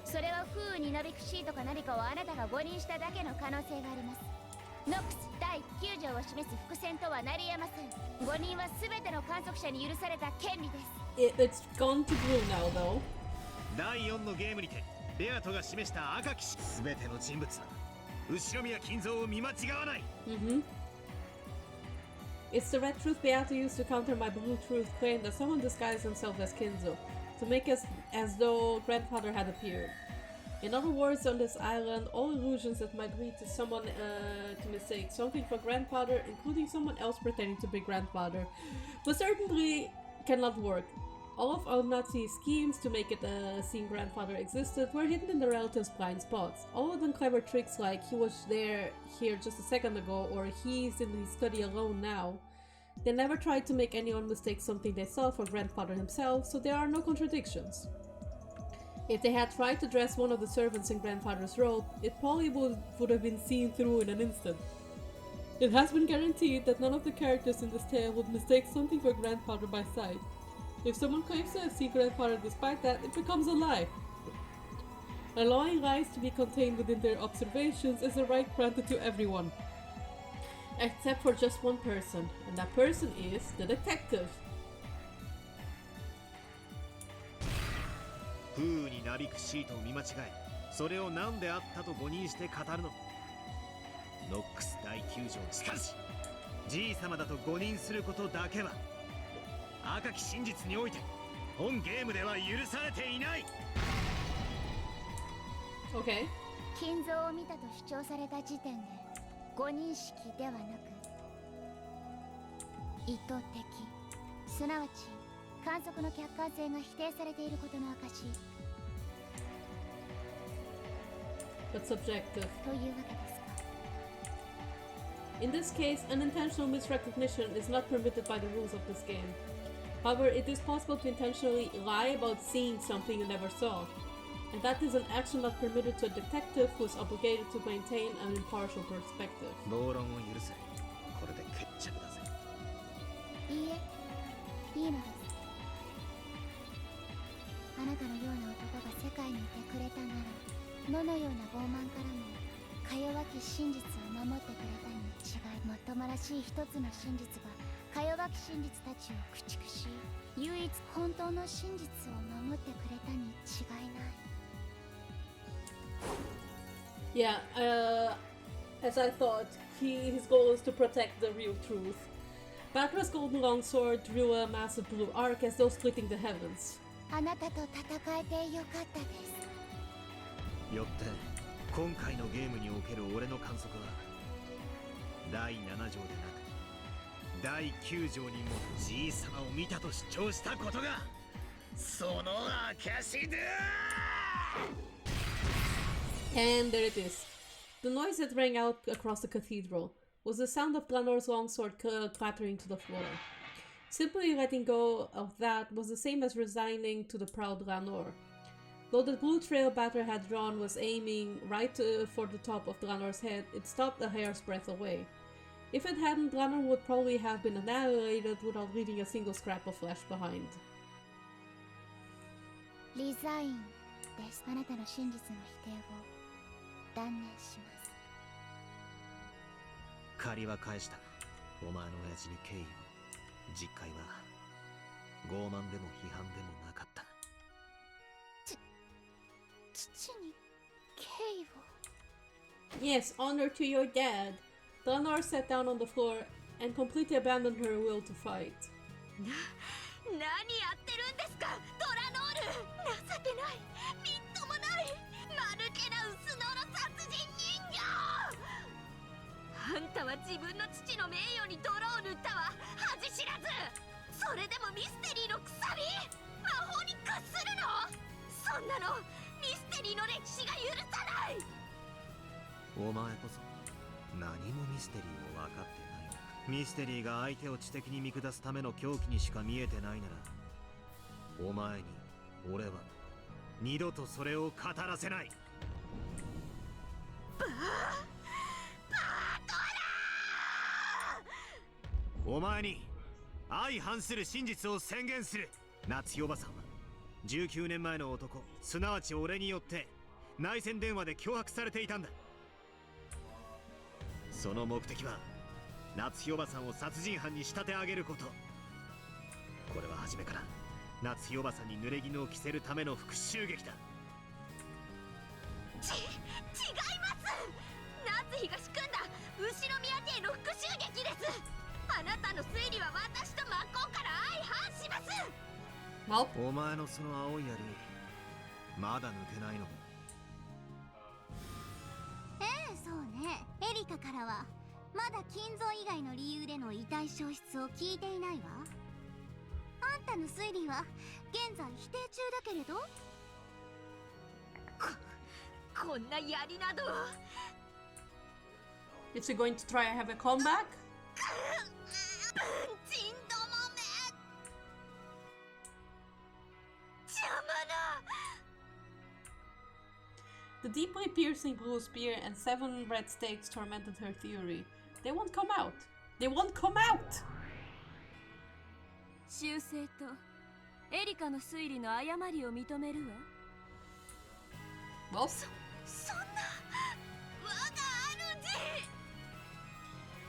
それは風雨になびくシートか何かをあなたが誤認しただけの可能性があります。ノックス第9条を示す伏線とはなり得ません。誤認は全ての観測者に許された権利です。It's gone to blue now, though. 第4のゲームにてベアトが示した赤騎士、全ての人物は後宮金蔵を見間違わない。It's the red truth Beato used to counter my blue truth claim that someone disguised himself as Kinzo, to make it as though grandfather had appeared. In other words, on this island, all illusions that might lead to someone to mistake something for grandfather, including someone else pretending to be grandfather, but certainly cannot work. All of our Nazi schemes to make it seem grandfather existed were hidden in the relatives' blind spots. All of them clever tricks like he was here just a second ago, or he's in the study alone now. They never tried to make anyone mistake something they saw for grandfather himself, so there are no contradictions. If they had tried to dress one of the servants in grandfather's robe, it probably would have been seen through in an instant. It has been guaranteed that none of the characters in this tale would mistake something for grandfather by sight. If someone claims to have seen grandfather despite that, it becomes a lie. Allowing lies to be contained within their observations is a right granted to everyone. Except for just one person, and that person is the detective. 風雨になびくシートを見間違え、それを何であったと誤認して語るの。ノックス第9条。しかしじい様だと誤認することだけは赤き真実において本ゲームでは許されていない。 Okay. 金像を見たと主張された時点で誤認識ではなく意図的、すなわち観測の客観性が否定されていることの証 But subjective. というわけですか。 In this case, unintentional misrecognition is not permitted by the rules of this game. However, it is possible to intentionally lie about seeing something you never saw, and that is an action not permitted to a detective who is obligated to maintain an impartial perspective. 暴論を許せ。これで決着だぜ。いいえ、いいのです。あなたのような男が世界にいてくれたなら、どのような傲慢からもか弱き真実を守ってくれたに違い、もっともらしい一つの真実がか弱き真実たちを駆逐し、唯一本当の真実を守ってくれたに違いない。 Yeah, as I thought, his goal is to protect the real truth. Batra's golden longsword drew a massive blue arc as though splitting the heavens. あなたと戦えてよかったです。よって今回のゲームにおける俺の観測は第7条でなく第9条にもじい様を見たと主張したことがその証だ。 And there it is. The noise that rang out across the cathedral was the sound of Glanor's longsword clattering to the floor. Simply letting go of that was the same as resigning to the proud Glanor. Though the blue trail Batra had drawn was aiming right for the top of Glanor's head, it stopped a hair's breadth away. If it hadn't, Glanor would probably have been annihilated without leaving a single scrap of flesh behind. リザインです。あなたの真実の否定を断念します。借りは返した。お前の親父に敬意を。実戒は傲慢でも批判でもなかった。父に敬意を。 Yes, honor to your dad. Glanor sat down on the floor and completely abandoned her will to fight. 何やってるんですか、ドラノール。情けない、みっともない、間抜けな薄野の殺人人形。あんたは自分の父の名誉に泥を塗ったわ、恥知らず。それでもミステリーのくさび、魔法に屈するの。そんなのミステリーの歴史が許さない。お前こそ何もミステリーを分かってない。ミステリーが相手を知的に見下すための狂気にしか見えてないなら、お前に俺は二度とそれを語らせない。お前に相反する真実を宣言する。夏代おばさんは19年前の男、すなわち俺によって内戦電話で脅迫されていたんだ。その目的は夏代おばさんを殺人犯に仕立て上げること。これは初めから夏代おばさんに濡れ衣を着せるための復讐劇だ。違います。夏日が仕組んだ後宮邸の復讐劇です。あなたの推理は私と真っ向から相反します。お前のその青い槍まだ抜けないの？そうね。エリカからはまだ金像以外の理由での遺体消失を聞いていないわ。あんたの推理は現在否定中だけれど、こんな槍など。 Is she going to try and have a comeback? 人どもめ、邪魔だ。 The deeply piercing blue spear and 7 red stakes tormented her theory. They won't come out! They won't come out! 修正とエリカの推理の誤りを認めるわ。 Well, そんな我が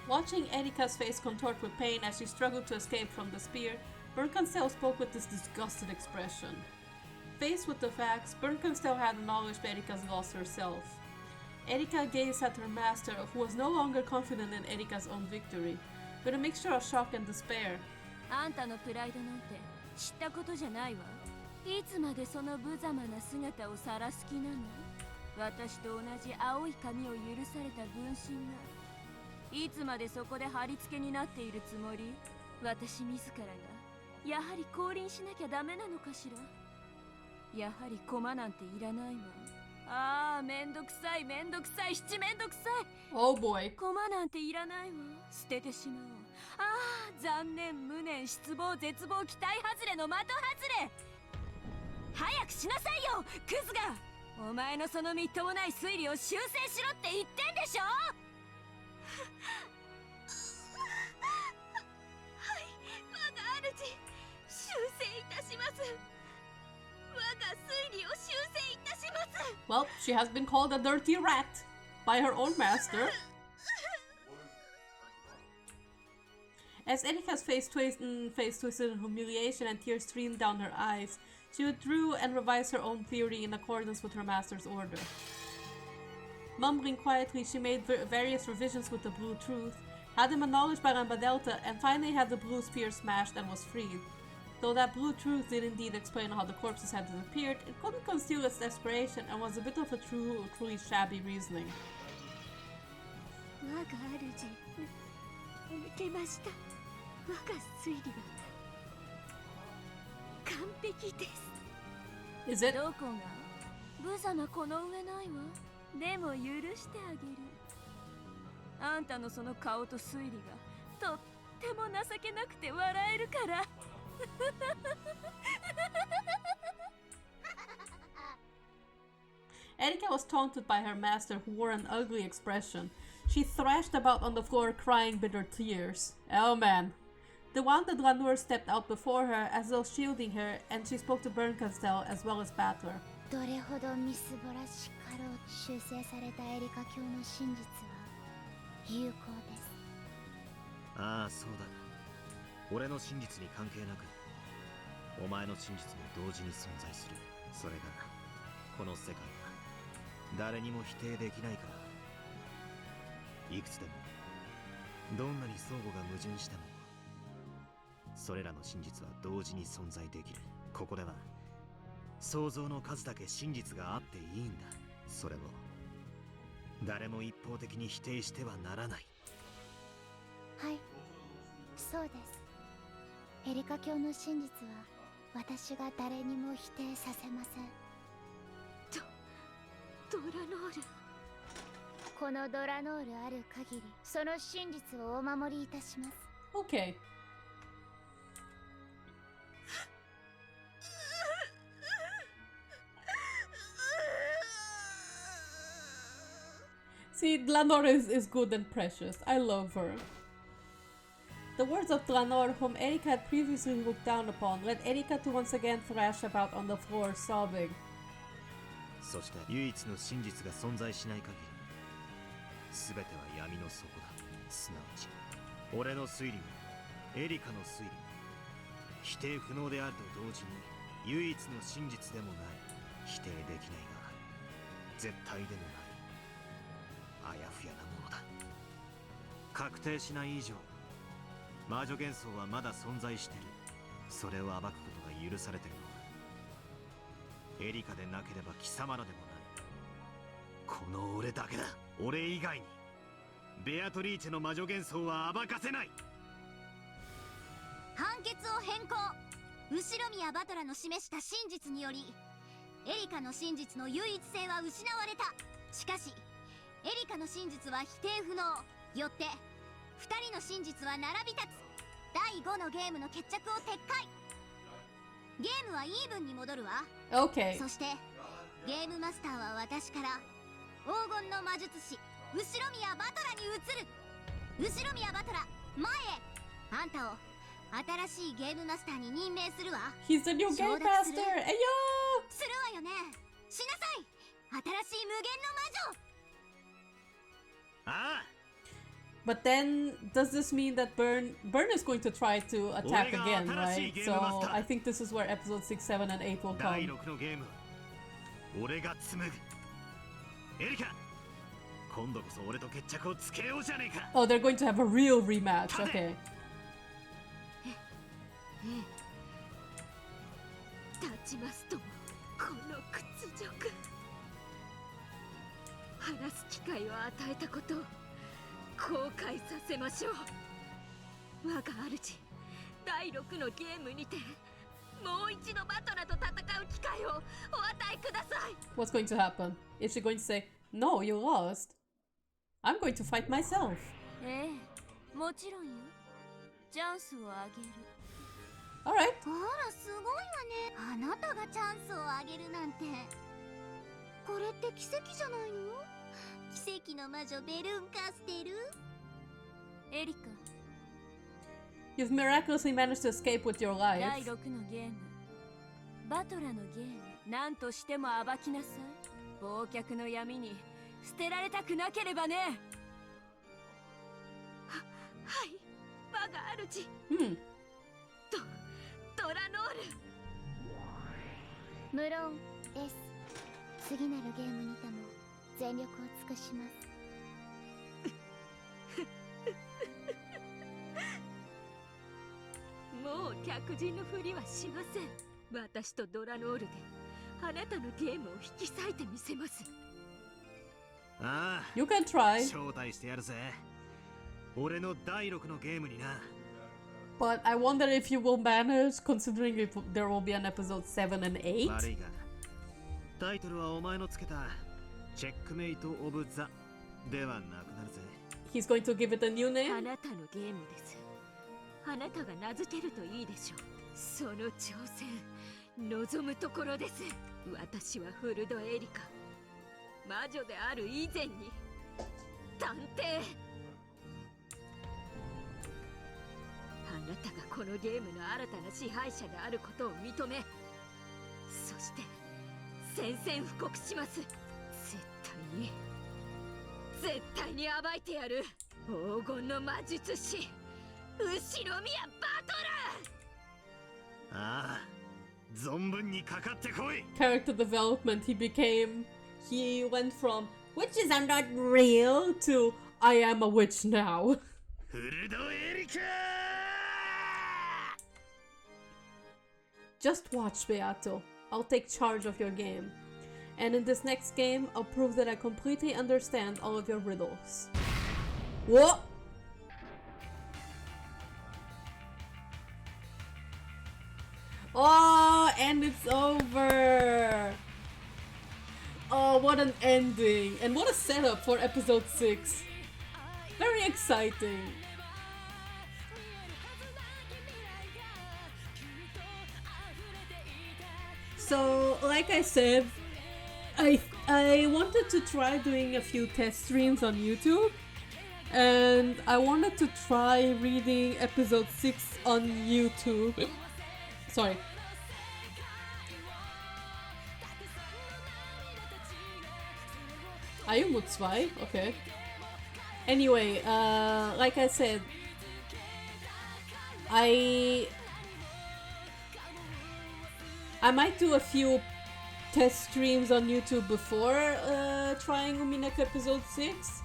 主。 watching Erika's face contort with pain as she struggled to escape from the spear, Bernkastel spoke with this disgusted expression. Faced with the facts, Bernkastel had acknowledged Erika's loss herself. Erika gazed at her master, who was no longer confident in Erika's own victory, with a mixture of shock and despair. あんたのプライドなんて知ったことじゃないわ。いつまでその無様な姿を晒す気なの？私と同じ青い髪を許された分身がいつまでそこで貼り付けになっているつもり？私自らがやはり降臨しなきゃダメなのかしら。やはり駒なんていらないわ。ああ、めんどくさいめんどくさい七めんどくさい。 Oh boy. 駒なんていらないわ。捨ててしまおう。ああ、残念無念失望絶望期待外れの的外れ。早くしなさいよクズが。お前のそのみっともない推理を修正しろって言ってんでしょ。はい、我が主、修正いたします。我が推理を修正いたします。 Well, she has been called a dirty rat by her own master. As Erika's face twisted in humiliation and tears streamed down her eyes, she withdrew and revised her own theory in accordance with her master's order. Mumbling quietly, she made various revisions with the Blue Truth, had him acknowledged by Rambadelta, and finally had the Blue Spear smashed and was freed. Though that Blue Truth did indeed explain how the corpses had disappeared, it couldn't conceal its desperation and was a bit of a truly shabby reasoning. 我が主、抜けました。我が推理は完璧です。 Is it? どこが？無様この上ないわ。でも許してあげる。あんたのその顔と推理がとっても情けなくて笑えるから。Erika was taunted by her master, who wore an ugly expression. She thrashed about on the floor, crying bitter tears. Oh man. The Wanda Dranur stepped out before her, as though shielding her, and she spoke to Bernkastel as well as Battler. どれほどみすぼらしかろう修正されたエリカ教の真実は有効です。ああ、そうだ。俺の真実に関係なくお前の真実も同時に存在する。それがこの世界は誰にも否定できないから。いくつでもどんなに相互が矛盾してもそれらの真実は同時に存在できる。ここでは想像の数だけ真実があっていいんだ。それを誰も一方的に否定してはならない。はい、そうです。エリカ教の真実は私が誰にも否定させません。ドラノール。このドラノールある限りその真実をお守りいたします。 Okay. See, Dlanor is good and precious. I love her. The words of Dlanor, whom Erika had previously looked down upon, led Erika to once again thrash about on the floor, sobbing. そして唯一の真実が存在しない限り全ては闇の底だ。すなわち俺の推理もエリカの推理も否定不能であると同時に唯一の真実でもない。否定できないが絶対でもないあやふやなものだ。確定しない以上魔女幻想はまだ存在してる。それを暴くことが許されてるのはエリカでなければ貴様らでもない。この俺だけだ。俺以外にベアトリーチェの魔女幻想は暴かせない。判決を変更。後ろ宮バトラの示した真実によりエリカの真実の唯一性は失われた。しかしエリカの真実は否定不能。よって2人の真実は並び立つ。第5のゲームの決着を撤回。ゲームはイーブンに戻るわ。 Okay. そしてゲームマスターは私から黄金の魔術師後ろ宮バトラに移る。後ろ宮バトラ前へ。あんたを新しいゲームマスターに任命するわ。 He's the new game master! Hey yo! するわよね。しなさい新しい無限の魔女。ああ But then, does this mean that Burn is going to try to attack again, right? So I think this is where episode 6, 7, and 8 will 第 come. 6のゲーム俺が紡ぐ。エリカ今度こそ俺と決着をつけようじゃねえか。 Oh, they're going to have a real rematch. Okay. ますともこの屈辱。話す機会を与えたことを後悔させましょう。我が主、第6のゲームにてもう一度バトラと戦う機会をお与えください。 What's going to happen? Is she going to say, no, you lost? I'm going to fight myself. ええ、もちろんよ。チャンスをあげる。Alright. あらすごいわね。あなたがチャンスをあげるなんて。これって奇跡じゃないの？奇跡の魔女ベルンカステル。エリカ、 You've miraculously managed to escape with your 第 life. 6のゲーム、バトラのゲーム、何としても暴きなさい。忘却の闇に捨てられたくなければね。はい、我が主。Hmm. ドラノール。無論です。次なるゲームにても全力を尽くします。もう客人のふりはしません。私とドラノールであなたのゲームを引き裂いてみせます。ああ、 You can try. 招待してやるぜ。俺の第6のゲームにな。 But I wonder if you will manage, considering if there will be an episode 7 and 8. 悪いが、タイトルはお前のつけたチェックメイト・オブ・ザではなくなるぜ。 He's going to give it a new あ name. なたのゲームです。あなたが名付けるといいでしょう。その挑戦、望むところです。私はフルドエリカ、魔女である以前に探偵。あなたがこのゲームの新たな支配者であることを認め、そして宣戦布告します。絶対に暴いてやる。黄金の魔術師後宮バトラー。ああ、存分にかかってこい。 Character development, he went from witches are not real to I am a witch now. フルドエリカ Just watch, Beato. I'll take charge of your game. And in this next game, I'll prove that I completely understand all of your riddles. Whoa! Oh, and it's over! Oh, what an ending! And what a setup for episode 6. Very exciting. So, like I said, I wanted to try doing a few test streams on YouTube, and I wanted to try reading episode 6 on YouTube. Sorry. Ayumu 2? Okay. Anyway, like I said, I might do a few test streams on YouTube before trying Umineko episode 6,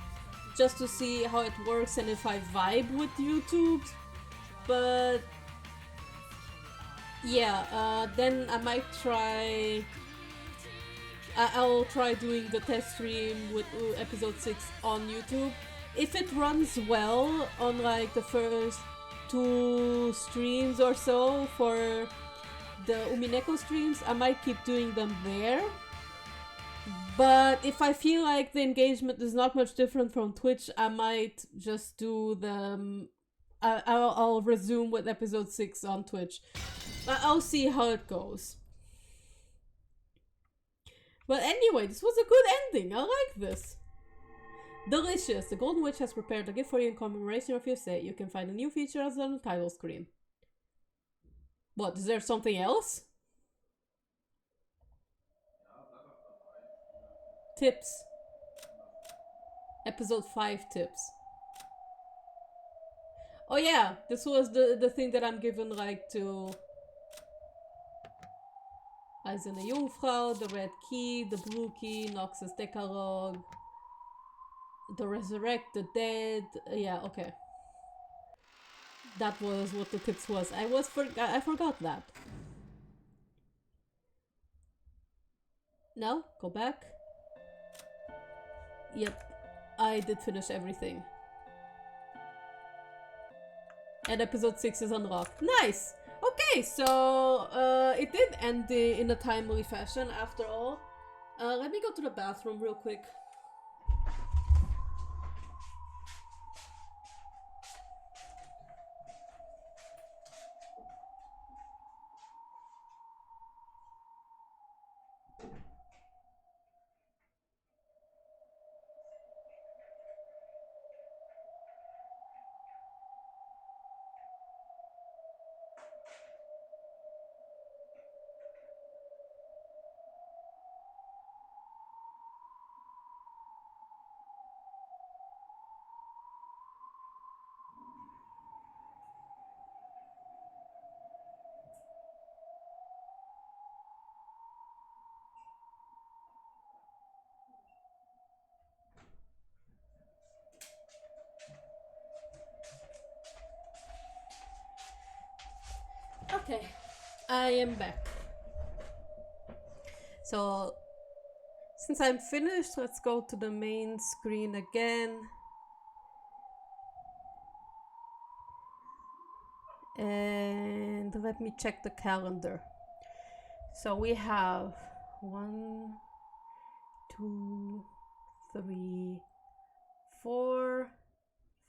just to see how it works and if I vibe with YouTube. But yeah, then I might try. I'll try doing the test stream with episode 6 on YouTube. If it runs well on like the first 2 streams or so for the Umineko streams, I might keep doing them there. But if I feel like the engagement is not much different from Twitch, I might just do them. I'll resume with episode 6 on Twitch. But I'll see how it goes. But anyway, this was a good ending. I like this. Delicious. The Golden Witch has prepared a gift for you in commemoration of your stay. You can find a new feature on the title screen. What, is there something else? Tips. Episode 5 tips. Oh yeah, this was the thing that I'm given like to Eiserne Jungfrau, the red key, the blue key, Noxus Decalogue, the resurrect the dead. Yeah, okay. That was what the tips was. I forgot that. No? Go back. Yep. I did finish everything. And episode 6 is unlocked. Nice! Okay, so it did end in a timely fashion after all. Let me go to the bathroom real quick. Okay, I am back. So, since I'm finished, let's go to the main screen again. And let me check the calendar. So we have 1, 2, 3, 4,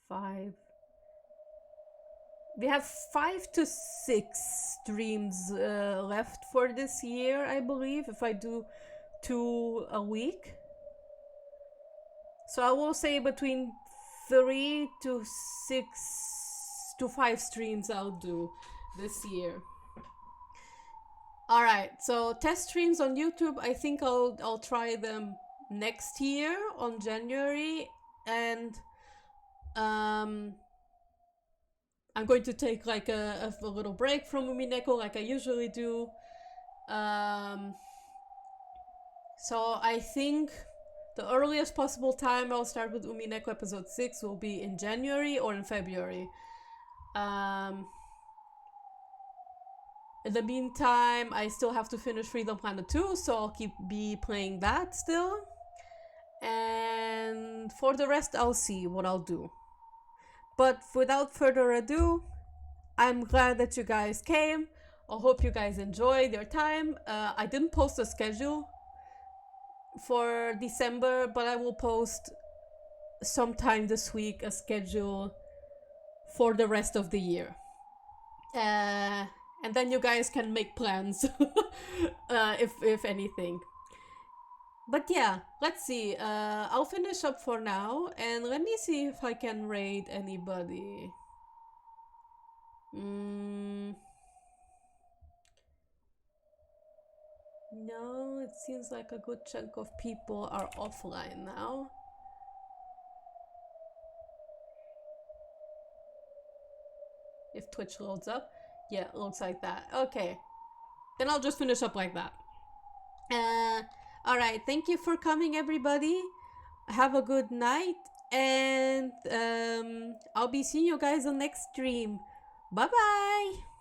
5. We have 5 to 6 streams left for this year, I believe, if I do 2 a week. So I will say between 3 to 6 to 5 streams I'll do this year. Alright, so test streams on YouTube, I think I'll try them next year on January, and I'm going to take like a little break from Umineko like I usually do. So I think the earliest possible time I'll start with Umineko episode 6 will be in January or in February. In the meantime, I still have to finish Freedom Planet 2, so I'll be playing that still. And for the rest, I'll see what I'll do. But without further ado, I'm glad that you guys came. I hope you guys enjoyed your time. I didn't post a schedule for December, but I will post sometime this week a schedule for the rest of the year. And then you guys can make plans, if anything. But yeah, let's see. I'll finish up for now, and let me see if I can raid anybody. No, it seems like a good chunk of people are offline now. If Twitch loads up. Yeah, it looks like that. Okay. Then I'll just finish up like that. Alright, thank you for coming, everybody. Have a good night, and I'll be seeing you guys on next stream. Bye bye!